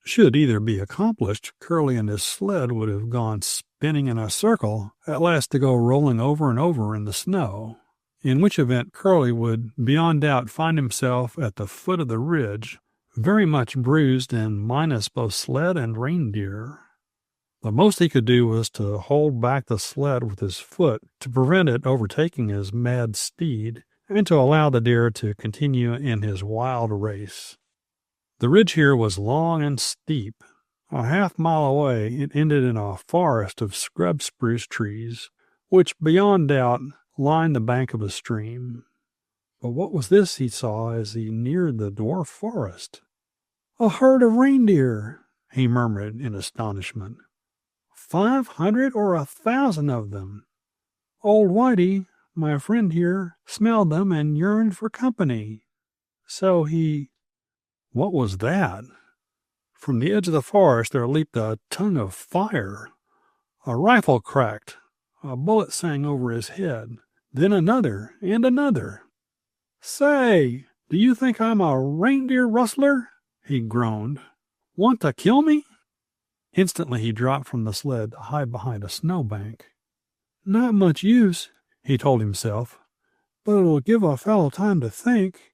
Should either be accomplished, Curlie and his sled would have gone spinning in a circle, at last to go rolling over and over in the snow, in which event Curlie would beyond doubt find himself at the foot of the ridge, very much bruised and minus both sled and reindeer. The most he could do was to hold back the sled with his foot to prevent it overtaking his mad steed, and to allow the deer to continue in his wild race. The ridge here was long and steep. A half-mile away it ended in a forest of scrub spruce trees, which beyond doubt lined the bank of a stream. But what was this he saw as he neared the dwarf forest? A herd of reindeer, he murmured in astonishment. 500 or 1,000 of them. Old Whitey, my friend here, smelled them and yearned for company. So he... What was that? From the edge of the forest there leaped a tongue of fire. A rifle cracked. A bullet sang over his head. Then another and another. Say, do you think I'm a reindeer rustler? He groaned. Want to kill me? Instantly he dropped from the sled to hide behind a snowbank. Not much use, he told himself, but it'll give a fellow time to think.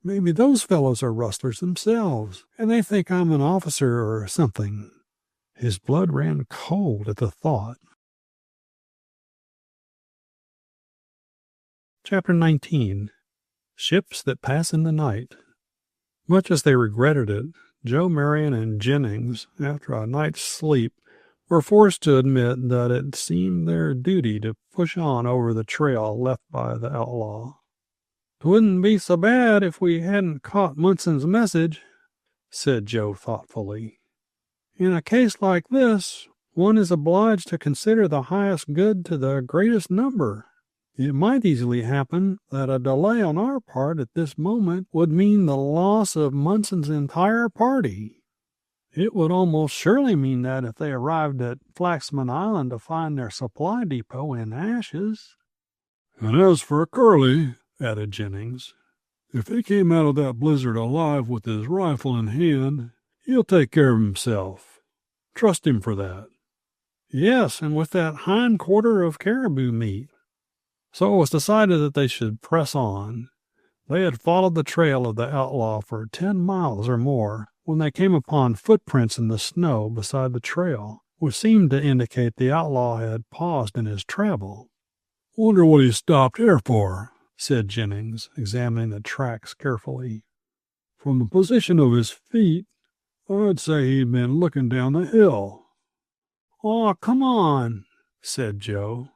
Maybe those fellows are rustlers themselves, and they think I'm an officer or something. His blood ran cold at the thought. Chapter 19. Ships That Pass in the Night. Much as they regretted it, Joe, Marion, and Jennings, after a night's sleep, were forced to admit that it seemed their duty to push on over the trail left by the outlaw. "'Twouldn't be so bad if we hadn't caught Munson's message," said Joe thoughtfully. "In a case like this, one is obliged to consider the highest good to the greatest number. It might easily happen that a delay on our part at this moment would mean the loss of Munson's entire party. It would almost surely mean that if they arrived at Flaxman Island to find their supply depot in ashes." "And as for Curlie," added Jennings, "if he came out of that blizzard alive with his rifle in hand, he'll take care of himself. Trust him for that." "Yes, and with that hind quarter of caribou meat." So it was decided that they should press on. They had followed the trail of the outlaw for 10 miles or more when they came upon footprints in the snow beside the trail, which seemed to indicate the outlaw had paused in his travel. "Wonder what he stopped here for," said Jennings, examining the tracks carefully. "From the position of his feet, I'd say he'd been looking down the hill." "Oh, come on," said Joe.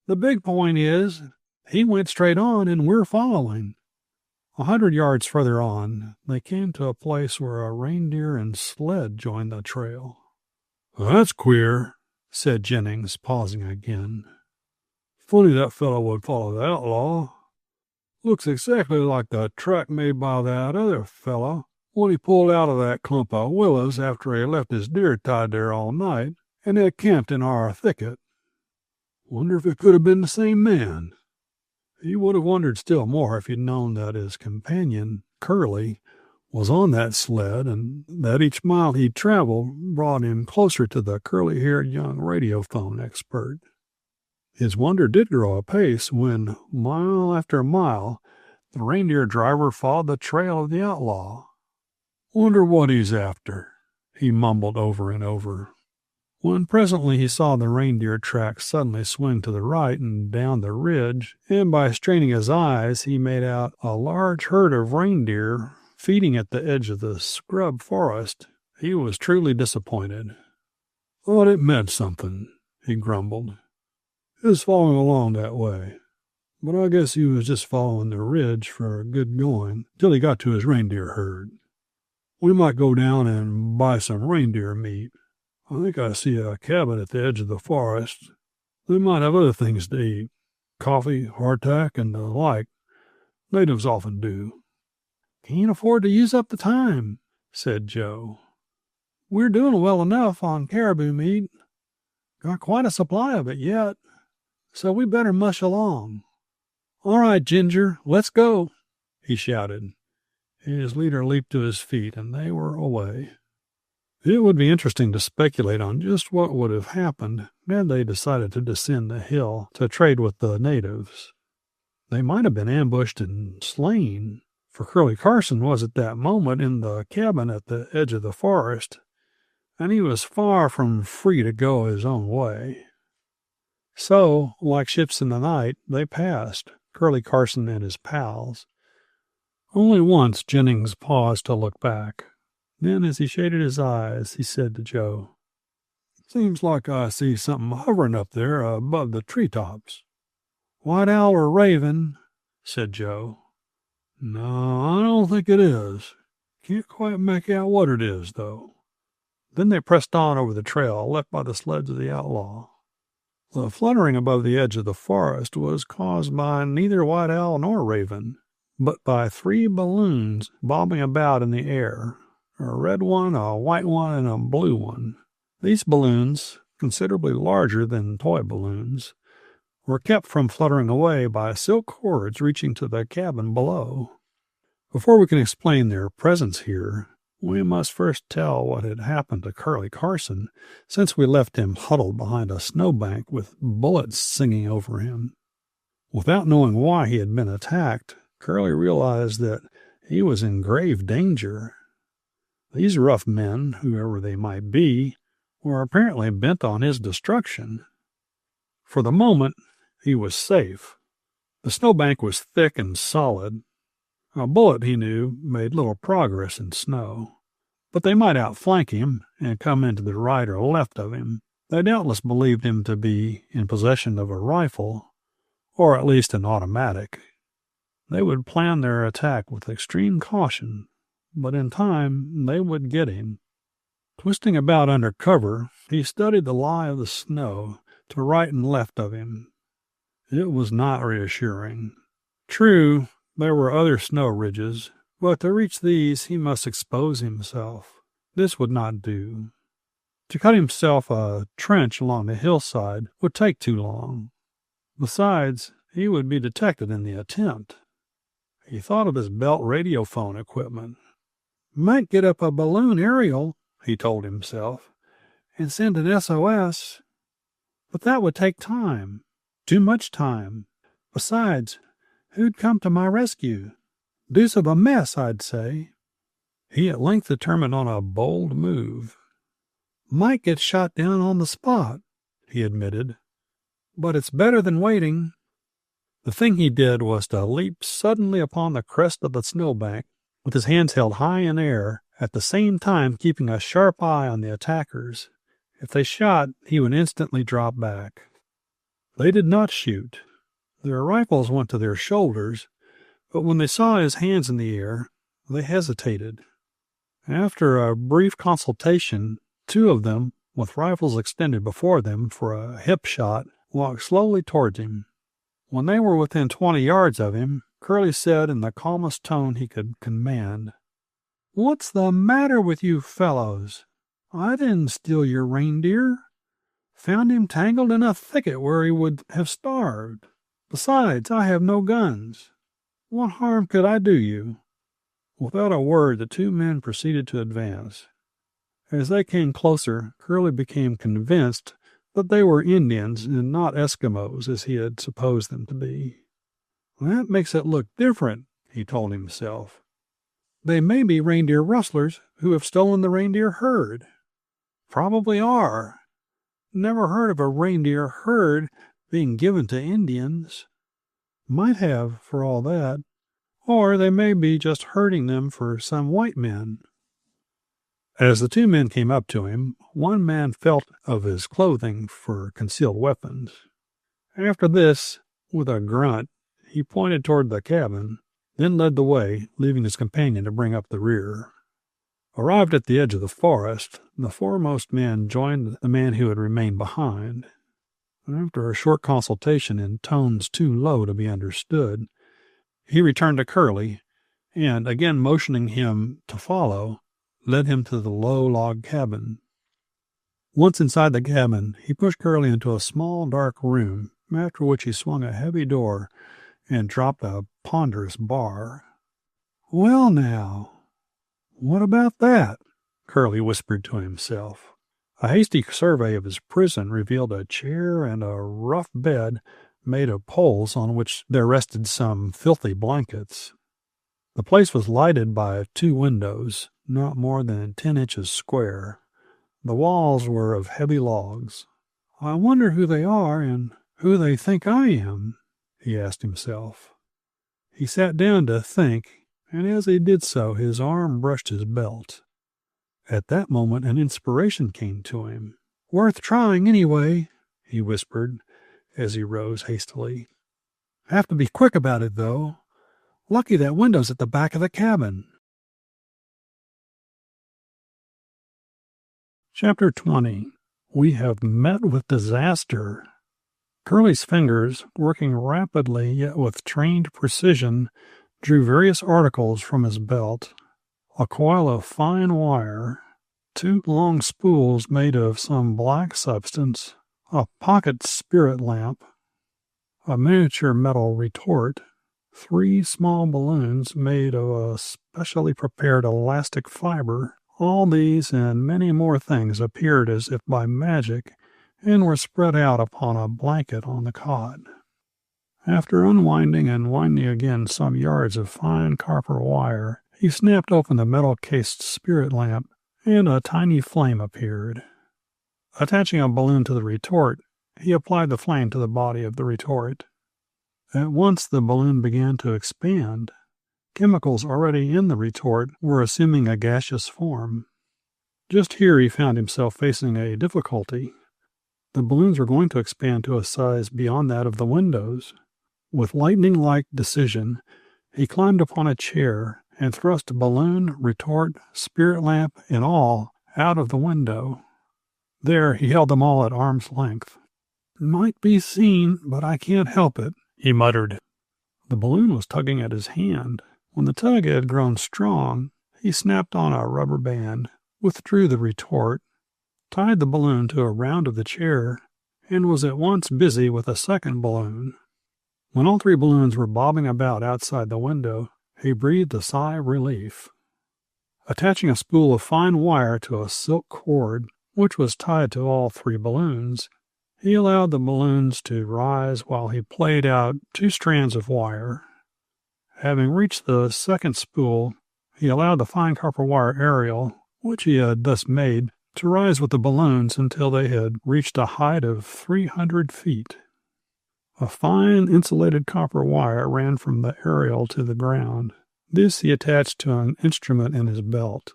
"The big point is, he went straight on and we're following." 100 yards further on, they came to a place where a reindeer and sled joined the trail. "That's queer," said Jennings, pausing again. "Funny that fellow would follow the outlaw. Looks exactly like the track made by that other fellow when he pulled out of that clump of willows after he left his deer tied there all night and had camped in our thicket. Wonder if it could have been the same man." He would have wondered still more if he'd known that his companion, Curlie, was on that sled, and that each mile he'd traveled brought him closer to the curly-haired young radiophone expert. His wonder did grow apace when, mile after mile, the reindeer driver followed the trail of the outlaw. "Wonder what he's after," he mumbled over and over. When presently he saw the reindeer track suddenly swing to the right and down the ridge, and by straining his eyes he made out a large herd of reindeer feeding at the edge of the scrub forest He was truly disappointed. "Thought it meant something," he grumbled. "It's following along that way. But I guess he was just following the ridge for good going till he got to his reindeer herd. We might go down and buy some reindeer meat. I think I see a cabin at the edge of the forest. They might have other things to eat. Coffee, hardtack, and the like. Natives often do." "Can't afford to use up the time," said Joe. "We're doing well enough on caribou meat. Got quite a supply of it yet, so we better mush along. All right, Ginger, let's go," he shouted. His leader leaped to his feet, and they were away. It would be interesting to speculate on just what would have happened had they decided to descend the hill to trade with the natives. They might have been ambushed and slain, for Curlie Carson was at that moment in the cabin at the edge of the forest, and he was far from free to go his own way. So, like ships in the night, they passed, Curlie Carson and his pals. Only once Jennings paused to look back. Then, as he shaded his eyes, he said to Joe, "Seems like I see something hovering up there above the treetops." "White owl or raven," said Joe. "No, I don't think it is. Can't quite make out what it is, though." Then they pressed on over the trail left by the sleds of the outlaw. The fluttering above the edge of the forest was caused by neither white owl nor raven, but by 3 balloons bobbing about in the air, a red one, a white one, and a blue one. These balloons, considerably larger than toy balloons, were kept from fluttering away by silk cords reaching to the cabin below. Before we can explain their presence here, we must first tell what had happened to Curlie Carson since we left him huddled behind a snowbank with bullets singing over him. Without knowing why he had been attacked, Curlie realized that he was in grave danger. These rough men, whoever they might be, were apparently bent on his destruction. For the moment, he was safe. The snowbank was thick and solid. A bullet, he knew, made little progress in snow. But they might outflank him and come into the right or left of him. They doubtless believed him to be in possession of a rifle, or at least an automatic. They would plan their attack with extreme caution, but in time they would get him. Twisting about under cover, he studied the lie of the snow to right and left of him. It was not reassuring. True, there were other snow ridges, but to reach these he must expose himself. This would not do. To cut himself a trench along the hillside would take too long. Besides, he would be detected in the attempt. He thought of his belt radiophone equipment. "Might get up a balloon aerial," he told himself, "and send an SOS. But that would take time. Too much time. Besides, who'd come to my rescue? Deuce of a mess, I'd say." He at length determined on a bold move. "Might get shot down on the spot," he admitted, "but it's better than waiting." The thing he did was to leap suddenly upon the crest of the snowbank, with his hands held high in air, at the same time keeping a sharp eye on the attackers. If they shot, he would instantly drop back. They did not shoot. Their rifles went to their shoulders, but when they saw his hands in the air, they hesitated. After a brief consultation, 2 of them, with rifles extended before them for a hip shot, walked slowly towards him. When they were within 20 yards of him, Curlie said in the calmest tone he could command, "What's the matter with you fellows? I didn't steal your reindeer. Found him tangled in a thicket where he would have starved. Besides, I have no guns. What harm could I do you?" Without a word, the 2 men proceeded to advance. As they came closer, Curlie became convinced that they were Indians and not Eskimos as he had supposed them to be. "That makes it look different," he told himself. "They may be reindeer rustlers who have stolen the reindeer herd. Probably are. Never heard of a reindeer herd being given to Indians. Might have, for all that. Or they may be just herding them for some white men." As the two men came up to him, one man felt of his clothing for concealed weapons. After this, with a grunt, he pointed toward the cabin, then led the way, leaving his companion to bring up the rear. Arrived at the edge of the forest, the foremost man joined the man who had remained behind. After a short consultation in tones too low to be understood, he returned to Curlie, and, again motioning him to follow, led him to the low log cabin. Once inside the cabin, he pushed Curlie into a small dark room, after which he swung a heavy door and dropped a ponderous bar. "Well, now, what about that?" Curlie whispered to himself. A hasty survey of his prison revealed a chair and a rough bed made of poles on which there rested some filthy blankets. The place was lighted by 2 windows, not more than 10 inches square. The walls were of heavy logs. "I wonder who they are and who they think I am," he asked himself. He sat down to think, and as he did so his arm brushed his belt. At that moment an inspiration came to him. "Worth trying anyway," he whispered as he rose hastily. "Have to be quick about it, though. Lucky that window's at the back of the cabin." Chapter 20. We have met with disaster. Curlie's fingers, working rapidly yet with trained precision, drew various articles from his belt. A coil of fine wire, 2 long spools made of some black substance, a pocket spirit lamp, a miniature metal retort, 3 small balloons made of a specially prepared elastic fiber. All these and many more things appeared as if by magic and were spread out upon a blanket on the cot. After unwinding and winding again some yards of fine copper wire, he snapped open the metal-cased spirit lamp, and a tiny flame appeared. Attaching a balloon to the retort, he applied the flame to the body of the retort. At once the balloon began to expand. Chemicals already in the retort were assuming a gaseous form. Just here he found himself facing a difficulty. The balloons were going to expand to a size beyond that of the windows. With lightning-like decision, he climbed upon a chair and thrust balloon, retort, spirit lamp, and all out of the window. There he held them all at arm's length. "Might be seen, but I can't help it," he muttered. The balloon was tugging at his hand. When the tug had grown strong, he snapped on a rubber band, withdrew the retort, tied the balloon to a round of the chair, and was at once busy with a second balloon. When all 3 balloons were bobbing about outside the window, he breathed a sigh of relief. Attaching a spool of fine wire to a silk cord, which was tied to all 3 balloons, he allowed the balloons to rise while he played out 2 strands of wire. Having reached the second spool, he allowed the fine copper wire aerial, which he had thus made, to rise with the balloons until they had reached a height of 300 feet. A fine insulated copper wire ran from the aerial to the ground. This he attached to an instrument in his belt.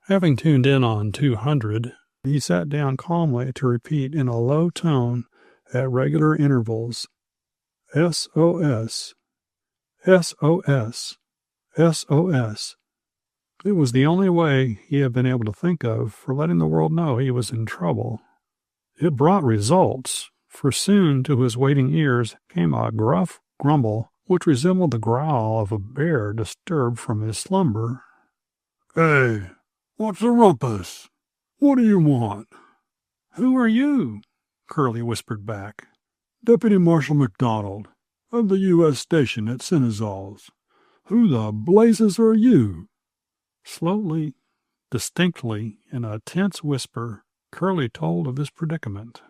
Having tuned in on 200, he sat down calmly to repeat in a low tone at regular intervals, "SOS. SOS, SOS." It was the only way he had been able to think of for letting the world know he was in trouble. It brought results, for soon to his waiting ears came a gruff grumble which resembled the growl of a bear disturbed from his slumber. "Hey, what's the rumpus? What do you want?" "Who are you?" Curlie whispered back. "Deputy Marshal McDonald, of the U.S. station at Senezals. Who the blazes are you?" Slowly, distinctly, in a tense whisper, Curlie told of his predicament.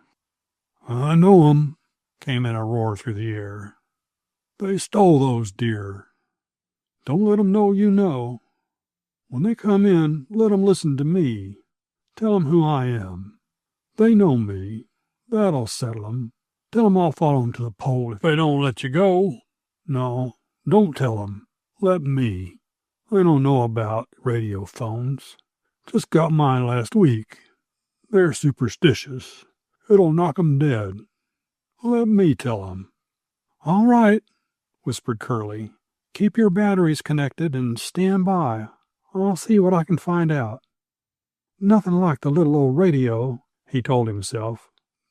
"I know 'em," came in a roar through the air. "They stole those deer. Don't let 'em know you know. When they come in, let 'em listen to me. Tell 'em who I am. They know me. That'll settle 'em. Tell 'em I'll follow 'em to the pole if they don't let you go. No, don't tell 'em. Let me. I don't know about radio phones. Just got mine last week. They're superstitious. It'll knock 'em dead. Let me tell 'em." "All right," whispered Curlie. "Keep your batteries connected and stand by. I'll see what I can find out." "Nothing like the little old radio," he told himself.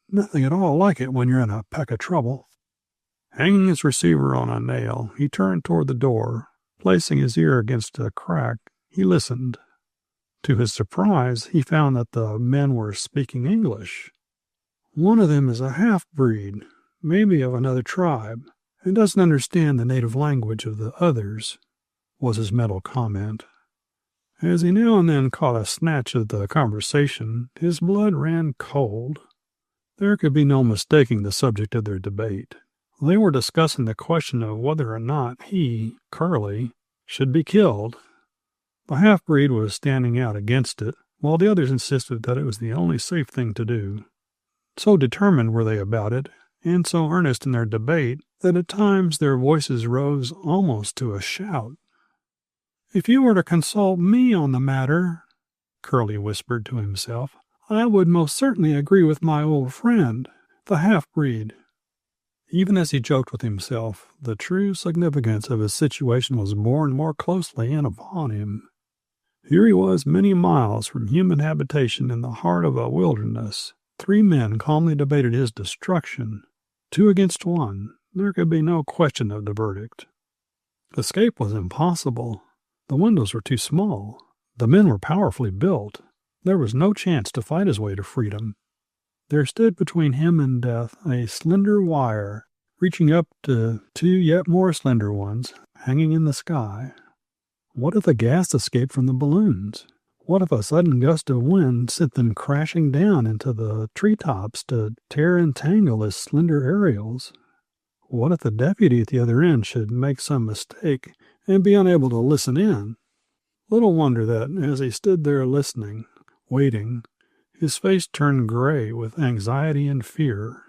"Nothing at all like it when you're in a peck of trouble." Hanging his receiver on a nail, he turned toward the door. Placing his ear against a crack, he listened. To his surprise, he found that the men were speaking English. "One of them is a half-breed, maybe of another tribe, and doesn't understand the native language of the others," was his mental comment. As he now and then caught a snatch of the conversation, his blood ran cold. There could be no mistaking the subject of their debate. They were discussing the question of whether or not he, Curlie, should be killed. The half-breed was standing out against it, while the others insisted that it was the only safe thing to do. So determined were they about it, and so earnest in their debate, that at times their voices rose almost to a shout. "If you were to consult me on the matter," Curlie whispered to himself, "I would most certainly agree with my old friend, the half-breed." Even as he joked with himself, the true significance of his situation was borne more closely in upon him. Here he was many miles from human habitation in the heart of a wilderness. 3 men calmly debated his destruction. 2 against 1. There could be no question of the verdict. Escape was impossible. The windows were too small. The men were powerfully built. There was no chance to fight his way to freedom. There stood between him and death a slender wire, reaching up to 2 yet more slender ones, hanging in the sky. What if the gas escaped from the balloons? What if a sudden gust of wind sent them crashing down into the treetops to tear and tangle his slender aerials? What if the deputy at the other end should make some mistake and be unable to listen in? Little wonder that, as he stood there listening, waiting, his face turned gray with anxiety and fear.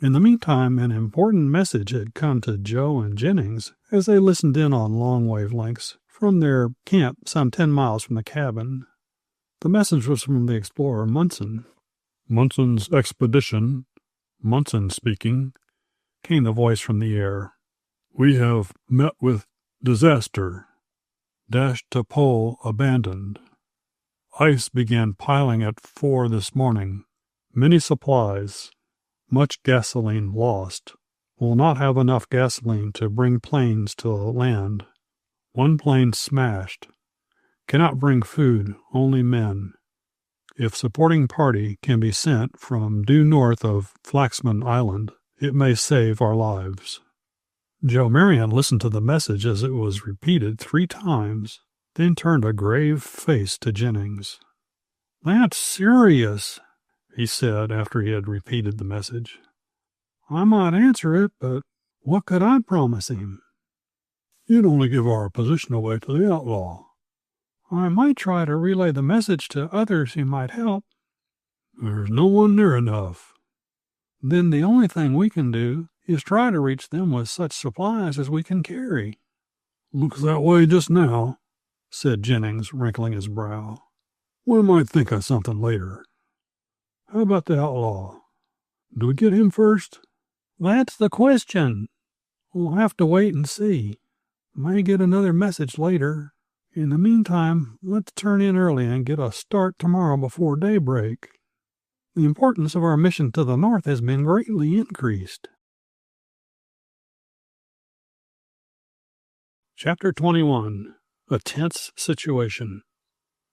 In the meantime, an important message had come to Joe and Jennings as they listened in on long wavelengths from their camp some 10 miles from the cabin. The message was from the explorer Munson. "Munson's expedition," Munson speaking, came the voice from the air. "We have met with disaster. Dashed to pole abandoned. Ice began piling at 4 this morning. Many supplies. Much gasoline lost. Will not have enough gasoline to bring planes to land. 1 plane smashed. Cannot bring food, only men. If supporting party can be sent from due north of Flaxman Island, it may save our lives." Joe Marion listened to the message as it was repeated 3 times, then turned a grave face to Jennings. "That's serious," he said after he had repeated the message. "I might answer it, but what could I promise him?" "You'd only give our position away to the outlaw." "I might try to relay the message to others who might help." "There's no one near enough." "Then the only thing we can do is try to reach them with such supplies as we can carry." "Looks that way just now," said Jennings, wrinkling his brow. "We might think of something later. How about the outlaw? Do we get him first?" "That's the question. We'll have to wait and see. May get another message later. In the meantime, let's turn in early and get a start tomorrow before daybreak. The importance of our mission to the north has been greatly increased." Chapter 21. A Tense Situation.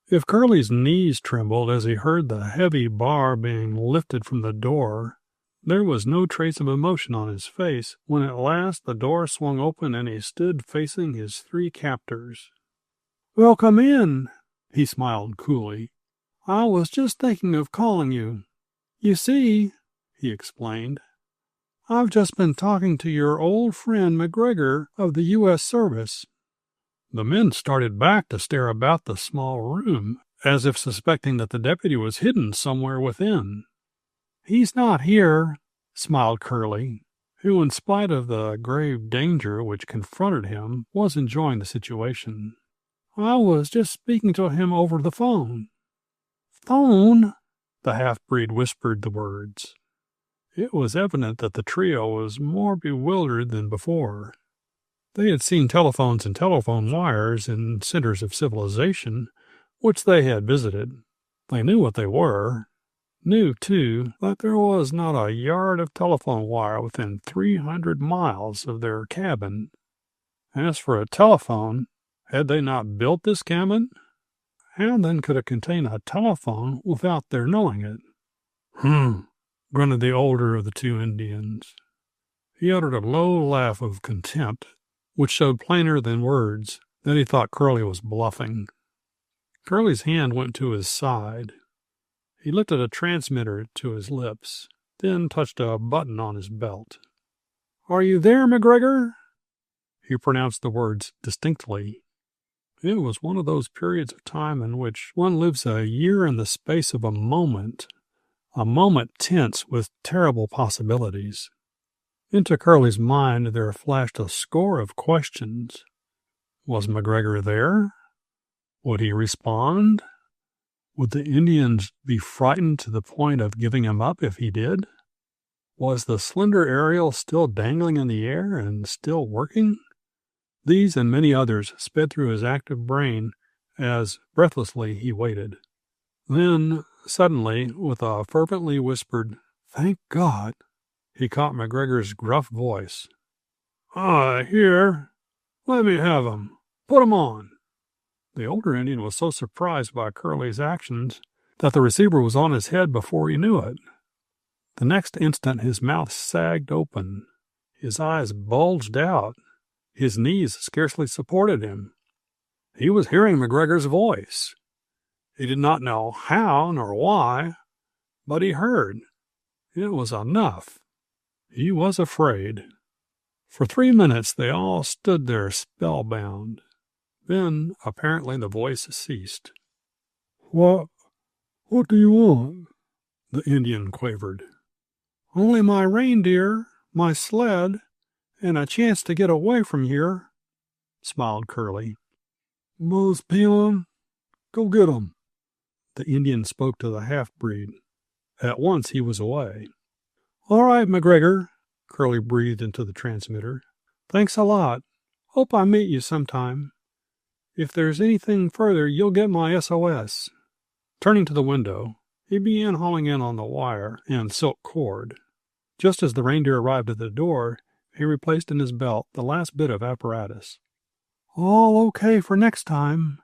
If Curlie's knees trembled as he heard the heavy bar being lifted from the door, there was no trace of emotion on his face when at last the door swung open and he stood facing his 3 captors. "Well, come in," he smiled coolly. "I was just thinking of calling you. You see," he explained, "I've just been talking to your old friend McGregor of the U.S. Service." The men started back to stare about the small room, as if suspecting that the deputy was hidden somewhere within. "He's not here," smiled Curlie, who, in spite of the grave danger which confronted him, was enjoying the situation. I was just speaking to him over the phone." "Phone?" The half-breed whispered the words. It was evident that the trio was more bewildered than before. They had seen telephones and telephone wires in centers of civilization, which they had visited. They knew what they were. Knew, too, that there was not a yard of telephone wire within 300 miles of their cabin. As for a telephone, had they not built this cabin? How then could it contain a telephone without their knowing it? Grunted the older of the two Indians. He uttered a low laugh of contempt, which showed plainer than words that he thought Curlie was bluffing. Curlie's hand went to his side. He lifted a transmitter to his lips, then touched a button on his belt. "Are you there, McGregor?" He pronounced the words distinctly. It was one of those periods of time in which one lives a year in the space of a moment tense with terrible possibilities. Into Curlie's mind there flashed a score of questions. Was McGregor there? Would he respond? Would the Indians be frightened to the point of giving him up if he did? Was the slender aerial still dangling in the air and still working? These and many others sped through his active brain as, breathlessly, he waited. Then, suddenly, with a fervently whispered, "Thank God," he caught McGregor's gruff voice. "Here. Let me have 'em. Put 'em on." The older Indian was so surprised by Curlie's actions that the receiver was on his head before he knew it. The next instant his mouth sagged open. His eyes bulged out. His knees scarcely supported him. He was hearing McGregor's voice. He did not know how nor why, but he heard. It was enough. He was afraid. For 3 minutes they all stood there spellbound. Then, apparently, the voice ceased. What do you want?" the Indian quavered. "Only my reindeer, my sled, and a chance to get away from here," smiled Curlie. "Must peel 'em? Go get 'em." The Indian spoke to the half-breed. At once he was away. "All right, McGregor," Curlie breathed into the transmitter. "Thanks a lot. Hope I meet you sometime. If there's anything further, you'll get my SOS." Turning to the window, he began hauling in on the wire and silk cord. Just as the reindeer arrived at the door, he replaced in his belt the last bit of apparatus. "All okay for next time,"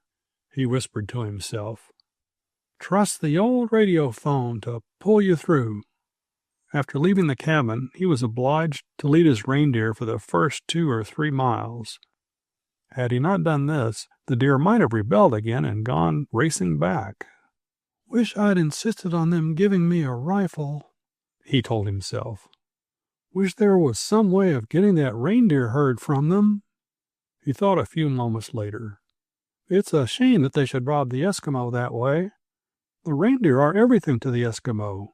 he whispered to himself. "Trust the old radio phone to pull you through." After leaving the cabin, he was obliged to lead his reindeer for the first 2 or 3 miles. Had he not done this, the deer might have rebelled again and gone racing back. "Wish I'd insisted on them giving me a rifle," he told himself. "Wish there was some way of getting that reindeer herd from them." He thought a few moments later. "It's a shame that they should rob the Eskimo that way. The reindeer are everything to the Eskimo.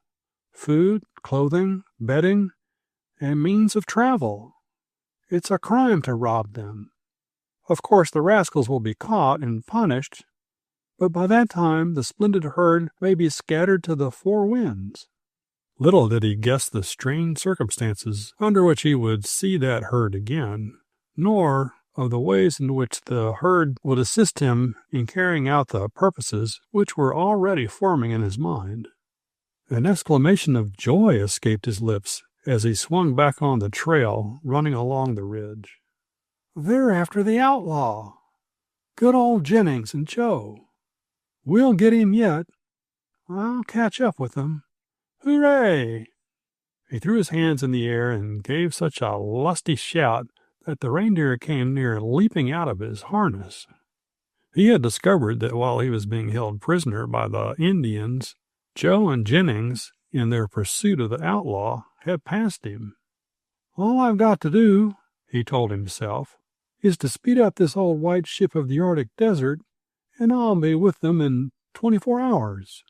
Food, clothing, bedding, and means of travel. It's a crime to rob them. Of course, the rascals will be caught and punished, but by that time the splendid herd may be scattered to the 4 winds." Little did he guess the strange circumstances under which he would see that herd again, nor of the ways in which the herd would assist him in carrying out the purposes which were already forming in his mind. An exclamation of joy escaped his lips as he swung back on the trail, running along the ridge. "They're after the outlaw. Good old Jennings and Joe. We'll get him yet. I'll catch up with them. Hooray!" He threw his hands in the air and gave such a lusty shout that the reindeer came near leaping out of his harness. He had discovered that while he was being held prisoner by the Indians, Joe and Jennings, in their pursuit of the outlaw, had passed him. "All I've got to do," he told himself, "is to speed up this old white ship of the Arctic desert, and I'll be with them in 24 hours.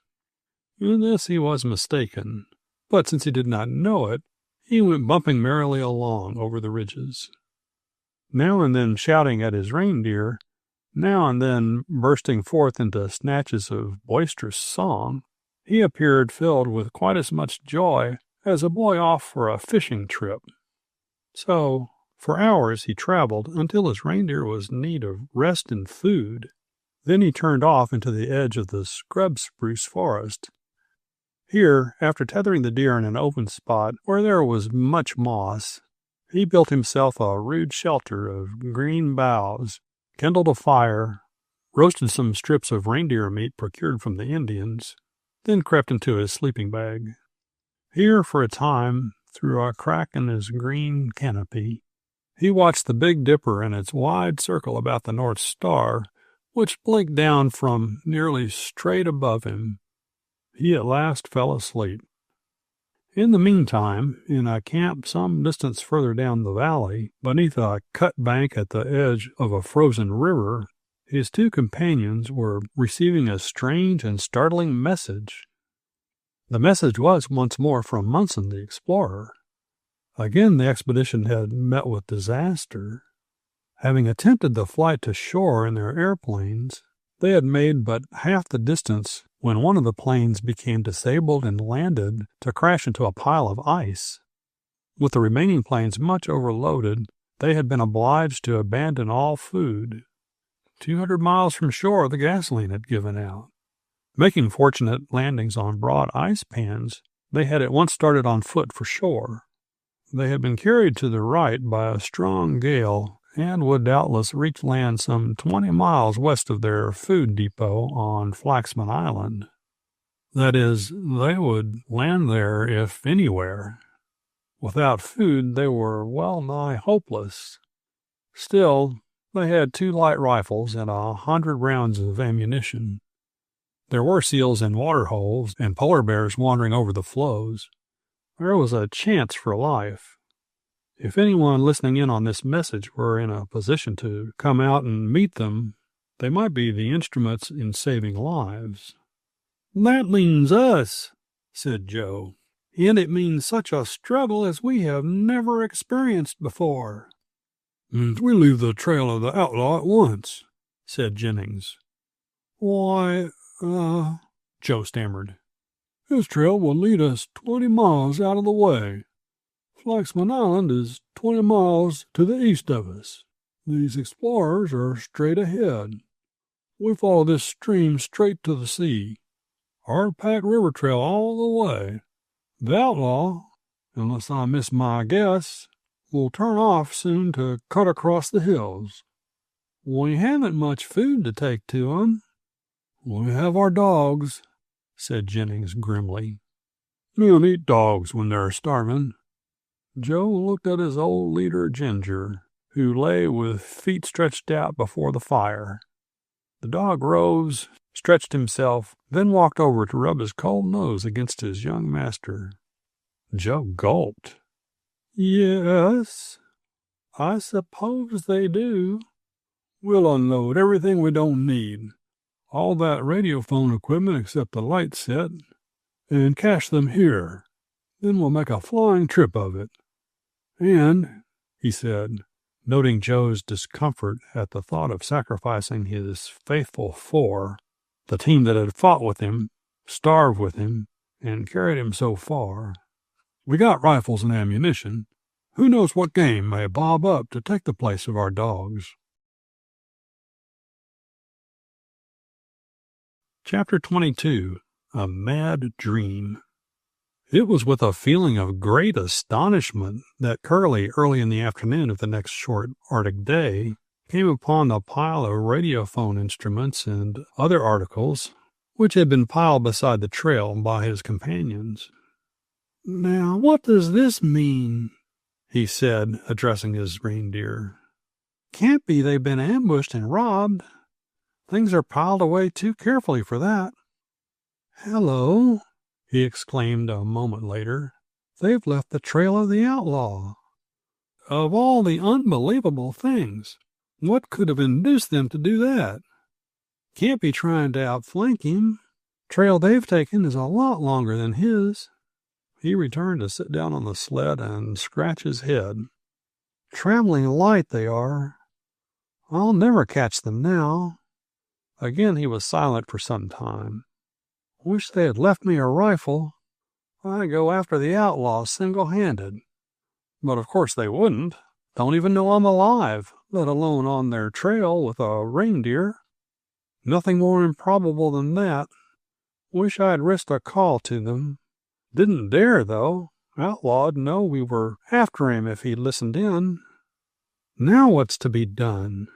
In this he was mistaken, but since he did not know it, he went bumping merrily along over the ridges. Now and then shouting at his reindeer, now and then bursting forth into snatches of boisterous song, he appeared filled with quite as much joy as a boy off for a fishing trip. So, for hours he traveled until his reindeer was in need of rest and food. Then he turned off into the edge of the scrub spruce forest. Here, after tethering the deer in an open spot where there was much moss, he built himself a rude shelter of green boughs, kindled a fire, roasted some strips of reindeer meat procured from the Indians, then crept into his sleeping bag. Here, for a time, through a crack in his green canopy, he watched the Big Dipper in its wide circle about the North Star, which blinked down from nearly straight above him. He at last fell asleep. In the meantime, in a camp some distance further down the valley, beneath a cut bank at the edge of a frozen river, his two companions were receiving a strange and startling message. The message was once more from Munson the explorer. Again the expedition had met with disaster. Having attempted the flight to shore in their airplanes, they had made but half the distance when one of the planes became disabled and landed to crash into a pile of ice. With the remaining planes much overloaded, they had been obliged to abandon all food. 200 miles from shore, the gasoline had given out. Making fortunate landings on broad ice pans, they had at once started on foot for shore. They had been carried to the right by a strong gale and would doubtless reach land some 20 miles west of their food depot on Flaxman Island. That is, they would land there if anywhere. Without food, they were well nigh hopeless. Still, they had 2 light rifles and 100 rounds of ammunition. There were seals in water holes and polar bears wandering over the floes. There was a chance for life. If anyone listening in on this message were in a position to come out and meet them, they might be the instruments in saving lives. "That means us," said Joe, "and it means such a struggle as we have never experienced before." "We leave the trail of the outlaw at once," said Jennings. "Why, Joe stammered. "His trail will lead us 20 miles out of the way. Flaxman Island is 20 miles to the east of us. These explorers are straight ahead. We follow this stream straight to the sea. Hard packed river trail all the way. The outlaw, unless I miss my guess, will turn off soon to cut across the hills. We haven't much food to take to 'em." "We have our dogs," said Jennings grimly. "Men eat dogs when they're starving." Joe looked at his old leader, Ginger, who lay with feet stretched out before the fire. The dog rose, stretched himself, then walked over to rub his cold nose against his young master. Joe gulped. "Yes, I suppose they do." "We'll unload everything we don't need, all that radiophone equipment except the light set, and cache them here. Then we'll make a flying trip of it. And," he said, noting Joe's discomfort at the thought of sacrificing his faithful 4, the team that had fought with him, starved with him, and carried him so far, "we got rifles and ammunition. Who knows what game may bob up to take the place of our dogs?" Chapter 22. A Mad Dream. It was with a feeling of great astonishment that Curlie, early in the afternoon of the next short Arctic day, came upon the pile of radiophone instruments and other articles which had been piled beside the trail by his companions. "Now, what does this mean?" he said, addressing his reindeer. "Can't be they've been ambushed and robbed. Things are piled away too carefully for that. Hello," he exclaimed a moment later. "They've left the trail of the outlaw. Of all the unbelievable things, what could have induced them to do that? Can't be trying to outflank him. Trail they've taken is a lot longer than his." He returned to sit down on the sled and scratch his head. "Traveling light they are. I'll never catch them now." Again he was silent for some time. "Wish they had left me a rifle. I'd go after the outlaws single-handed. But of course they wouldn't. Don't even know I'm alive, let alone on their trail with a reindeer. Nothing more improbable than that. Wish I'd risked a call to them. Didn't dare, though. Outlaw'd know we were after him if he'd listened in. Now what's to be done?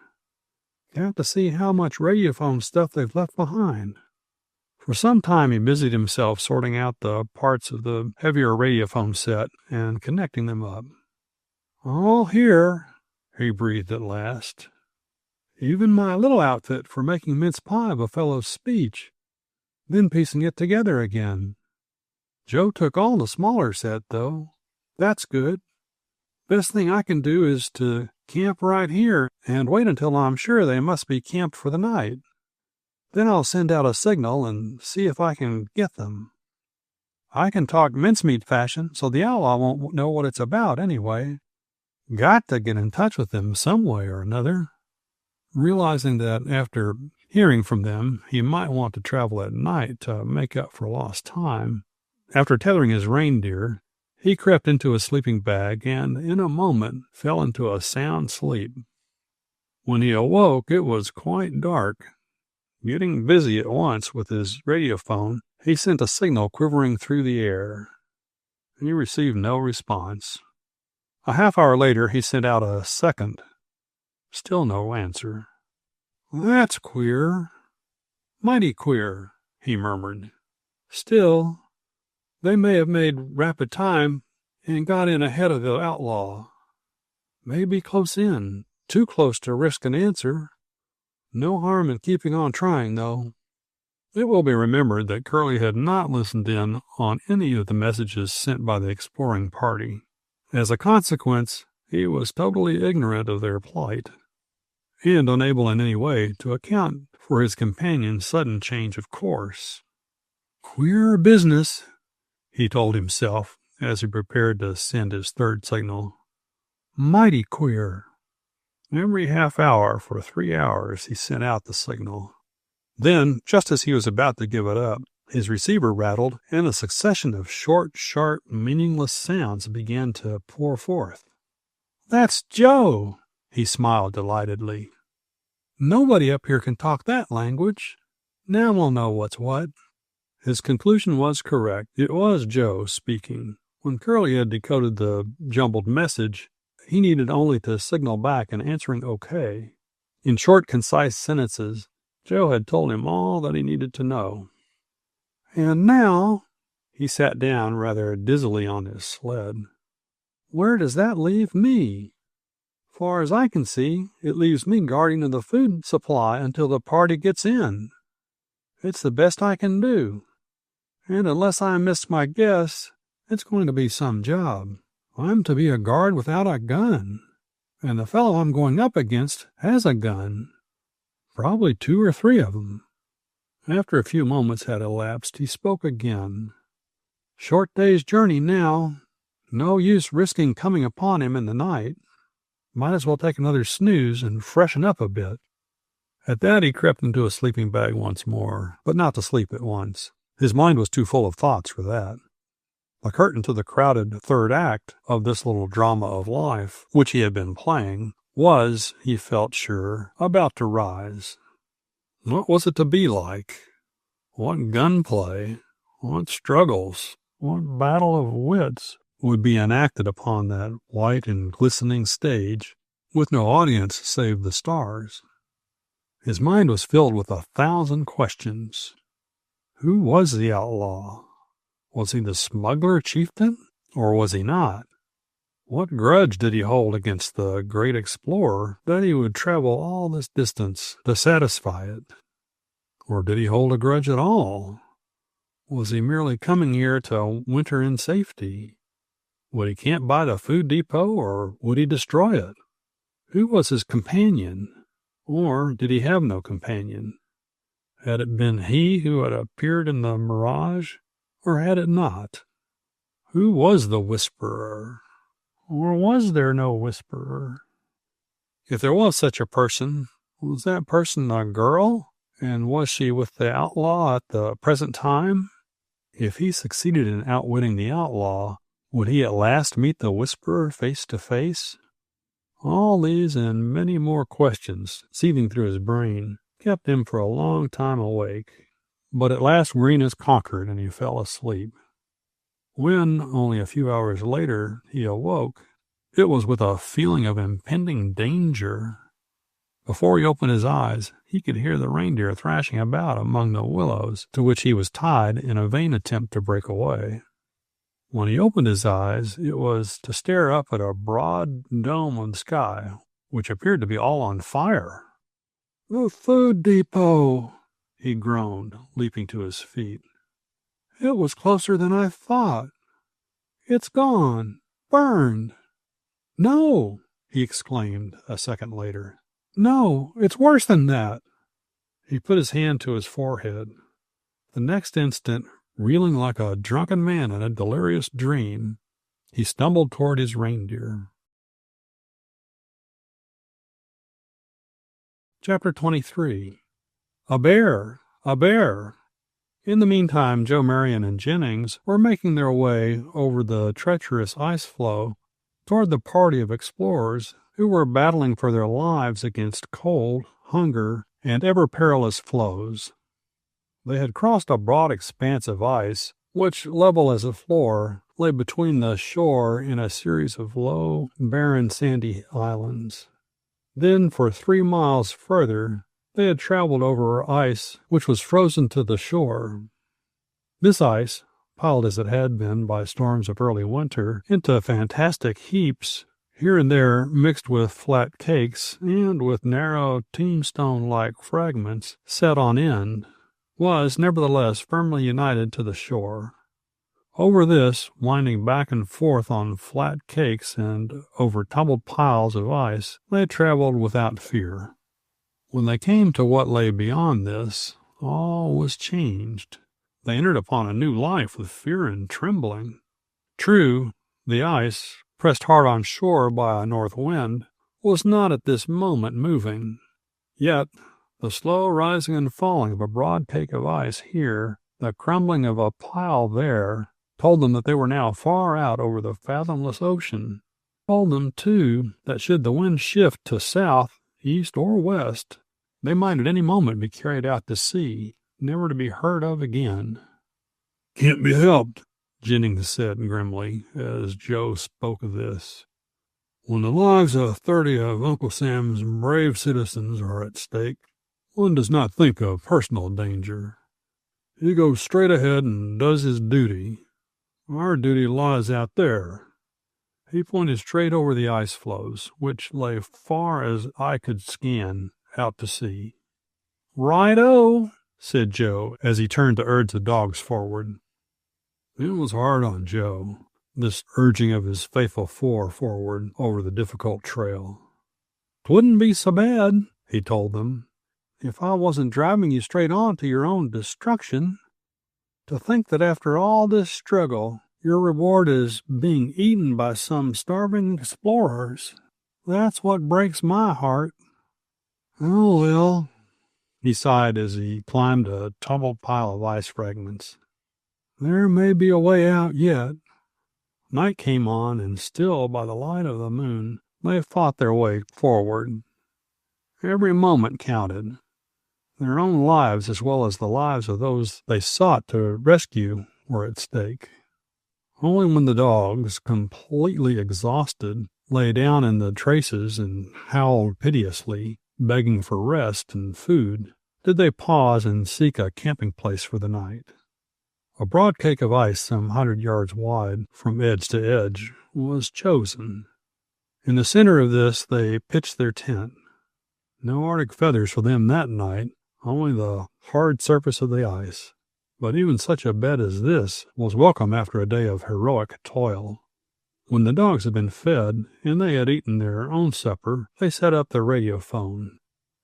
Got to see how much radiophone stuff they've left behind." For some time he busied himself sorting out the parts of the heavier radiophone set and connecting them up. "All here," he breathed at last. "Even my little outfit for making mince pie of a fellow's speech, then piecing it together again. Joe took all the smaller set, though. That's good. Best thing I can do is to camp right here and wait until I'm sure they must be camped for the night. Then I'll send out a signal and see if I can get them. I can talk mincemeat fashion, so the outlaw won't know what it's about anyway. Got to get in touch with them some way or another." Realizing that after hearing from them, he might want to travel at night to make up for lost time, after tethering his reindeer, he crept into his sleeping bag and in a moment fell into a sound sleep. When he awoke, it was quite dark. Getting busy at once with his radiophone, he sent a signal quivering through the air. He received no response. A half-hour later, he sent out a second. Still no answer. "That's queer. Mighty queer," he murmured. "Still, they may have made rapid time and got in ahead of the outlaw. Maybe close in, too close to risk an answer. No harm in keeping on trying, though." It will be remembered that Curlie had not listened in on any of the messages sent by the exploring party. As a consequence, he was totally ignorant of their plight, and unable in any way to account for his companion's sudden change of course. "Queer business," he told himself as he prepared to send his third signal. "Mighty queer." Every half hour for 3 hours he sent out the signal. Then, just as he was about to give it up, his receiver rattled, and a succession of short, sharp, meaningless sounds began to pour forth. "That's Joe," he smiled delightedly. "Nobody up here can talk that language. Now we'll know what's what." His conclusion was correct. It was Joe speaking. When Curlie had decoded the jumbled message, he needed only to signal back an answering okay. In short, concise sentences, Joe had told him all that he needed to know. "And now," he sat down rather dizzily on his sled, "where does that leave me? Far as I can see, it leaves me guardian of the food supply until the party gets in. It's the best I can do. And unless I miss my guess, it's going to be some job. I'm to be a guard without a gun, and the fellow I'm going up against has a gun. Probably 2 or 3 of them." After a few moments had elapsed, he spoke again. "Short day's journey now. No use risking coming upon him in the night. Might as well take another snooze and freshen up a bit." At that he crept into a sleeping bag once more, but not to sleep at once. His mind was too full of thoughts for that. The curtain to the crowded third act of this little drama of life, which he had been playing, was, he felt sure, about to rise. What was it to be like? What gunplay, what struggles, what battle of wits would be enacted upon that white and glistening stage, with no audience save the stars? His mind was filled with 1,000 questions. Who was the outlaw? Was he the smuggler chieftain, or was he not? What grudge did he hold against the great explorer that he would travel all this distance to satisfy it? Or did he hold a grudge at all? Was he merely coming here to winter in safety? Would he camp by the food depot, or would he destroy it? Who was his companion? Or did he have no companion? Had it been he who had appeared in the mirage, or had it not? Who was the whisperer? Or was there no whisperer? If there was such a person, was that person a girl? And was she with the outlaw at the present time? If he succeeded in outwitting the outlaw, would he at last meet the Whisperer face to face? All these and many more questions, seething through his brain, kept him for a long time awake. But at last weariness conquered, and he fell asleep. When, only a few hours later, he awoke, it was with a feeling of impending danger. Before he opened his eyes, he could hear the reindeer thrashing about among the willows to which he was tied in a vain attempt to break away. When he opened his eyes, it was to stare up at a broad dome of the sky, which appeared to be all on fire. "The food depot," he groaned, leaping to his feet. "It was closer than I thought. It's gone. Burned." "No!" he exclaimed a second later. "No, it's worse than that." He put his hand to his forehead. The next instant, reeling like a drunken man in a delirious dream, he stumbled toward his reindeer. Chapter 23. A bear! A bear! In the meantime, Joe Marion and Jennings were making their way over the treacherous ice floe toward the party of explorers who were battling for their lives against cold, hunger, and ever-perilous floes. They had crossed a broad expanse of ice, which, level as a floor, lay between the shore and a series of low, barren, sandy islands. Then, for 3 miles further, they had traveled over ice which was frozen to the shore. This ice, piled as it had been by storms of early winter into fantastic heaps, here and there mixed with flat cakes and with narrow tombstone-like fragments set on end, was nevertheless firmly united to the shore. Over this, winding back and forth on flat cakes and over tumbled piles of ice, they traveled without fear. When they came to what lay beyond this, all was changed. They entered upon a new life with fear and trembling. True, the ice, pressed hard on shore by a north wind, was not at this moment moving. Yet the slow rising and falling of a broad cake of ice here, the crumbling of a pile there, told them that they were now far out over the fathomless ocean. Told them, too, that should the wind shift to south, east, or west, they might at any moment be carried out to sea, never to be heard of again. "Can't be helped," Jennings said grimly, as Joe spoke of this. "When the lives of 30 of Uncle Sam's brave citizens are at stake, one does not think of personal danger. He goes straight ahead and does his duty. Our duty lies out there." He pointed straight over the ice floes, which lay far as eye could scan, out to sea. "Right-o!" said Joe, as he turned to urge the dogs forward. It was hard on Joe, this urging of his faithful 4 forward over the difficult trail. "'Twouldn't be so bad," he told them, "if I wasn't driving you straight on to your own destruction. To think that after all this struggle, your reward is being eaten by some starving explorers. That's what breaks my heart." "Oh, well," he sighed as he climbed a tumbled pile of ice fragments. "There may be a way out yet." Night came on, and still by the light of the moon they fought their way forward. Every moment counted. Their own lives, as well as the lives of those they sought to rescue, were at stake. Only when the dogs, completely exhausted, lay down in the traces and howled piteously, begging for rest and food, did they pause and seek a camping place for the night. A broad cake of ice some 100 yards wide from edge to edge was chosen. In the center of this they pitched their tent. No Arctic feathers for them that night, only the hard surface of the ice. But even such a bed as this was welcome after a day of heroic toil. When the dogs had been fed and they had eaten their own supper, they set up the radiophone,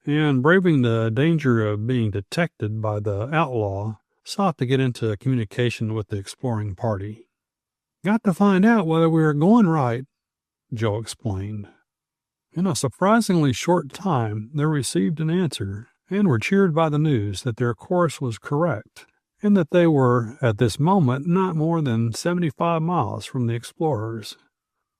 and braving the danger of being detected by the outlaw, sought to get into communication with the exploring party. "Got to find out whether we are going right," Joe explained. In a surprisingly short time, they received an answer, and were cheered by the news that their course was correct, and that they were, at this moment, not more than 75 miles from the explorers.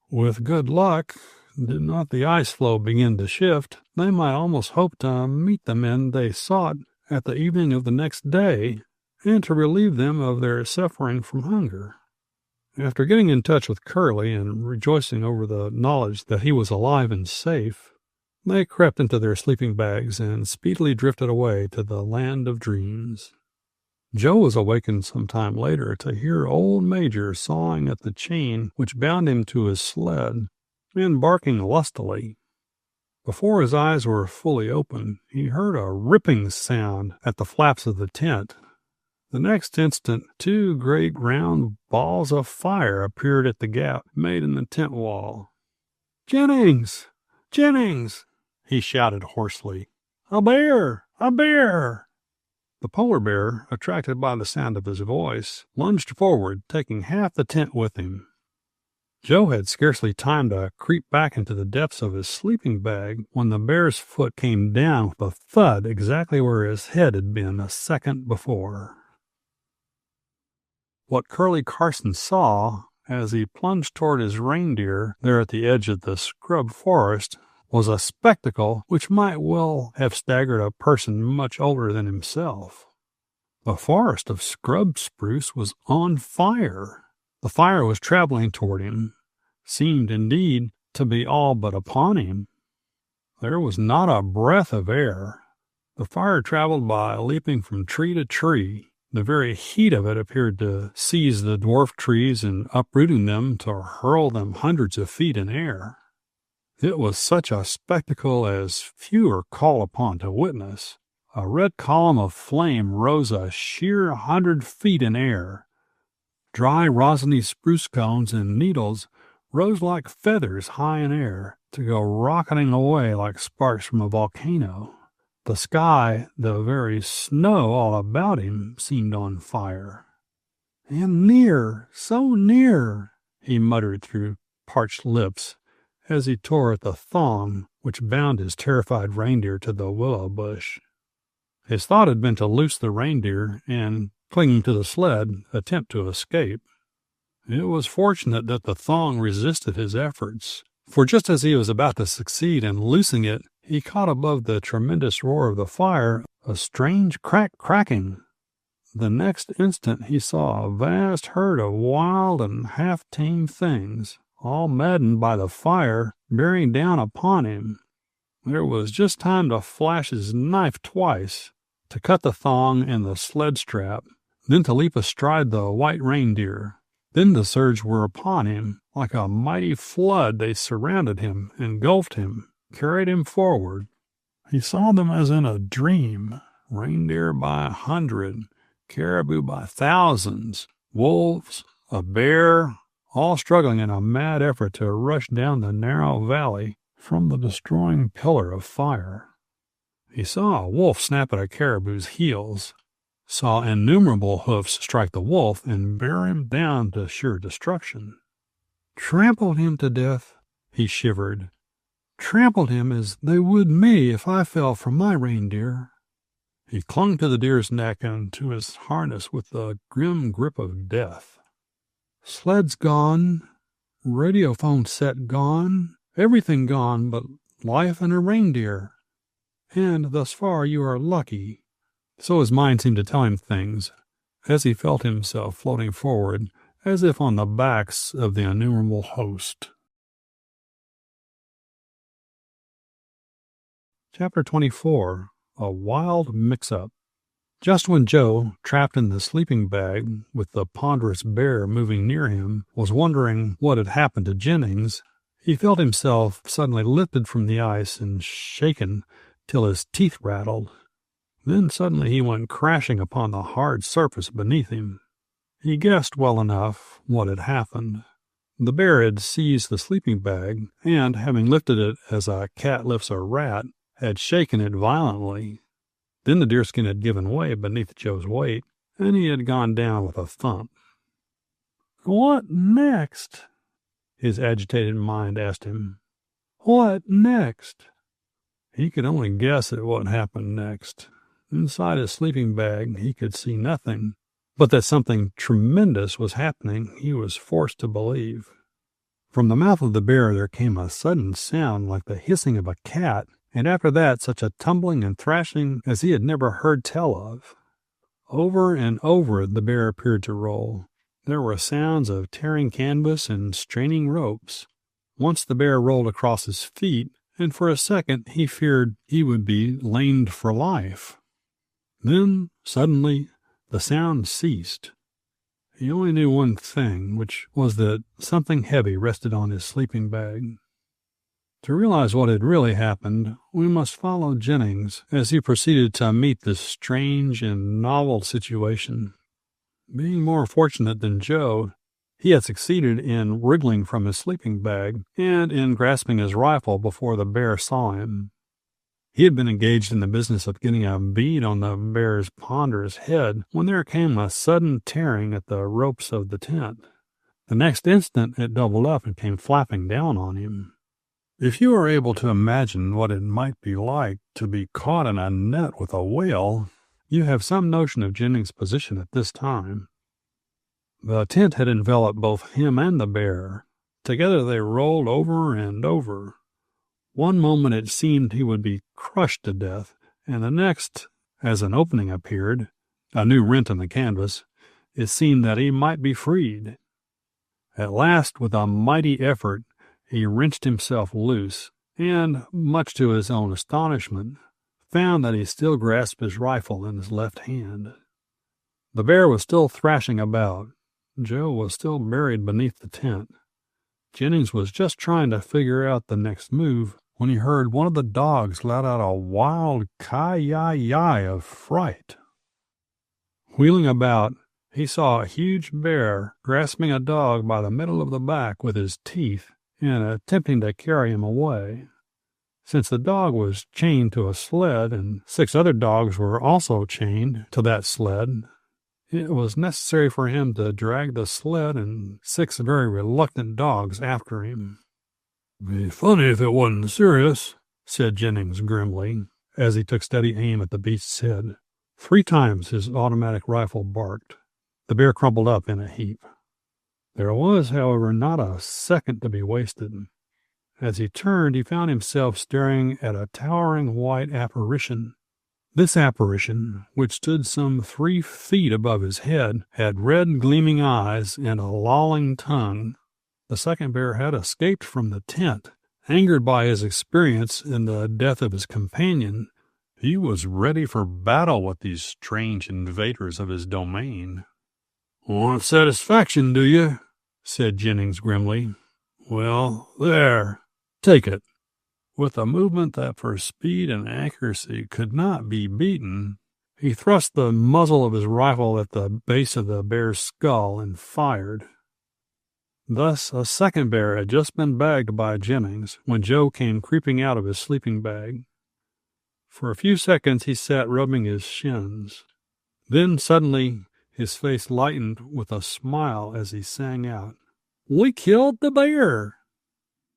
With good luck, did not the ice floe begin to shift, they might almost hope to meet the men they sought at the evening of the next day, and to relieve them of their suffering from hunger. After getting in touch with Curlie and rejoicing over the knowledge that he was alive and safe, they crept into their sleeping bags and speedily drifted away to the land of dreams. Joe was awakened some time later to hear old Major sawing at the chain which bound him to his sled, and barking lustily. Before his eyes were fully open, he heard a ripping sound at the flaps of the tent. The next instant, 2 great round balls of fire appeared at the gap made in the tent wall. "Jennings! Jennings!" he shouted hoarsely. "A bear! A bear!" The polar bear, attracted by the sound of his voice, lunged forward, taking half the tent with him. Joe had scarcely time to creep back into the depths of his sleeping bag when the bear's foot came down with a thud exactly where his head had been a second before. What Curlie Carson saw, as he plunged toward his reindeer there at the edge of the scrub forest, was a spectacle which might well have staggered a person much older than himself. The forest of scrub spruce was on fire. The fire was traveling toward him, seemed indeed to be all but upon him. There was not a breath of air. The fire traveled by leaping from tree to tree. The very heat of it appeared to seize the dwarf trees and, uprooting them, to hurl them hundreds of feet in air. It was such a spectacle as few are called upon to witness. A red column of flame rose a sheer 100 feet in air. Dry, rosiny spruce cones and needles rose like feathers high in air, to go rocketing away like sparks from a volcano. The sky, the very snow all about him, seemed on fire. "And near, so near," he muttered through parched lips, as he tore at the thong which bound his terrified reindeer to the willow bush. His thought had been to loose the reindeer and, clinging to the sled, attempt to escape. It was fortunate that the thong resisted his efforts, for just as he was about to succeed in loosing it, he caught above the tremendous roar of the fire a strange cracking. The next instant he saw a vast herd of wild and half-tamed things, all maddened by the fire, bearing down upon him. There was just time to flash his knife twice, to cut the thong and the sled strap, then to leap astride the white reindeer. Then the surge were upon him. Like a mighty flood they surrounded him, engulfed him, carried him forward. He saw them as in a dream, reindeer by 100, caribou by thousands, wolves, a bear, all struggling in a mad effort to rush down the narrow valley from the destroying pillar of fire. He saw a wolf snap at a caribou's heels, saw innumerable hoofs strike the wolf and bear him down to sure destruction. "Trampled him to death," he shivered. "Trampled him as they would me if I fell from my reindeer." He clung to the deer's neck and to his harness with the grim grip of death. "Sled's gone, radiophone set gone, everything gone but life and a reindeer. And thus far you are lucky." So his mind seemed to tell him things, as he felt himself floating forward, as if on the backs of the innumerable host. Chapter 24. A Wild Mix-Up. Just when Joe, trapped in the sleeping bag, with the ponderous bear moving near him, was wondering what had happened to Jennings, he felt himself suddenly lifted from the ice and shaken till his teeth rattled. Then suddenly he went crashing upon the hard surface beneath him. He guessed well enough what had happened. The bear had seized the sleeping bag, and, having lifted it as a cat lifts a rat, had shaken it violently. Then the deerskin had given way beneath Joe's weight, and he had gone down with a thump. "What next?" his agitated mind asked him. What next? He could only guess at what happened next. Inside his sleeping bag, he could see nothing, but that something tremendous was happening he was forced to believe. From the mouth of the bear there came a sudden sound like the hissing of a cat, and after that such a tumbling and thrashing as he had never heard tell of. Over and over the bear appeared to roll. There were sounds of tearing canvas and straining ropes. Once the bear rolled across his feet, and for a second he feared he would be lamed for life. Then, suddenly, the sound ceased. He only knew one thing, which was that something heavy rested on his sleeping bag. To realize what had really happened, we must follow Jennings as he proceeded to meet this strange and novel situation. Being more fortunate than Joe, he had succeeded in wriggling from his sleeping bag and in grasping his rifle before the bear saw him. He had been engaged in the business of getting a bead on the bear's ponderous head when there came a sudden tearing at the ropes of the tent. The next instant it doubled up and came flapping down on him. If you are able to imagine what it might be like to be caught in a net with a whale, you have some notion of Jennings' position at this time. The tent had enveloped both him and the bear. Together they rolled over and over. One moment it seemed he would be crushed to death, and the next, as an opening appeared, a new rent in the canvas, it seemed that he might be freed. At last, with a mighty effort, he wrenched himself loose, and, much to his own astonishment, found that he still grasped his rifle in his left hand. The bear was still thrashing about. Joe was still buried beneath the tent. Jennings was just trying to figure out the next move when he heard one of the dogs let out a wild ki-yi-yi of fright. Wheeling about, he saw a huge bear grasping a dog by the middle of the back with his teeth and attempting to carry him away. Since the dog was chained to a sled and 6 other dogs were also chained to that sled, it was necessary for him to drag the sled and 6 very reluctant dogs after him. Be funny if it wasn't serious, said Jennings grimly, as he took steady aim at the beast's head. 3 times his automatic rifle barked. The bear crumpled up in a heap. There was, however, not a second to be wasted. As he turned, he found himself staring at a towering white apparition. This apparition, which stood some 3 feet above his head, had red gleaming eyes and a lolling tongue. The second bear had escaped from the tent. Angered by his experience in the death of his companion, he was ready for battle with these strange invaders of his domain. "Want satisfaction, do you?" said Jennings grimly. "Well, there, take it." With a movement that for speed and accuracy could not be beaten, he thrust the muzzle of his rifle at the base of the bear's skull and fired. Thus a second bear had just been bagged by Jennings when Joe came creeping out of his sleeping bag. For a few seconds he sat rubbing his shins. Then suddenly his face lightened with a smile as he sang out, "We killed the bear!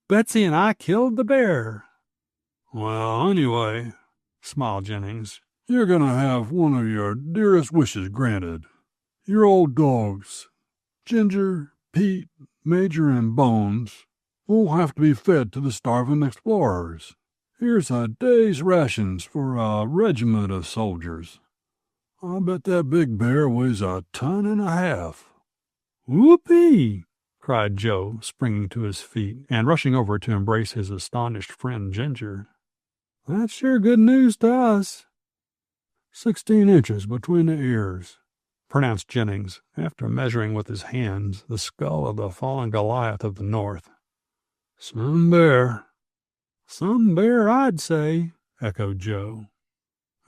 Betsy and I killed the bear." "Well, anyway," smiled Jennings, "you're going to have one of your dearest wishes granted. Your old dogs, Ginger, Pete, Major, and Bones, won't have to be fed to the starving explorers. Here's a day's rations for a regiment of soldiers. I bet that big bear weighs 1.5 tons. "Whoopee!" cried Joe, springing to his feet and rushing over to embrace his astonished friend Ginger. "That's sure good news to us." 16 inches between the ears," pronounced Jennings, after measuring with his hands the skull of the fallen Goliath of the North. "Some bear." "Some bear, I'd say," echoed Joe.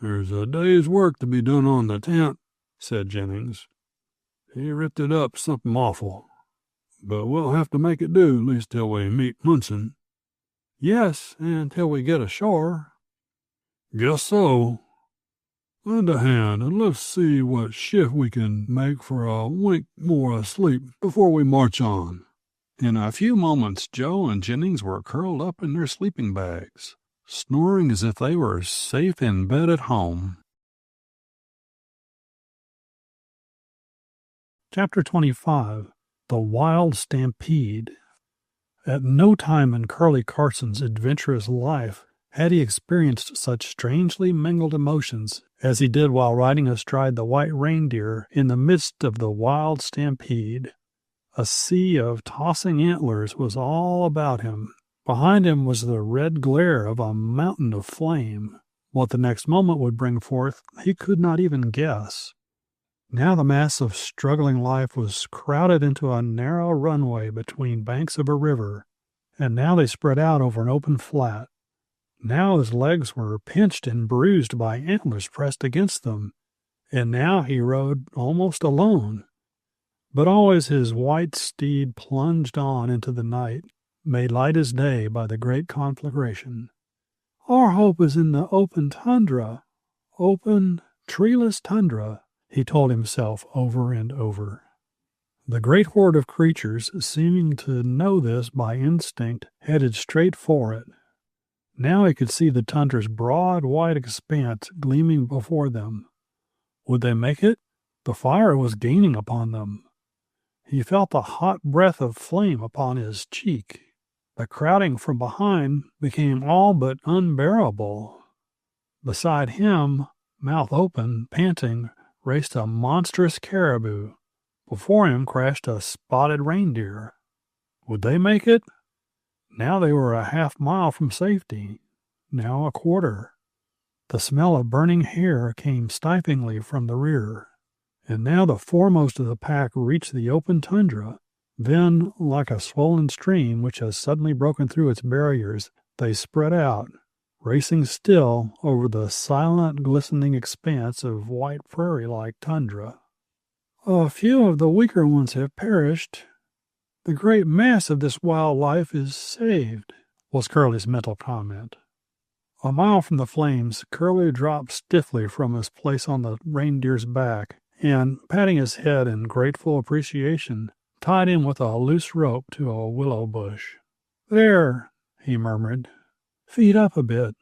"There's a day's work to be done on the tent," said Jennings. "He ripped it up something awful. But we'll have to make it do, at least till we meet Munson." "Yes, and till we get ashore." "Guess so. Lend a hand, and let's see what shift we can make for a wink more of sleep before we march on." In a few moments, Joe and Jennings were curled up in their sleeping bags, snoring as if they were safe in bed at home. Chapter 25. The Wild Stampede. At no time in Curlie Carson's adventurous life had he experienced such strangely mingled emotions as he did while riding astride the white reindeer in the midst of the wild stampede. A sea of tossing antlers was all about him. Behind him was the red glare of a mountain of flame. What the next moment would bring forth he could not even guess. Now the mass of struggling life was crowded into a narrow runway between banks of a river, and now they spread out over an open flat. Now his legs were pinched and bruised by antlers pressed against them, and now he rode almost alone. But always his white steed plunged on into the night, made light as day by the great conflagration. Our hope is in the open tundra, open, treeless tundra, he told himself over and over. The great horde of creatures, seeming to know this by instinct, headed straight for it. Now he could see the tundra's broad white expanse gleaming before them. Would they make it? The fire was gaining upon them. He felt the hot breath of flame upon his cheek. The crowding from behind became all but unbearable. Beside him, mouth open, panting, raced a monstrous caribou. Before him crashed a spotted reindeer. Would they make it? Now they were a half-mile from safety, now a quarter. The smell of burning hair came stiflingly from the rear, and now the foremost of the pack reached the open tundra. Then, like a swollen stream which has suddenly broken through its barriers, they spread out, racing still over the silent, glistening expanse of white prairie-like tundra. A few of the weaker ones have perished. The great mass of this wild life is saved, was Curlie's mental comment. A mile from the flames, Curlie dropped stiffly from his place on the reindeer's back, and, patting his head in grateful appreciation, tied him with a loose rope to a willow bush. There, he murmured. Feed up a bit.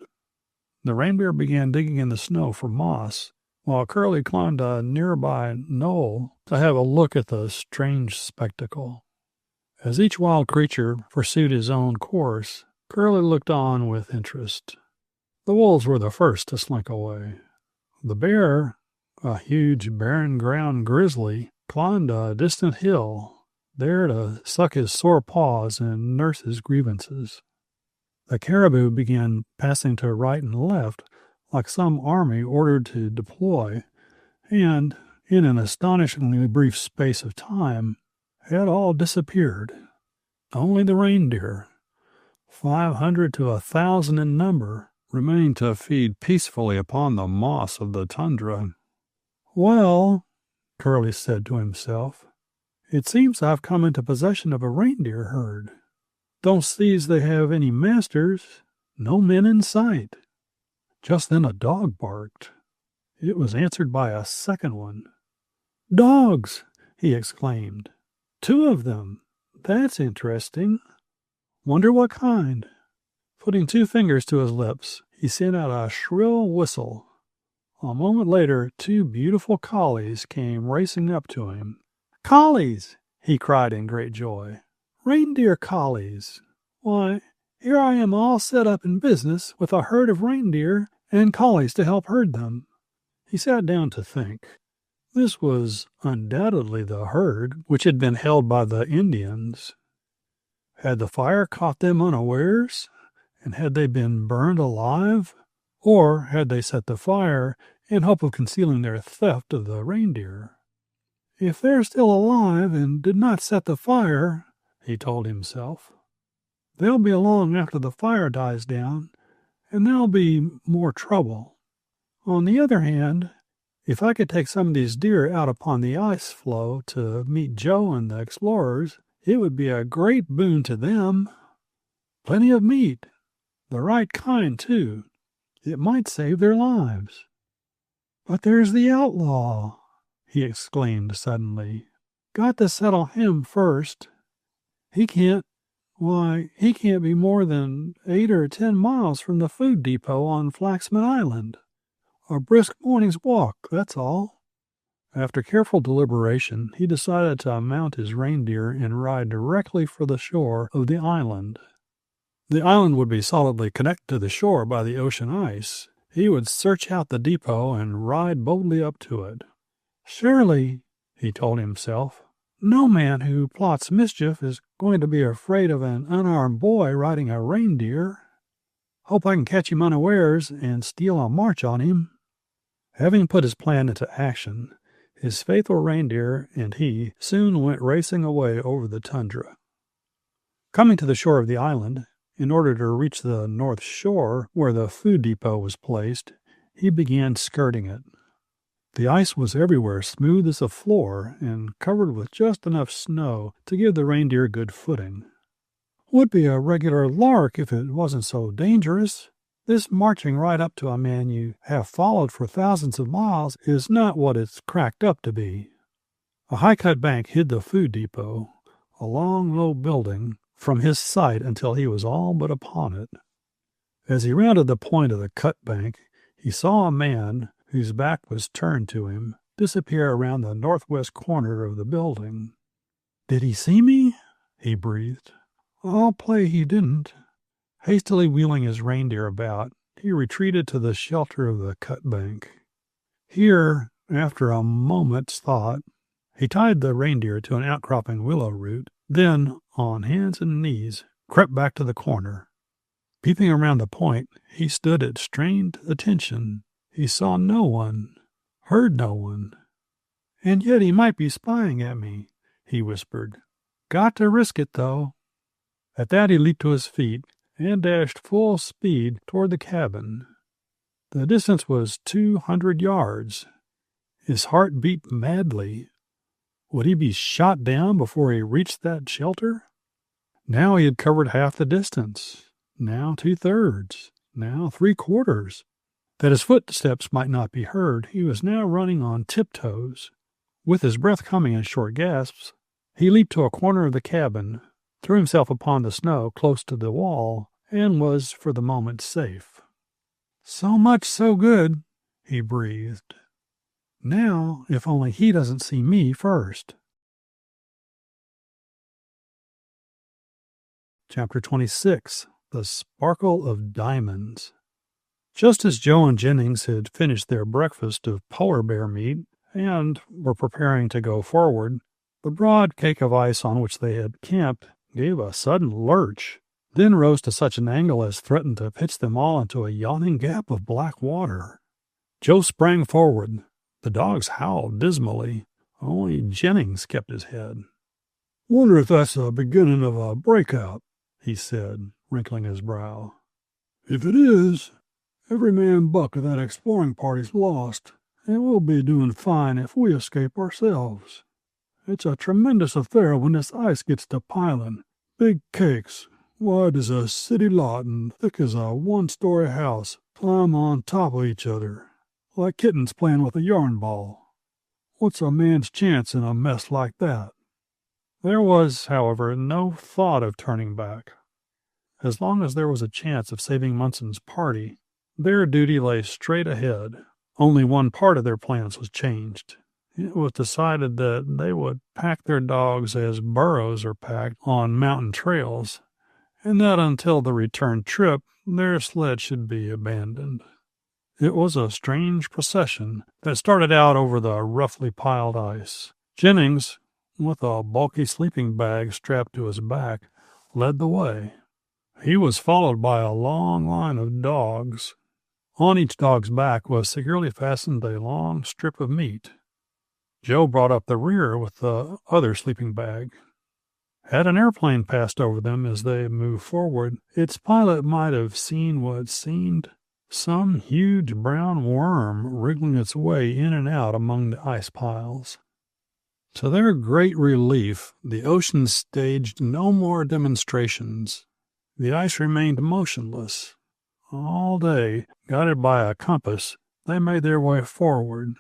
The reindeer began digging in the snow for moss, while Curlie climbed a nearby knoll to have a look at the strange spectacle. As each wild creature pursued his own course, Curlie looked on with interest. The wolves were the first to slink away. The bear, a huge barren ground grizzly, climbed a distant hill, there to suck his sore paws and nurse his grievances. The caribou began passing to right and left like some army ordered to deploy, and, in an astonishingly brief space of time, had all disappeared. Only the reindeer, 500 to 1,000 in number, remained to feed peacefully upon the moss of the tundra. Well, Curlie said to himself, it seems I've come into possession of a reindeer herd. Don't see as they have any masters, no men in sight. Just then a dog barked. It was answered by a second one. Dogs, he exclaimed. 2 of them. That's interesting. Wonder what kind. Putting 2 fingers to his lips, he sent out a shrill whistle. A moment later, 2 beautiful collies came racing up to him. Collies! He cried in great joy. Reindeer collies! Why, here I am all set up in business with a herd of reindeer and collies to help herd them. He sat down to think. This was undoubtedly the herd which had been held by the Indians. Had the fire caught them unawares, and had they been burned alive, or had they set the fire in hope of concealing their theft of the reindeer? If they're still alive and did not set the fire, he told himself, they'll be along after the fire dies down, and there'll be more trouble. On the other hand, if I could take some of these deer out upon the ice floe to meet Joe and the explorers, it would be a great boon to them. Plenty of meat, the right kind, too. It might save their lives. But there's the outlaw, he exclaimed suddenly. Got to settle him first. He can't be more than 8 or 10 miles from the food depot on Flaxman Island. A brisk morning's walk, that's all." After careful deliberation, he decided to mount his reindeer and ride directly for the shore of the island. The island would be solidly connected to the shore by the ocean ice. He would search out the depot and ride boldly up to it. "Surely," he told himself, "no man who plots mischief is going to be afraid of an unarmed boy riding a reindeer. Hope I can catch him unawares and steal a march on him." Having put his plan into action, his faithful reindeer and he soon went racing away over the tundra. Coming to the shore of the island, in order to reach the north shore where the food depot was placed, he began skirting it. The ice was everywhere smooth as a floor and covered with just enough snow to give the reindeer good footing. "Would be a regular lark if it wasn't so dangerous. This marching right up to a man you have followed for thousands of miles is not what it's cracked up to be." A high-cut bank hid the food depot, a long, low building, from his sight until he was all but upon it. As he rounded the point of the cut bank, he saw a man, whose back was turned to him, disappear around the northwest corner of the building. "Did he see me?" he breathed. "I'll play he didn't." Hastily wheeling his reindeer about, he retreated to the shelter of the cut bank. Here, after a moment's thought, he tied the reindeer to an outcropping willow root, then, on hands and knees, crept back to the corner. Peeping around the point, he stood at strained attention. He saw no one, heard no one. "And yet he might be spying at me," he whispered. "Got to risk it, though." At that he leaped to his feet and dashed full speed toward the cabin. The distance was 200 yards. His heart beat madly. Would he be shot down before he reached that shelter? Now he had covered half the distance, now 2/3, now 3/4. That his footsteps might not be heard, he was now running on tiptoes. With his breath coming in short gasps, he leaped to a corner of the cabin, threw himself upon the snow close to the wall, and was for the moment safe. "So much so good," he breathed. "Now, if only he doesn't see me first." Chapter 26. The Sparkle of Diamonds. Just as Joe and Jennings had finished their breakfast of polar bear meat and were preparing to go forward, the broad cake of ice on which they had camped gave a sudden lurch, then rose to such an angle as threatened to pitch them all into a yawning gap of black water. Joe sprang forward. The dogs howled dismally. Only Jennings kept his head. "Wonder if that's the beginning of a breakout," he said, wrinkling his brow. "If it is, every man buck of that exploring party's lost, and we'll be doing fine if we escape ourselves. It's a tremendous affair when this ice gets to piling. Big cakes, wide as a city lot and thick as a one-story house, climb on top of each other, like kittens playing with a yarn ball. What's a man's chance in a mess like that?" There was, however, no thought of turning back. As long as there was a chance of saving Munson's party, their duty lay straight ahead. Only one part of their plans was changed. It was decided that they would pack their dogs as burros are packed on mountain trails, and that until the return trip, their sled should be abandoned. It was a strange procession that started out over the roughly piled ice. Jennings, with a bulky sleeping bag strapped to his back, led the way. He was followed by a long line of dogs. On each dog's back was securely fastened a long strip of meat. Joe brought up the rear with the other sleeping bag. Had an airplane passed over them as they moved forward, its pilot might have seen what seemed some huge brown worm wriggling its way in and out among the ice piles. To their great relief, the ocean staged no more demonstrations. The ice remained motionless. All day, guided by a compass, they made their way forward.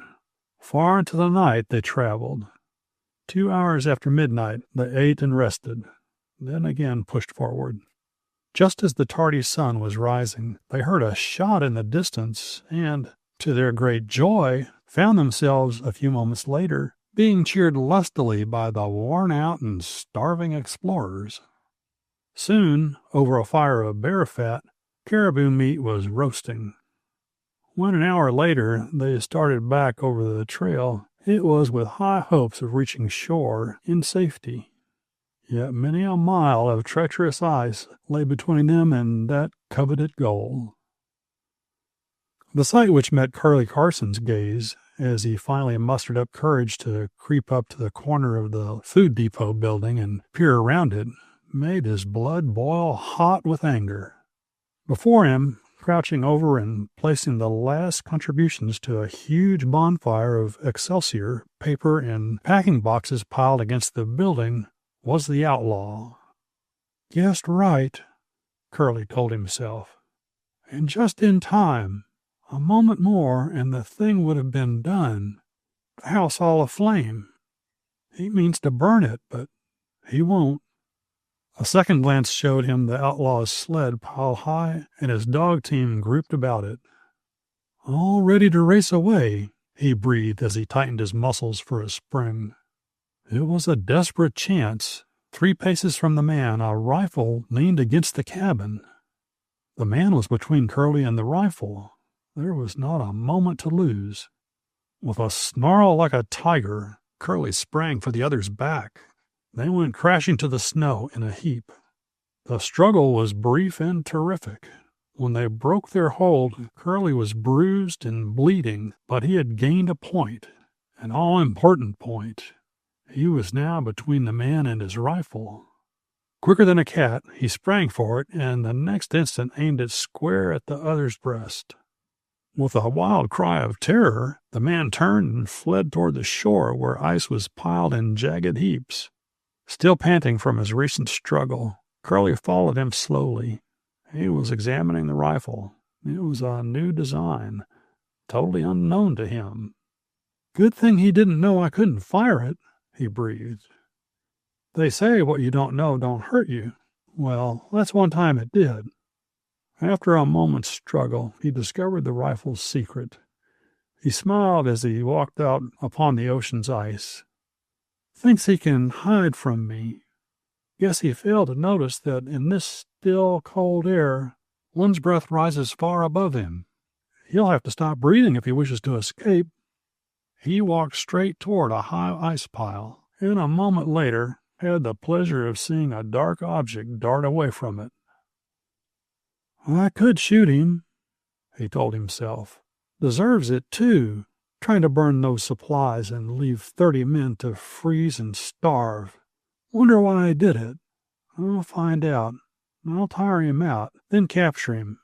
Far into the night they traveled. 2 hours after midnight, they ate and rested. then again pushed forward. Just as the tardy sun was rising, they heard a shot in the distance and, to their great joy, found themselves a few moments later being cheered lustily by the worn-out and starving explorers. Soon, over a fire of bear fat, caribou meat was roasting. When an hour later they started back over the trail, it was with high hopes of reaching shore in safety. Yet many a mile of treacherous ice lay between them and that coveted goal. The sight which met Curlie Carson's gaze, as he finally mustered up courage to creep up to the corner of the food depot building and peer around it, made his blood boil hot with anger. Before him, crouching over and placing the last contributions to a huge bonfire of excelsior, paper, and packing boxes piled against the building, was the outlaw. "Guessed right," Curlie told himself. "And just in time. A moment more and the thing would have been done. The house all aflame. He means to burn it, but he won't." A second glance showed him the outlaw's sled piled high and his dog team grouped about it. "All ready to race away," he breathed as he tightened his muscles for a spring. It was a desperate chance. 3 paces from the man, a rifle leaned against the cabin. The man was between Curlie and the rifle. There was not a moment to lose. With a snarl like a tiger, Curlie sprang for the other's back. They went crashing to the snow in a heap. The struggle was brief and terrific. When they broke their hold, Curlie was bruised and bleeding, but he had gained a point, an all-important point. He was now between the man and his rifle. Quicker than a cat, he sprang for it, and the next instant aimed it square at the other's breast. With a wild cry of terror, the man turned and fled toward the shore where ice was piled in jagged heaps. Still panting from his recent struggle, Curlie followed him slowly. He was examining the rifle. It was a new design, totally unknown to him. "Good thing he didn't know I couldn't fire it," he breathed. "They say what you don't know don't hurt you. Well, that's one time it did." After a moment's struggle, he discovered the rifle's secret. He smiled as he walked out upon the ocean's ice. "Thinks he can hide from me. Guess he failed to notice that in this still, cold air, one's breath rises far above him. He'll have to stop breathing if he wishes to escape." He walked straight toward a high ice pile, and a moment later had the pleasure of seeing a dark object dart away from it. "I could shoot him," he told himself. "Deserves it, too, trying to burn those supplies and leave 30 men to freeze and starve. Wonder why I did it. I'll find out. I'll tire him out, then capture him.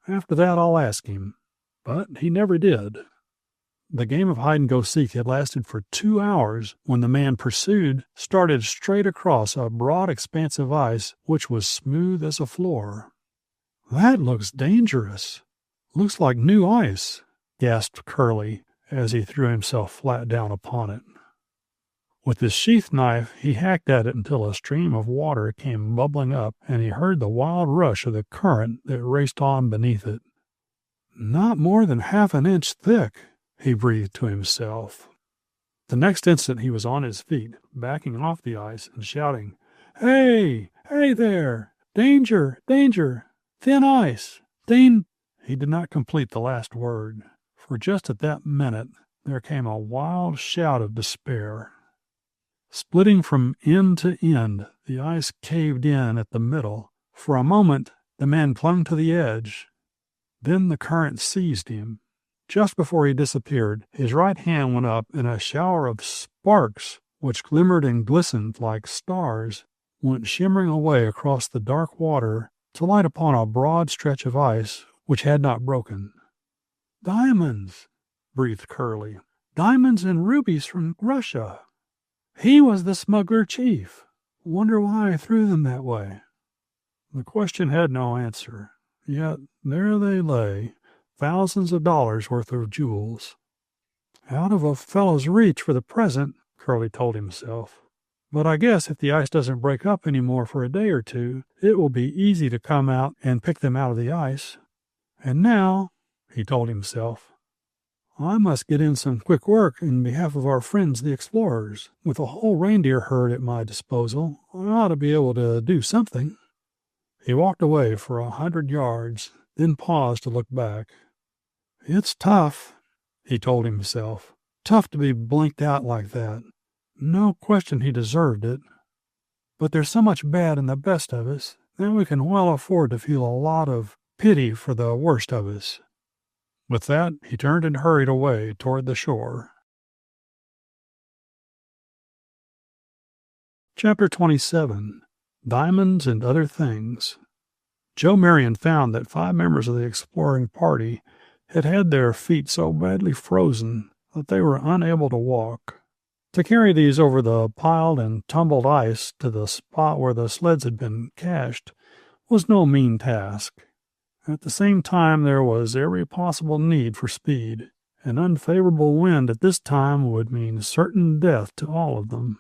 After that I'll ask him." But he never did. The game of hide-and-go-seek had lasted for 2 hours when the man pursued started straight across a broad expanse of ice which was smooth as a floor. "That looks dangerous. Looks like new ice," gasped Curlie as he threw himself flat down upon it. With his sheath knife, he hacked at it until a stream of water came bubbling up, and he heard the wild rush of the current that raced on beneath it. "Not more than half an inch thick," he breathed to himself. The next instant he was on his feet, backing off the ice and shouting, "Hey! Hey there! Danger! Danger! Thin ice! He did not complete the last word, for just at that minute there came a wild shout of despair. Splitting from end to end, the ice caved in at the middle. For a moment the man clung to the edge. Then the current seized him. Just before he disappeared, his right hand went up, and a shower of sparks, which glimmered and glistened like stars, went shimmering away across the dark water to light upon a broad stretch of ice which had not broken. "Diamonds," breathed Curlie. "Diamonds and rubies from Russia. He was the smuggler chief. Wonder why I threw them that way." The question had no answer, yet there they lay, thousands of dollars worth of jewels. "Out of a fellow's reach for the present," Curlie told himself. But I guess if the ice doesn't break up anymore for a day or two, it will be easy to come out and pick them out of the ice. And now, he told himself, I must get in some quick work in behalf of our friends the explorers. With a whole reindeer herd at my disposal, I ought to be able to do something. He walked away for 100 yards, then paused to look back. It's tough, he told himself. Tough to be blinked out like that. No question he deserved it. But there's so much bad in the best of us that we can well afford to feel a lot of pity for the worst of us. With that, he turned and hurried away toward the shore. Chapter 27. Diamonds and Other Things. Joe Marion found that 5 members of the exploring party had had their feet so badly frozen that they were unable to walk. To carry these over the piled and tumbled ice to the spot where the sleds had been cached was no mean task. At the same time, there was every possible need for speed. An unfavorable wind at this time would mean certain death to all of them.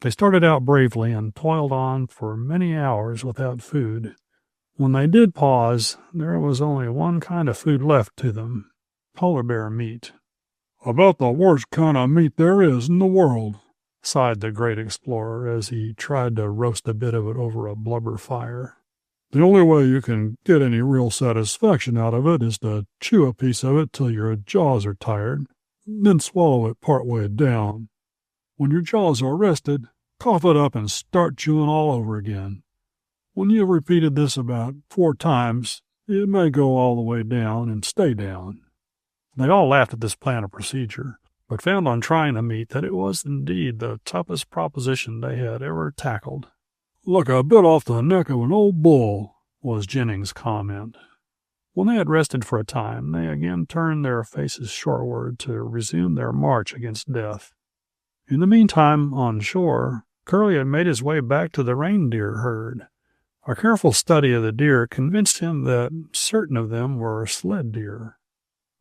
They started out bravely and toiled on for many hours without food. When they did pause, there was only one kind of food left to them: polar bear meat. About the worst kind of meat there is in the world, sighed the great explorer as he tried to roast a bit of it over a blubber fire. The only way you can get any real satisfaction out of it is to chew a piece of it till your jaws are tired, then swallow it part way down. When your jaws are rested, cough it up and start chewing all over again. When you've repeated this about 4 times, it may go all the way down and stay down. They all laughed at this plan of procedure, but found on trying the meat that it was indeed the toughest proposition they had ever tackled. Like a bit off the neck of an old bull, was Jennings' comment. When they had rested for a time, they again turned their faces shoreward to resume their march against death. In the meantime, on shore, Curlie had made his way back to the reindeer herd. A careful study of the deer convinced him that certain of them were sled deer.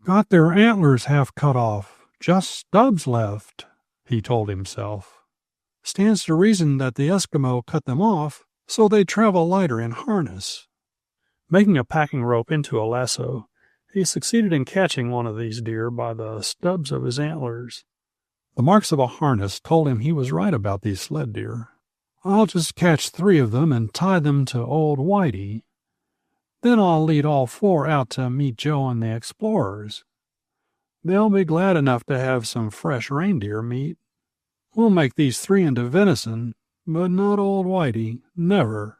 Got their antlers half cut off, just stubs left, he told himself. Stands to reason that the Eskimo cut them off so they travel lighter in harness. Making a packing rope into a lasso, he succeeded in catching one of these deer by the stubs of his antlers. The marks of a harness told him he was right about these sled deer. I'll just catch 3 of them and tie them to old Whitey. Then I'll lead all 4 out to meet Joe and the explorers. They'll be glad enough to have some fresh reindeer meat. We'll make these 3 into venison, but not old Whitey, never.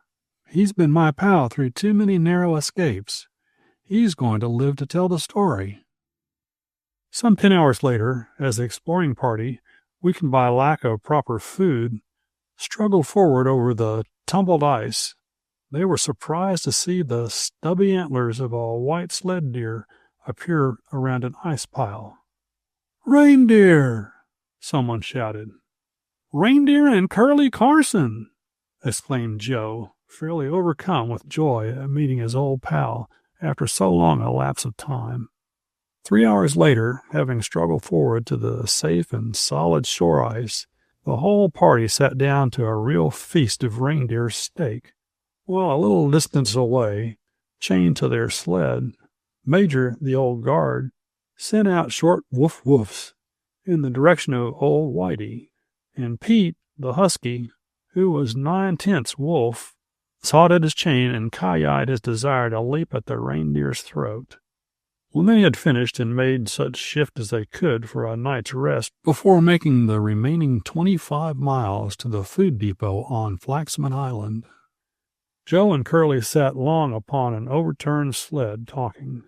He's been my pal through too many narrow escapes. He's going to live to tell the story. Some 10 hours later, as the exploring party, weakened by lack of proper food, struggled forward over the tumbled ice, they were surprised to see the stubby antlers of a white sled deer appear around an ice pile. "Reindeer!" someone shouted. "Reindeer and Curlie Carson!" exclaimed Joe, fairly overcome with joy at meeting his old pal after so long a lapse of time. 3 hours later, having struggled forward to the safe and solid shore ice, the whole party sat down to a real feast of reindeer steak, while a little distance away, chained to their sled, Major, the old guard, sent out short woof-woofs in the direction of old Whitey, and Pete, the husky, who was 9/10 wolf, sawed at his chain and ki-yied his desire to leap at the reindeer's throat. When they had finished and made such shift as they could for a night's rest before making the remaining 25 miles to the food depot on Flaxman Island, Joe and Curlie sat long upon an overturned sled talking.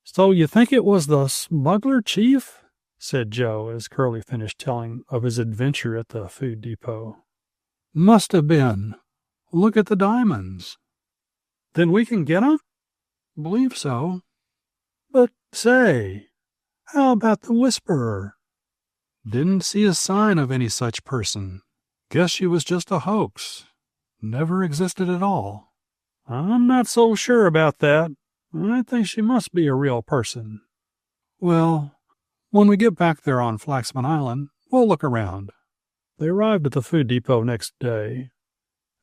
"So you think it was the smuggler, Chief?" said Joe as Curlie finished telling of his adventure at the food depot. "Must have been. Look at the diamonds." "Then we can get 'em?" "Believe so." "But say, how about the Whisperer?" "Didn't see a sign of any such person. Guess she was just a hoax. Never existed at all." "I'm not so sure about that. I think she must be a real person." "Well, when we get back there on Flaxman Island, we'll look around." They arrived at the food depot next day.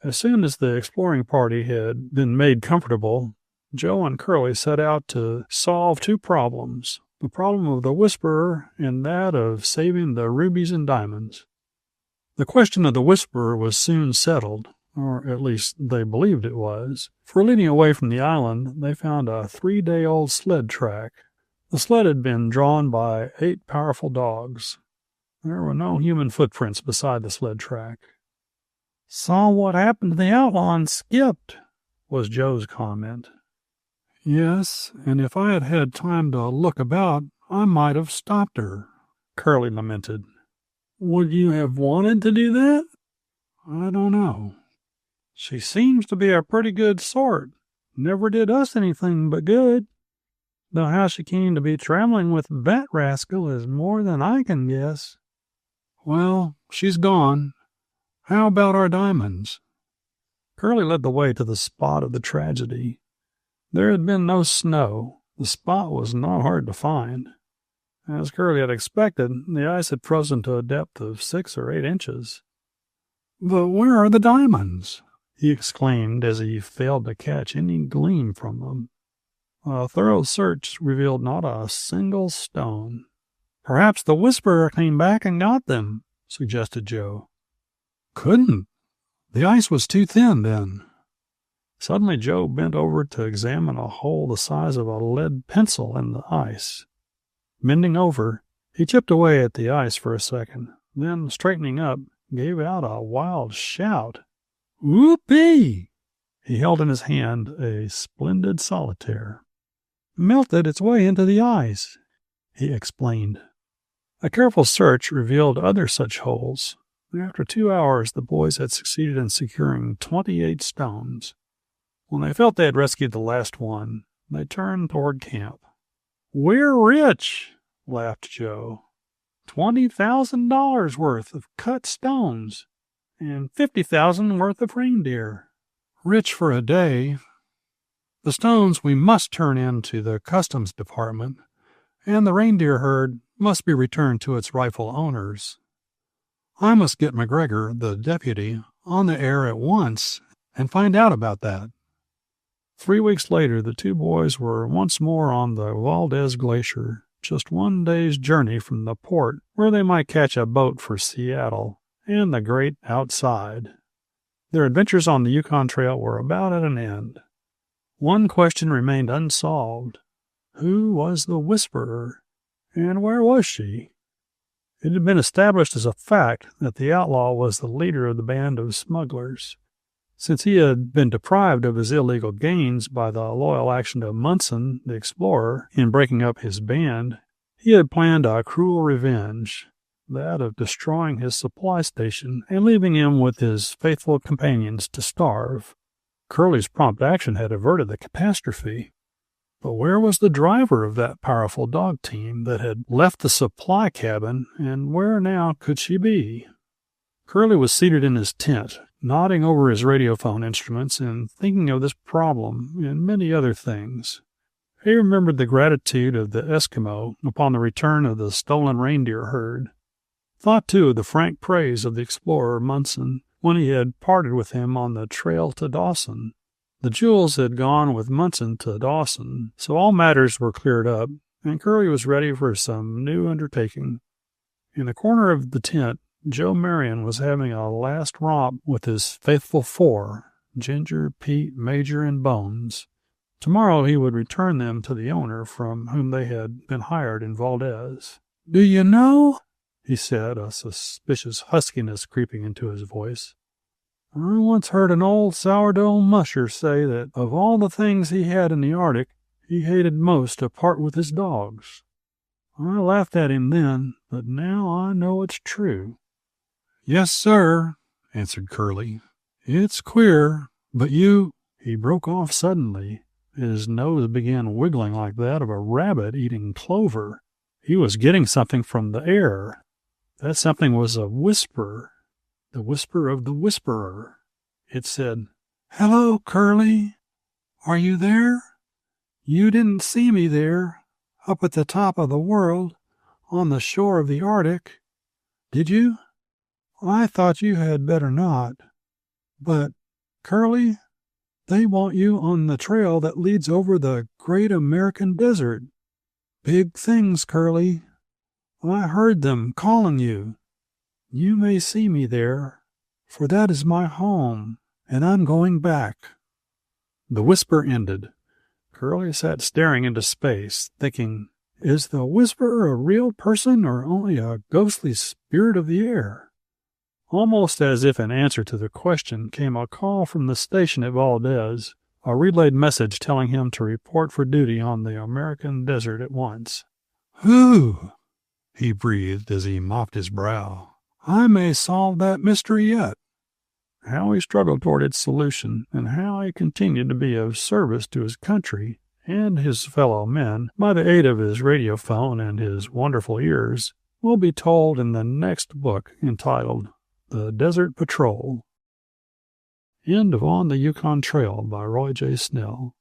As soon as the exploring party had been made comfortable, Joe and Curlie set out to solve two problems, the problem of the Whisperer and that of saving the rubies and diamonds. The question of the Whisperer was soon settled, or at least they believed it was, for leading away from the island they found a 3-day-old sled track. The sled had been drawn by 8 powerful dogs. There were no human footprints beside the sled track. "Saw what happened to the outlaw and skipped," was Joe's comment. "Yes, and if I had had time to look about, I might have stopped her," Curlie lamented. "Would you have wanted to do that?" "I don't know. She seems to be a pretty good sort. Never did us anything but good. Though how she came to be traveling with that rascal is more than I can guess." "Well, she's gone. How about our diamonds?" Curlie led the way to the spot of the tragedy. There had been no snow. The spot was not hard to find. As Curlie had expected, the ice had frozen to a depth of 6 or 8 inches. "But where are the diamonds?" he exclaimed as he failed to catch any gleam from them. A thorough search revealed not a single stone. "Perhaps the Whisperer came back and got them," suggested Joe. "Couldn't. The ice was too thin then." Suddenly Joe bent over to examine a hole the size of a lead pencil in the ice. Bending over, he chipped away at the ice for a second, then, straightening up, gave out a wild shout. "Whoopee!" He held in his hand a splendid solitaire. "Melted its way into the ice," he explained. A careful search revealed other such holes. After 2 hours, the boys had succeeded in securing 28 stones. When they felt they had rescued the last one, they turned toward camp. "We're rich," laughed Joe. $20,000 worth of cut stones and 50,000 worth of reindeer. "Rich for a day. The stones we must turn in to the customs department, and the reindeer herd must be returned to its rightful owners. I must get McGregor, the deputy, on the air at once and find out about that." 3 weeks later, the two boys were once more on the Valdez Glacier, just 1 day's journey from the port where they might catch a boat for Seattle and the great outside. Their adventures on the Yukon Trail were about at an end. One question remained unsolved. Who was the Whisperer, and where was she? It had been established as a fact that the outlaw was the leader of the band of smugglers. Since he had been deprived of his illegal gains by the loyal action of Munson, the explorer, in breaking up his band, he had planned a cruel revenge, that of destroying his supply station and leaving him with his faithful companions to starve. Curlie's prompt action had averted the catastrophe. But where was the driver of that powerful dog team that had left the supply cabin, and where now could she be? Curlie was seated in his tent, nodding over his radiophone instruments and thinking of this problem and many other things. He remembered the gratitude of the Eskimo upon the return of the stolen reindeer herd. Thought, too, of the frank praise of the explorer Munson when he had parted with him on the trail to Dawson. The jewels had gone with Munson to Dawson, so all matters were cleared up, and Curlie was ready for some new undertaking. In the corner of the tent, Joe Marion was having a last romp with his faithful 4, Ginger, Pete, Major, and Bones. Tomorrow he would return them to the owner from whom they had been hired in Valdez. "Do you know," he said, a suspicious huskiness creeping into his voice, "I once heard an old sourdough musher say that of all the things he had in the Arctic, he hated most to part with his dogs. I laughed at him then, but now I know it's true." "Yes, sir," answered Curlie. "It's queer, but you—" He broke off suddenly. His nose began wiggling like that of a rabbit eating clover. He was getting something from the air. That something was a whisper, the whisper of the Whisperer. It said, "Hello, Curlie. Are you there? You didn't see me there, up at the top of the world, on the shore of the Arctic, did you? I thought you had better not. But, Curlie, they want you on the trail that leads over the great American desert. Big things, Curlie. I heard them calling you. You may see me there, for that is my home, and I'm going back." The whisper ended. Curlie sat staring into space, thinking, is the whisperer a real person or only a ghostly spirit of the air? Almost as if in answer to the question came a call from the station at Valdez, a relayed message telling him to report for duty on the American desert at once. "Whew!" he breathed as he mopped his brow. "I may solve that mystery yet." How he struggled toward its solution, and how he continued to be of service to his country and his fellow men by the aid of his radiophone and his wonderful ears, will be told in the next book entitled The Desert Patrol. End of On the Yukon Trail by Roy J. Snell.